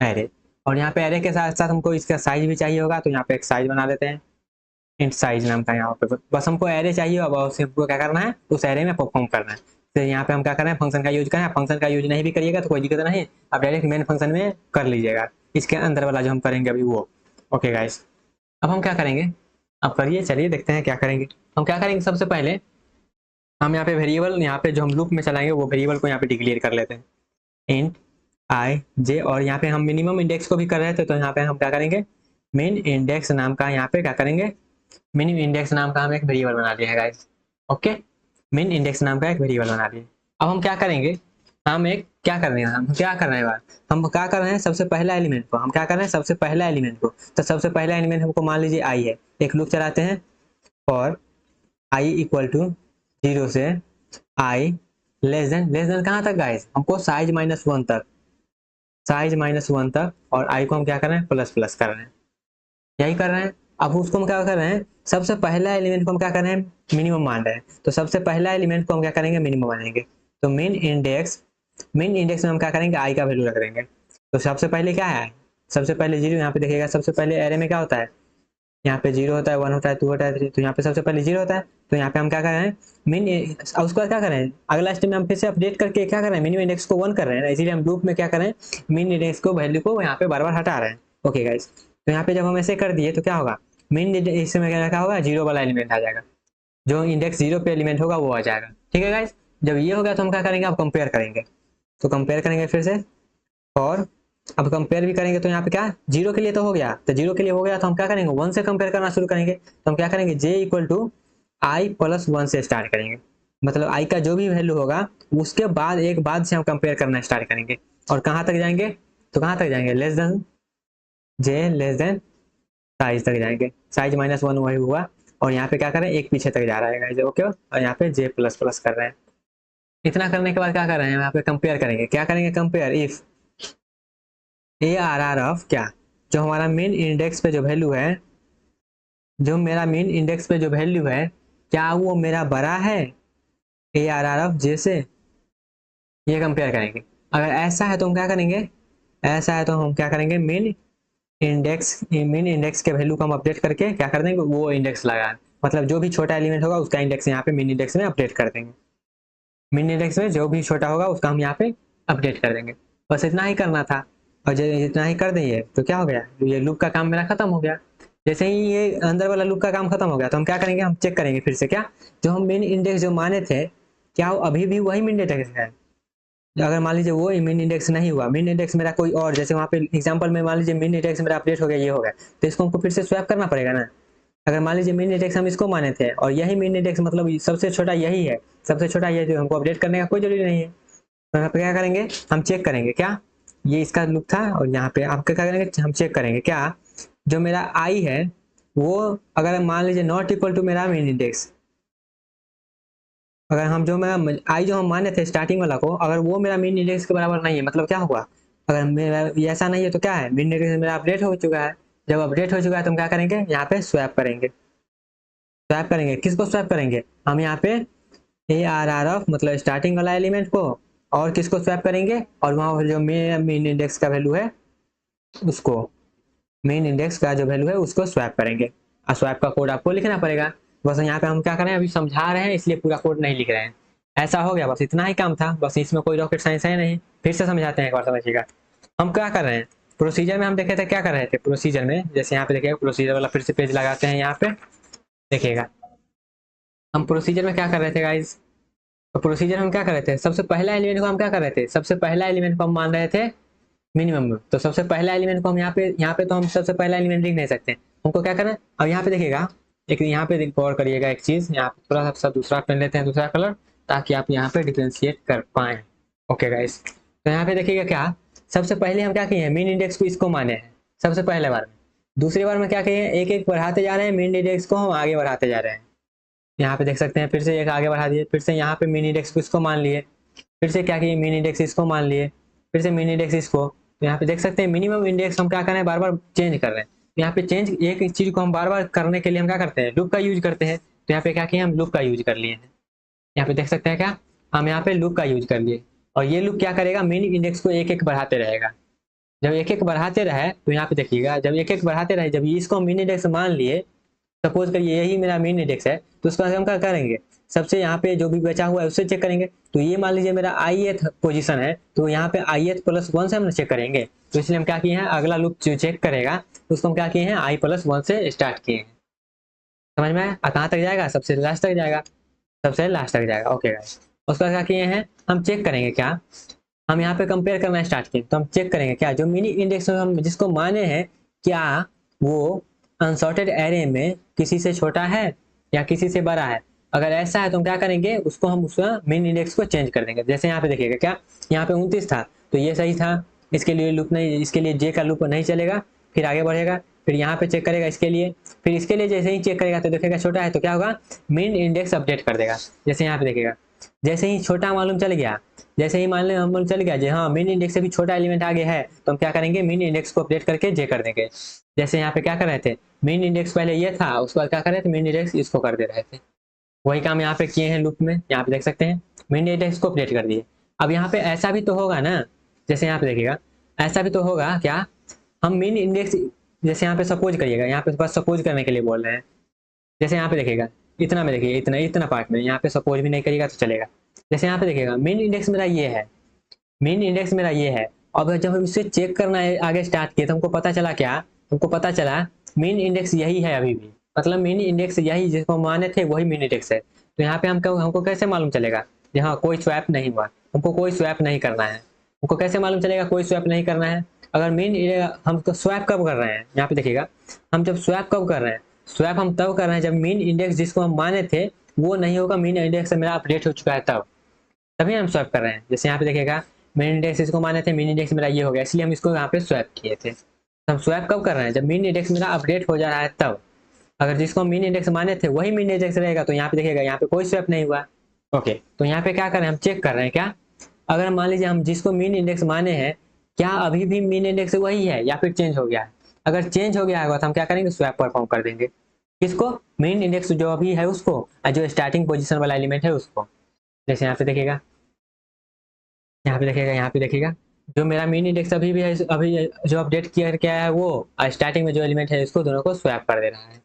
एरे। और यहाँ पे एरे के साथ साथ हमको इसका साइज भी चाहिए होगा, तो यहाँ पे एक साइज बना देते हैं, इंट साइज नाम का। यहाँ पे बस हमको एरे चाहिए, अब उसे हमको क्या करना है, उस एरे में परफॉर्म करना है। तो यहाँ पे हम क्या कर रहे हैं, फंक्शन का यूज करें। फंक्शन का यूज नहीं भी करिएगा तो कोई दिक्कत नहीं, आप डायरेक्ट मेन फंक्शन में कर लीजिएगा, इसके अंदर वाला जो हम करेंगे अभी वो। ओके गाइस, अब हम क्या करेंगे, अब करिए, चलिए देखते हैं क्या करेंगे। हम क्या करेंगे, सबसे पहले हम यहाँ पे वेरिएबल, यहाँ पे जो हम लूप में चलाएंगे वो वेरिएबल को यहाँ पे डिक्लेयर कर लेते हैं, इंट आई जे। और यहाँ पे हम मिनिमम इंडेक्स को भी कर रहे थे, तो यहाँ पे हम क्या करेंगे, मिन इंडेक्स नाम का यहाँ पे क्या करेंगे, मिन इंडेक्स नाम का हम एक वेरिएबल बना लिया है गाइस। ओके, मिन इंडेक्स नाम का एक वेरिएबल बना लिया। अब हम क्या करेंगे, हम एक क्या कर रहे हैं, हम क्या कर रहे हैं बात, हम क्या कर रहे हैं, सबसे पहला एलिमेंट को हम क्या कर रहे हैं, सबसे पहला एलिमेंट को, तो सबसे पहला एलिमेंट हमको मान लीजिए आई है, एक लूप चलाते हैं, और आई इक्वल टू 0 से आई लेस देन कहाँ तक गाइस, हमको साइज -1 तक, साइज -1 तक, और आई को हम क्या कर रहे हैं, प्लस प्लस कर रहे हैं, यही कर रहे हैं। अब उसको हम क्या कर रहे हैं, सबसे पहला एलिमेंट को हम क्या कर रहे हैं, मिनिमम मान रहे हैं, तो सबसे पहला एलिमेंट को हम क्या करेंगे, मिनिमम मानेंगे। तो मिन इंडेक्स में हम क्या करेंगे, आई का वैल्यू रख देंगे। तो सबसे पहले क्या है, सबसे पहले 0, यहाँ पे देखिएगा सबसे पहले एरे में क्या होता है, यहाँ पे 0 होता है, 1 होता है, 2 होता है, 3, तो यहाँ पे सबसे पहले 0 होता है। तो यहाँ पे हम क्या कर रहे हैं, उसके बाद क्या कर रहे हैं, अगला स्टेप में हम फिर से अपडेट करके क्या कर रहे हैं, मिनिमम इंडेक्स को 1 कर रहे हैं, इसीलिए हम लूप में क्या कर रहे हैं, मिन इंडेक्स को वैल्यू को यहाँ पे बार बार हटा रहे हैं। ओके गाइस, तो यहाँ पे जब हम ऐसे कर दिए तो क्या होगा, मिन इंडेक्स में क्या होगा, 0 वाला एलिमेंट आ जाएगा, जो इंडेक्स 0 पे एलिमेंट होगा वो आ जाएगा। ठीक है गाइस, जब ये हो गया तो हम क्या करेंगे, अब कंपेयर करेंगे, तो कंपेयर करेंगे फिर से, और अब कंपेयर भी करेंगे, तो यहाँ पे क्या, 0 के लिए तो हो गया, तो 0 के लिए हो गया तो हम क्या करेंगे, 1 से कंपेयर करना शुरू करेंगे। तो हम क्या करेंगे, j equal to i plus 1 से स्टार्ट करेंगे, मतलब आई का जो भी वैल्यू होगा उसके बाद एक बाद से हम कंपेयर करना स्टार्ट करेंगे, और कहाँ तक जाएंगे, तो कहाँ तक जाएंगे, लेस देन जे लेस देन साइज तक जाएंगे, साइज -1 वही हुआ, और यहाँ पे क्या करें, एक पीछे तक जा रहा है ओके, और यहाँ पे जे प्लस प्लस कर रहे हैं। इतना करने के बाद क्या कर रहे हैं, यहाँ पे कंपेयर करेंगे, क्या करेंगे, compare if A R R of क्या, जो हमारा मेन इंडेक्स पे जो वैल्यू है, जो मेरा मेन इंडेक्स पे जो वैल्यू है, क्या वो मेरा बड़ा है ए आर आर ऑफ जे से, ये कंपेयर करेंगे। अगर ऐसा है तो हम क्या करेंगे, ऐसा है तो हम क्या करेंगे, मेन इंडेक्स के वैल्यू को हम अपडेट करके क्या कर देंगे, वो इंडेक्स लगा, मतलब जो भी छोटा एलिमेंट होगा उसका इंडेक्स यहाँ पे मेन इंडेक्स में अपडेट कर देंगे, मेन इंडेक्स में जो भी छोटा होगा उसका हम यहाँ पे अपडेट कर देंगे। बस इतना ही करना था, और जब इतना ही कर देंगे तो क्या हो गया, ये लूप का काम मेरा खत्म हो गया। जैसे ही ये अंदर वाला लूप का काम खत्म हो गया तो हम क्या करेंगे, हम चेक करेंगे फिर से, क्या जो हम मेन इंडेक्स जो माने थे, क्या वो अभी भी वही मेन इंडेक्स है। अगर मान लीजिए वो मेन इंडेक्स नहीं हुआ, मेन इंडेक्स मेरा कोई और, जैसे वहाँ पे एग्जांपल में मान लीजिए मेन इंडेक्स मेरा अपडेट हो गया, ये हो गया, तो इसको हमको फिर से स्वैप करना पड़ेगा ना। अगर मान लीजिए मेन इंडेक्स हम इसको माने थे, और यही मेन इंडेक्स मतलब सबसे छोटा यही है, सबसे छोटा ये, जो हमको अपडेट करने का कोई जरूरी नहीं है। तो यहाँ पे क्या करेंगे, हम चेक करेंगे, क्या ये इसका लूप था, और यहाँ पे आप क्या करेंगे, हम चेक करेंगे क्या जो मेरा आई है वो, अगर मान लीजिए नॉट इक्वल टू मेरा मेन इंडेक्स, अगर हम जो मेरा आई जो हम माने थे स्टार्टिंग वाला को, अगर वो मेरा मेन इंडेक्स के बराबर नहीं है, मतलब क्या हुआ, अगर मेरा ऐसा नहीं है तो क्या है, मेन इंडेक्स मेरा अपडेट हो चुका है। जब अपडेट हो चुका है तो हम क्या करेंगे, यहाँ पे स्वैप करेंगे, स्वैप करेंगे, किसको स्वैप करेंगे, हम यहाँ पे ए आर आर ऑफ मतलब स्टार्टिंग वाला एलिमेंट को, और किसको स्वैप करेंगे, और वहाँ जो मेन इंडेक्स का वैल्यू है उसको। मेन इंडेक्स का जो वैल्यू है उसको स्वैप करेंगे, और स्वैप का कोड आपको लिखना पड़ेगा। बस यहाँ पे हम क्या करें, अभी समझा रहे हैं इसलिए पूरा कोड नहीं लिख रहे हैं। ऐसा हो गया, बस इतना ही काम था, बस इसमें कोई रॉकेट साइंस है नहीं। फिर से समझाते हैं, एक बार समझिएगा। हम क्या कर रहे हैं, प्रोसीजर में हम देखे थे क्या कर रहे थे, प्रोसीजर में जैसे यहाँ पे देखिएगा, प्रोसीजर वाला फिर से पेज लगाते हैं यहाँ पे, देखिएगा हम प्रोसीजर में क्या कर रहे थे गाइस। तो प्रोसीजर हम क्या कर रहे थे, सबसे पहला एलिमेंट को हम क्या कर रहे थे, सबसे पहला एलिमेंट को हम मान रहे थे मिनिमम। तो सबसे पहला एलिमेंट को हम यहाँ पे तो हम सबसे पहला एलिमेंट लिख नहीं सकते, हमको क्या करना है। अब यहाँ पे देखिएगा, एक यहाँ पे गौर करिएगा एक चीज, यहाँ पे थोड़ा सा दूसरा पेन लेते हैं, दूसरा कलर, ताकि आप यहाँ पे डिफ्रेंशिएट कर पाए। ओके गाइस, तो यहाँ पे देखिएगा क्या, सबसे पहले हम क्या किए हैं, मीन इंडेक्स को इसको माने हैं सबसे पहले बार में। दूसरी बार में क्या किए हैं, एक एक बढ़ाते जा रहे हैं, मीन इंडेक्स को हम आगे बढ़ाते जा रहे हैं। यहाँ पे देख सकते हैं, फिर से एक आगे बढ़ा दिए, फिर से यहाँ पे मीन इंडेक्स को इसको मान लिए, फिर से क्या किए, मीन इंडेक्स इसको मान लिए, फिर से मीन इंडेक्स इसको। तो यहाँ पे देख सकते हैं मिनिमम इंडेक्स हम क्या कर रहे हैं, बार बार चेंज कर रहे हैं। तो यहाँ पे चेंज एक चीज को हम बार बार करने के लिए हम क्या करते हैं, लूप का यूज करते हैं। तो यहाँ पे क्या किया, हम लूप का यूज कर लिए हैं। यहाँ पे देख सकते हैं क्या, हम यहाँ पे लूप का यूज कर लिए, और ये लूप क्या करेगा, मीन इंडेक्स को एक एक बढ़ाते रहेगा। जब एक एक बढ़ाते रहे तो यहाँ पे देखिएगा, जब एक एक बढ़ाते रहे, जब इसको हम मीन इंडेक्स मान लिए, सपोज करिए यही मेरा मीन इंडेक्स है, तो उसका हम क्या करेंगे, सबसे यहाँ पे जो भी बचा हुआ है उससे चेक करेंगे। तो ये मान लीजिए मेरा ith पोजीशन है, तो यहाँ पे ith प्लस 1 से हम चेक करेंगे। तो इसलिए हम क्या किए हैं, अगला लूप जो चेक करेगा उसको हम क्या किए हैं, i प्लस 1 से स्टार्ट किए हैं। समझ में आया, कहाँ तक जाएगा, सबसे लास्ट तक जाएगा, सबसे लास्ट तक जाएगा। ओके गाइस, उसका क्या किए हैं, हम चेक करेंगे क्या, हम यहाँ पे कंपेयर करना स्टार्ट किए, तो हम चेक करेंगे क्या, जो मिनी इंडेक्स हम जिसको माने हैं, क्या वो अनसॉर्टेड एरे में किसी से छोटा है या किसी से बड़ा है। अगर ऐसा है तो हम क्या करेंगे, उसको हम उसका मेन इंडेक्स को चेंज कर देंगे। जैसे यहाँ पे देखिएगा क्या, यहाँ पे 29 था, तो ये सही था, इसके लिए लूप नहीं, इसके लिए जे का लूप नहीं चलेगा, फिर आगे बढ़ेगा, फिर यहाँ पे चेक करेगा इसके लिए, फिर इसके लिए जैसे ही चेक करेगा तो देखेगा छोटा है, तो क्या होगा, मेन इंडेक्स अपडेट कर देगा। जैसे यहाँ पे देखिएगा, जैसे ही छोटा मालूम चल गया, जैसे ही मान लें हम चल गया जी हाँ मेन इंडेक्स से भी छोटा एलिमेंट आगे है, तो हम क्या करेंगे, मेन इंडेक्स को अपडेट करके जे कर देंगे। जैसे यहाँ पे क्या कर रहे थे, मेन इंडेक्स पहले ये था, उसके बाद क्या कर रहे थे, मेन इंडेक्स इसको कर दे रहे थे। वही काम यहाँ पे किए हैं लूप में, यहाँ पे देख सकते हैं मेन इंडेक्स को अपडेट कर दिए। अब यहाँ पे ऐसा भी तो होगा ना, जैसे यहाँ पे देखिएगा, ऐसा भी तो होगा क्या, हम मेन इंडेक्स, जैसे यहाँ पे सपोज करिएगा, यहाँ पे बस सपोज करने के लिए बोल रहे हैं। जैसे यहाँ पे देखिएगा, इतना में देखिए, इतना इतना पार्ट में, यहाँ पे सपोज भी नहीं करिएगा तो चलेगा। जैसे यहाँ पे देखिएगा, मेन इंडेक्स मेरा ये है, मेन इंडेक्स मेरा ये है। अब जब हम इसे चेक करना है आगे स्टार्ट किए, तो हमको पता चला क्या, हमको पता चला मेन इंडेक्स यही है अभी भी, मतलब मेन इंडेक्स यही जिसको माने थे वही मेन इंडेक्स है। तो यहाँ पे हमको कैसे मालूम चलेगा, यहाँ कोई स्वैप नहीं हुआ, हमको कोई स्वैप नहीं करना है। हमको कैसे मालूम चलेगा कोई स्वैप नहीं करना है, अगर मेन हम तो स्वैप कब कर रहे हैं, यहाँ पे देखिएगा, हम जब स्वैप कब कर रहे हैं, स्वैप हम तब कर रहे हैं जब मेन इंडेक्स जिसको हम माने थे वो नहीं होगा, मेन इंडेक्स मेरा अपडेट हो चुका है तब, तभी हम स्वैप कर रहे हैं। जैसे यहाँ पे देखिएगा, मेन इंडेक्स इसको माने थे, मेन इंडेक्स मेरा ये हो गया, इसलिए हम इसको यहाँ पे स्वैप किए थे। तो हम स्वैप कब कर रहे हैं, जब मेन इंडेक्स मेरा अपडेट हो जा रहा है तब। अगर जिसको मेन इंडेक्स माने थे वही मेन इंडेक्स रहेगा, तो यहाँ पे देखिएगा, यहाँ पे कोई स्वैप नहीं हुआ। ओके, तो यहाँ पे क्या कर रहे हैं, हम चेक कर रहे हैं क्या, अगर मान लीजिए हम जिसको मेन इंडेक्स माने हैं, क्या अभी भी मेन इंडेक्स वही है या फिर चेंज हो गया है। अगर चेंज हो गया होगा तो हम क्या करेंगे, स्वैप परफॉर्म कर देंगे। किसको, मेन इंडेक्स जो अभी है उसको, और जो स्टार्टिंग पोजीशन वाला एलिमेंट है उसको। जैसे यहाँ पे देखिएगा, यहाँ पे देखिएगा, यहाँ पे देखिएगा, जो मेरा मेन इंडेक्स अभी भी है, अभी जो अपडेट किया क्या है वो, स्टार्टिंग में जो एलिमेंट है इसको दोनों को स्वैप कर दे रहा है।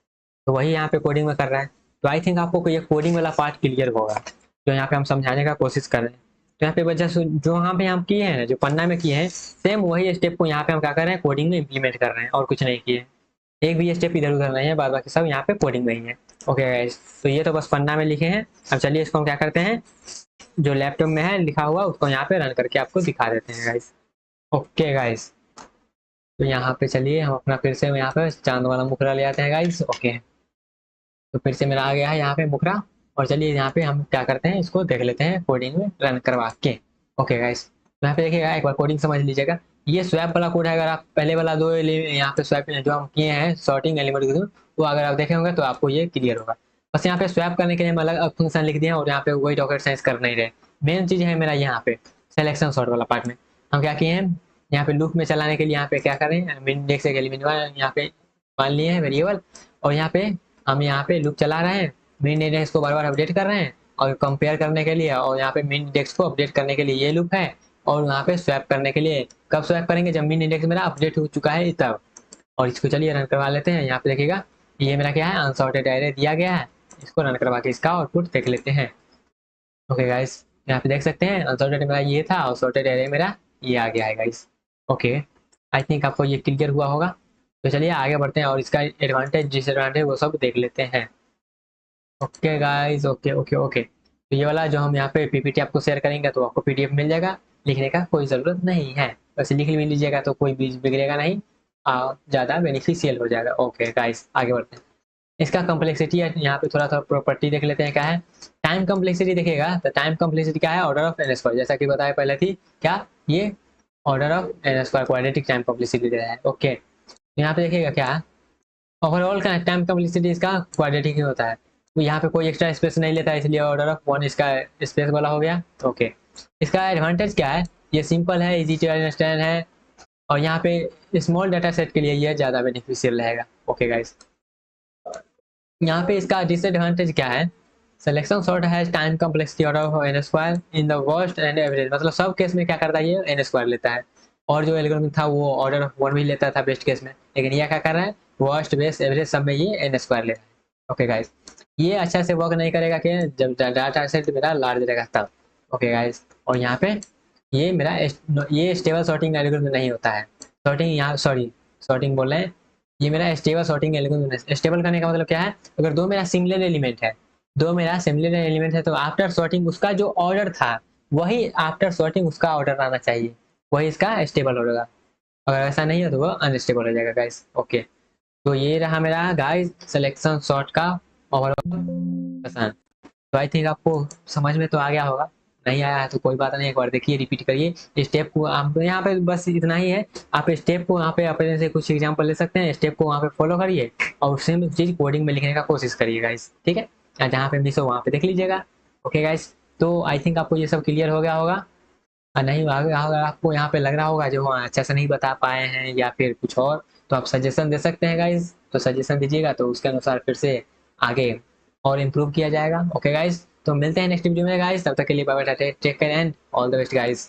तो वही यहाँ पे कोडिंग में कर रहा है। तो आई थिंक आपको ये कोडिंग वाला पार्ट क्लियर होगा, जो यहाँ पे हम समझाने का कोशिश कर रहे हैं। तो यहाँ पे वजह से जो यहाँ पे हम किए हैं, जो पन्ना में किए हैं, सेम वही स्टेप को यहाँ पे हम क्या कर रहे हैं, कोडिंग में इम्प्लीमेंट कर रहे हैं, और कुछ नहीं किए। एक भी स्टेप इधर उधर नहीं है, बाद बाकी सब यहाँ पे कोडिंग में ही है। ओके गाइस, तो ये तो बस पन्ना में लिखे हैं। अब चलिए इसको हम क्या करते हैं, जो लैपटॉप में है लिखा हुआ उसको यहाँ पे रन करके आपको दिखा देते हैं गाइस। ओके गाइस, तो यहाँ पे चलिए हम अपना फिर से यहाँ पे चांद वाला मुखरा ले आते हैं गाइस। ओके, तो फिर से मेरा आ गया है यहाँ पे मुखरा, और चलिए यहाँ पे हम क्या करते हैं, इसको देख लेते हैं कोडिंग में रन करवा के। ओके गाइस, तो यहाँ पे देखिएगा, एक बार कोडिंग समझ लीजिएगा। ये स्वैप वाला कोड है, अगर आप पहले वाला दो यहाँ पे स्वैप जो हम किए हैं सॉर्टिंग एलिमेंट, वो अगर आप देखे होंगे तो आपको ये क्लियर होगा। बस यहाँ पे स्वैप करने के लिए हम अलग फंक्शन लिख दिए, और यहाँ पे वही रॉकेट साइंस कर नहीं रहे। मेन चीज है मेरा यहाँ पे सिलेक्शन सॉर्ट वाला पार्ट में हम क्या किए हैं, यहाँ पे लूप में चलाने के लिए यहाँ पे क्या करें, मेन इंडेक्स एक एलिमेंट यहाँ पे मान लिए हैं वेरिएबल, और यहाँ पे हम यहाँ पे लूप चला रहे हैं, मेन इंडेक्स को बार बार अपडेट कर रहे हैं, और कंपेयर करने के लिए, और यहाँ पे मेन इंडेक्स को अपडेट करने के लिए ये लूप है, और यहाँ पे स्वैप करने के लिए कब स्वैप करेंगे, जब मेन इंडेक्स मेरा अपडेट हो चुका है तब। और इसको चलिए रन करवा लेते हैं। यहाँ पे देखिएगा ये मेरा क्या है, अनसॉर्टेड एरे दिया गया है। इसको रन करवा के इसका आउटपुट देख लेते हैं। ओके गाइस, यहाँ पे देख सकते हैं अनसॉर्टेड मेरा ये था और सॉर्टेड एरे मेरा ये आ गया है गाइस। ओके, आई थिंक आपको ये क्लियर हुआ होगा। तो चलिए आगे बढ़ते हैं और इसका एडवांटेज डिसएडवांटेज वो सब देख लेते हैं। Okay guys, okay okay okay. तो ये वाला जो हम यहाँ पे पीपीटी आपको शेयर करेंगे तो आपको पीडीएफ मिल जाएगा, लिखने का कोई ज़रूरत नहीं है। वैसे लिख भी लीजिएगा तो कोई बीज बिगड़ेगा नहीं, ज़्यादा बेनिफिशियल हो जाएगा। ओके गाइस, आगे बढ़ते हैं। इसका कम्प्लेक्सिटी है, यहाँ पे थोड़ा सा प्रॉपर्टी देख लेते हैं क्या है। टाइम कम्प्लेक्सिटी देखिएगा तो टाइम कम्प्लेक्सिटी क्या है, ऑर्डर ऑफ एन स्क्वायर, जैसा कि बताया पहले थी क्या, ये order of N square quadratic time complexity दे रहा है। ओके, यहाँ पे देखिएगा क्या, ओवरऑल का टाइम कम्प्लेक्सिटी इसका क्वाड्रेटिक ही होता है। तो यहाँ पे कोई एक्स्ट्रा स्पेस नहीं लेता है, इसलिए ऑर्डर ऑफ वन इसका स्पेस वाला हो गया। ओके, इसका एडवांटेज क्या है, ये सिंपल है, इजी टू अंडरस्टैंड है, और यहाँ पे स्मॉल डाटा सेट के लिए ये ज़्यादा बेनिफिशियल रहेगा। ओके गाइस, यहाँ पे इसका डिसएडवांटेज क्या है, सिलेक्शन सॉर्ट है time complexity order of N square in the worst and average, मतलब सब केस में क्या करता है ये एन स्क्वायर लेता है, और जो एल्गोरिथम था वो ऑर्डर ऑफ वन भी लेता था बेस्ट केस में, लेकिन ये क्या कर रहा है, वर्स्ट बेस्ट एवरेज सब में ये एन स्क्वायर ले रहा है। ओके गाइस, ये अच्छा से वर्क नहीं करेगा कि जब डाटा सेट मेरा लार्ज रहेगा तब। ओके गाइस, और यहाँ पे ये मेरा ये स्टेबल सॉर्टिंग एल्गोरिथम नहीं होता है, सॉर्टिंग यहाँ सॉरी सॉर्टिंग बोल रहे हैं, ये मेरा स्टेबल सॉर्टिंग एल्गोरिथम। स्टेबल करने का मतलब क्या है, अगर दो मेरा सिमिलर एलिमेंट है, दो मेरा सिमिलर एलिमेंट है तो आफ्टर सॉर्टिंग उसका जो ऑर्डर था वही आफ्टर सॉर्टिंग उसका ऑर्डर आना चाहिए, वही इसका स्टेबल होगा। अगर ऐसा नहीं हो तो वो अनस्टेबल हो जाएगा गाइस। ओके, तो ये रहा मेरा गाइस सिलेक्शन सॉर्ट का ओवरऑल पसंद। तो आई थिंक आपको समझ में तो आ गया होगा, नहीं आया है तो कोई बात नहीं, एक बार देखिए रिपीट करिए स्टेप को। आप यहाँ पे बस इतना ही है, आप स्टेप को वहाँ पे अपने से कुछ एग्जांपल ले सकते हैं, स्टेप को वहाँ पे फॉलो करिए और सेम चीज कोडिंग में लिखने का कोशिश करिए गाइस, ठीक है। जहाँ पे मिस हो वहाँ पे देख लीजिएगा। ओके गाइस, तो आई थिंक आपको ये सब क्लियर हो गया होगा, और नहीं अगर आपको यहाँ पे लग रहा होगा जो हाँ अच्छा से नहीं बता पाए हैं या फिर कुछ और, तो आप सजेशन दे सकते हैं गाइज। तो सजेशन दीजिएगा तो उसके अनुसार फिर से आगे और इम्प्रूव किया जाएगा। ओके गाइज, तो मिलते हैं नेक्स्ट वीडियो में गाइज, तब तक के लिए bye bye, take care and all the best guys.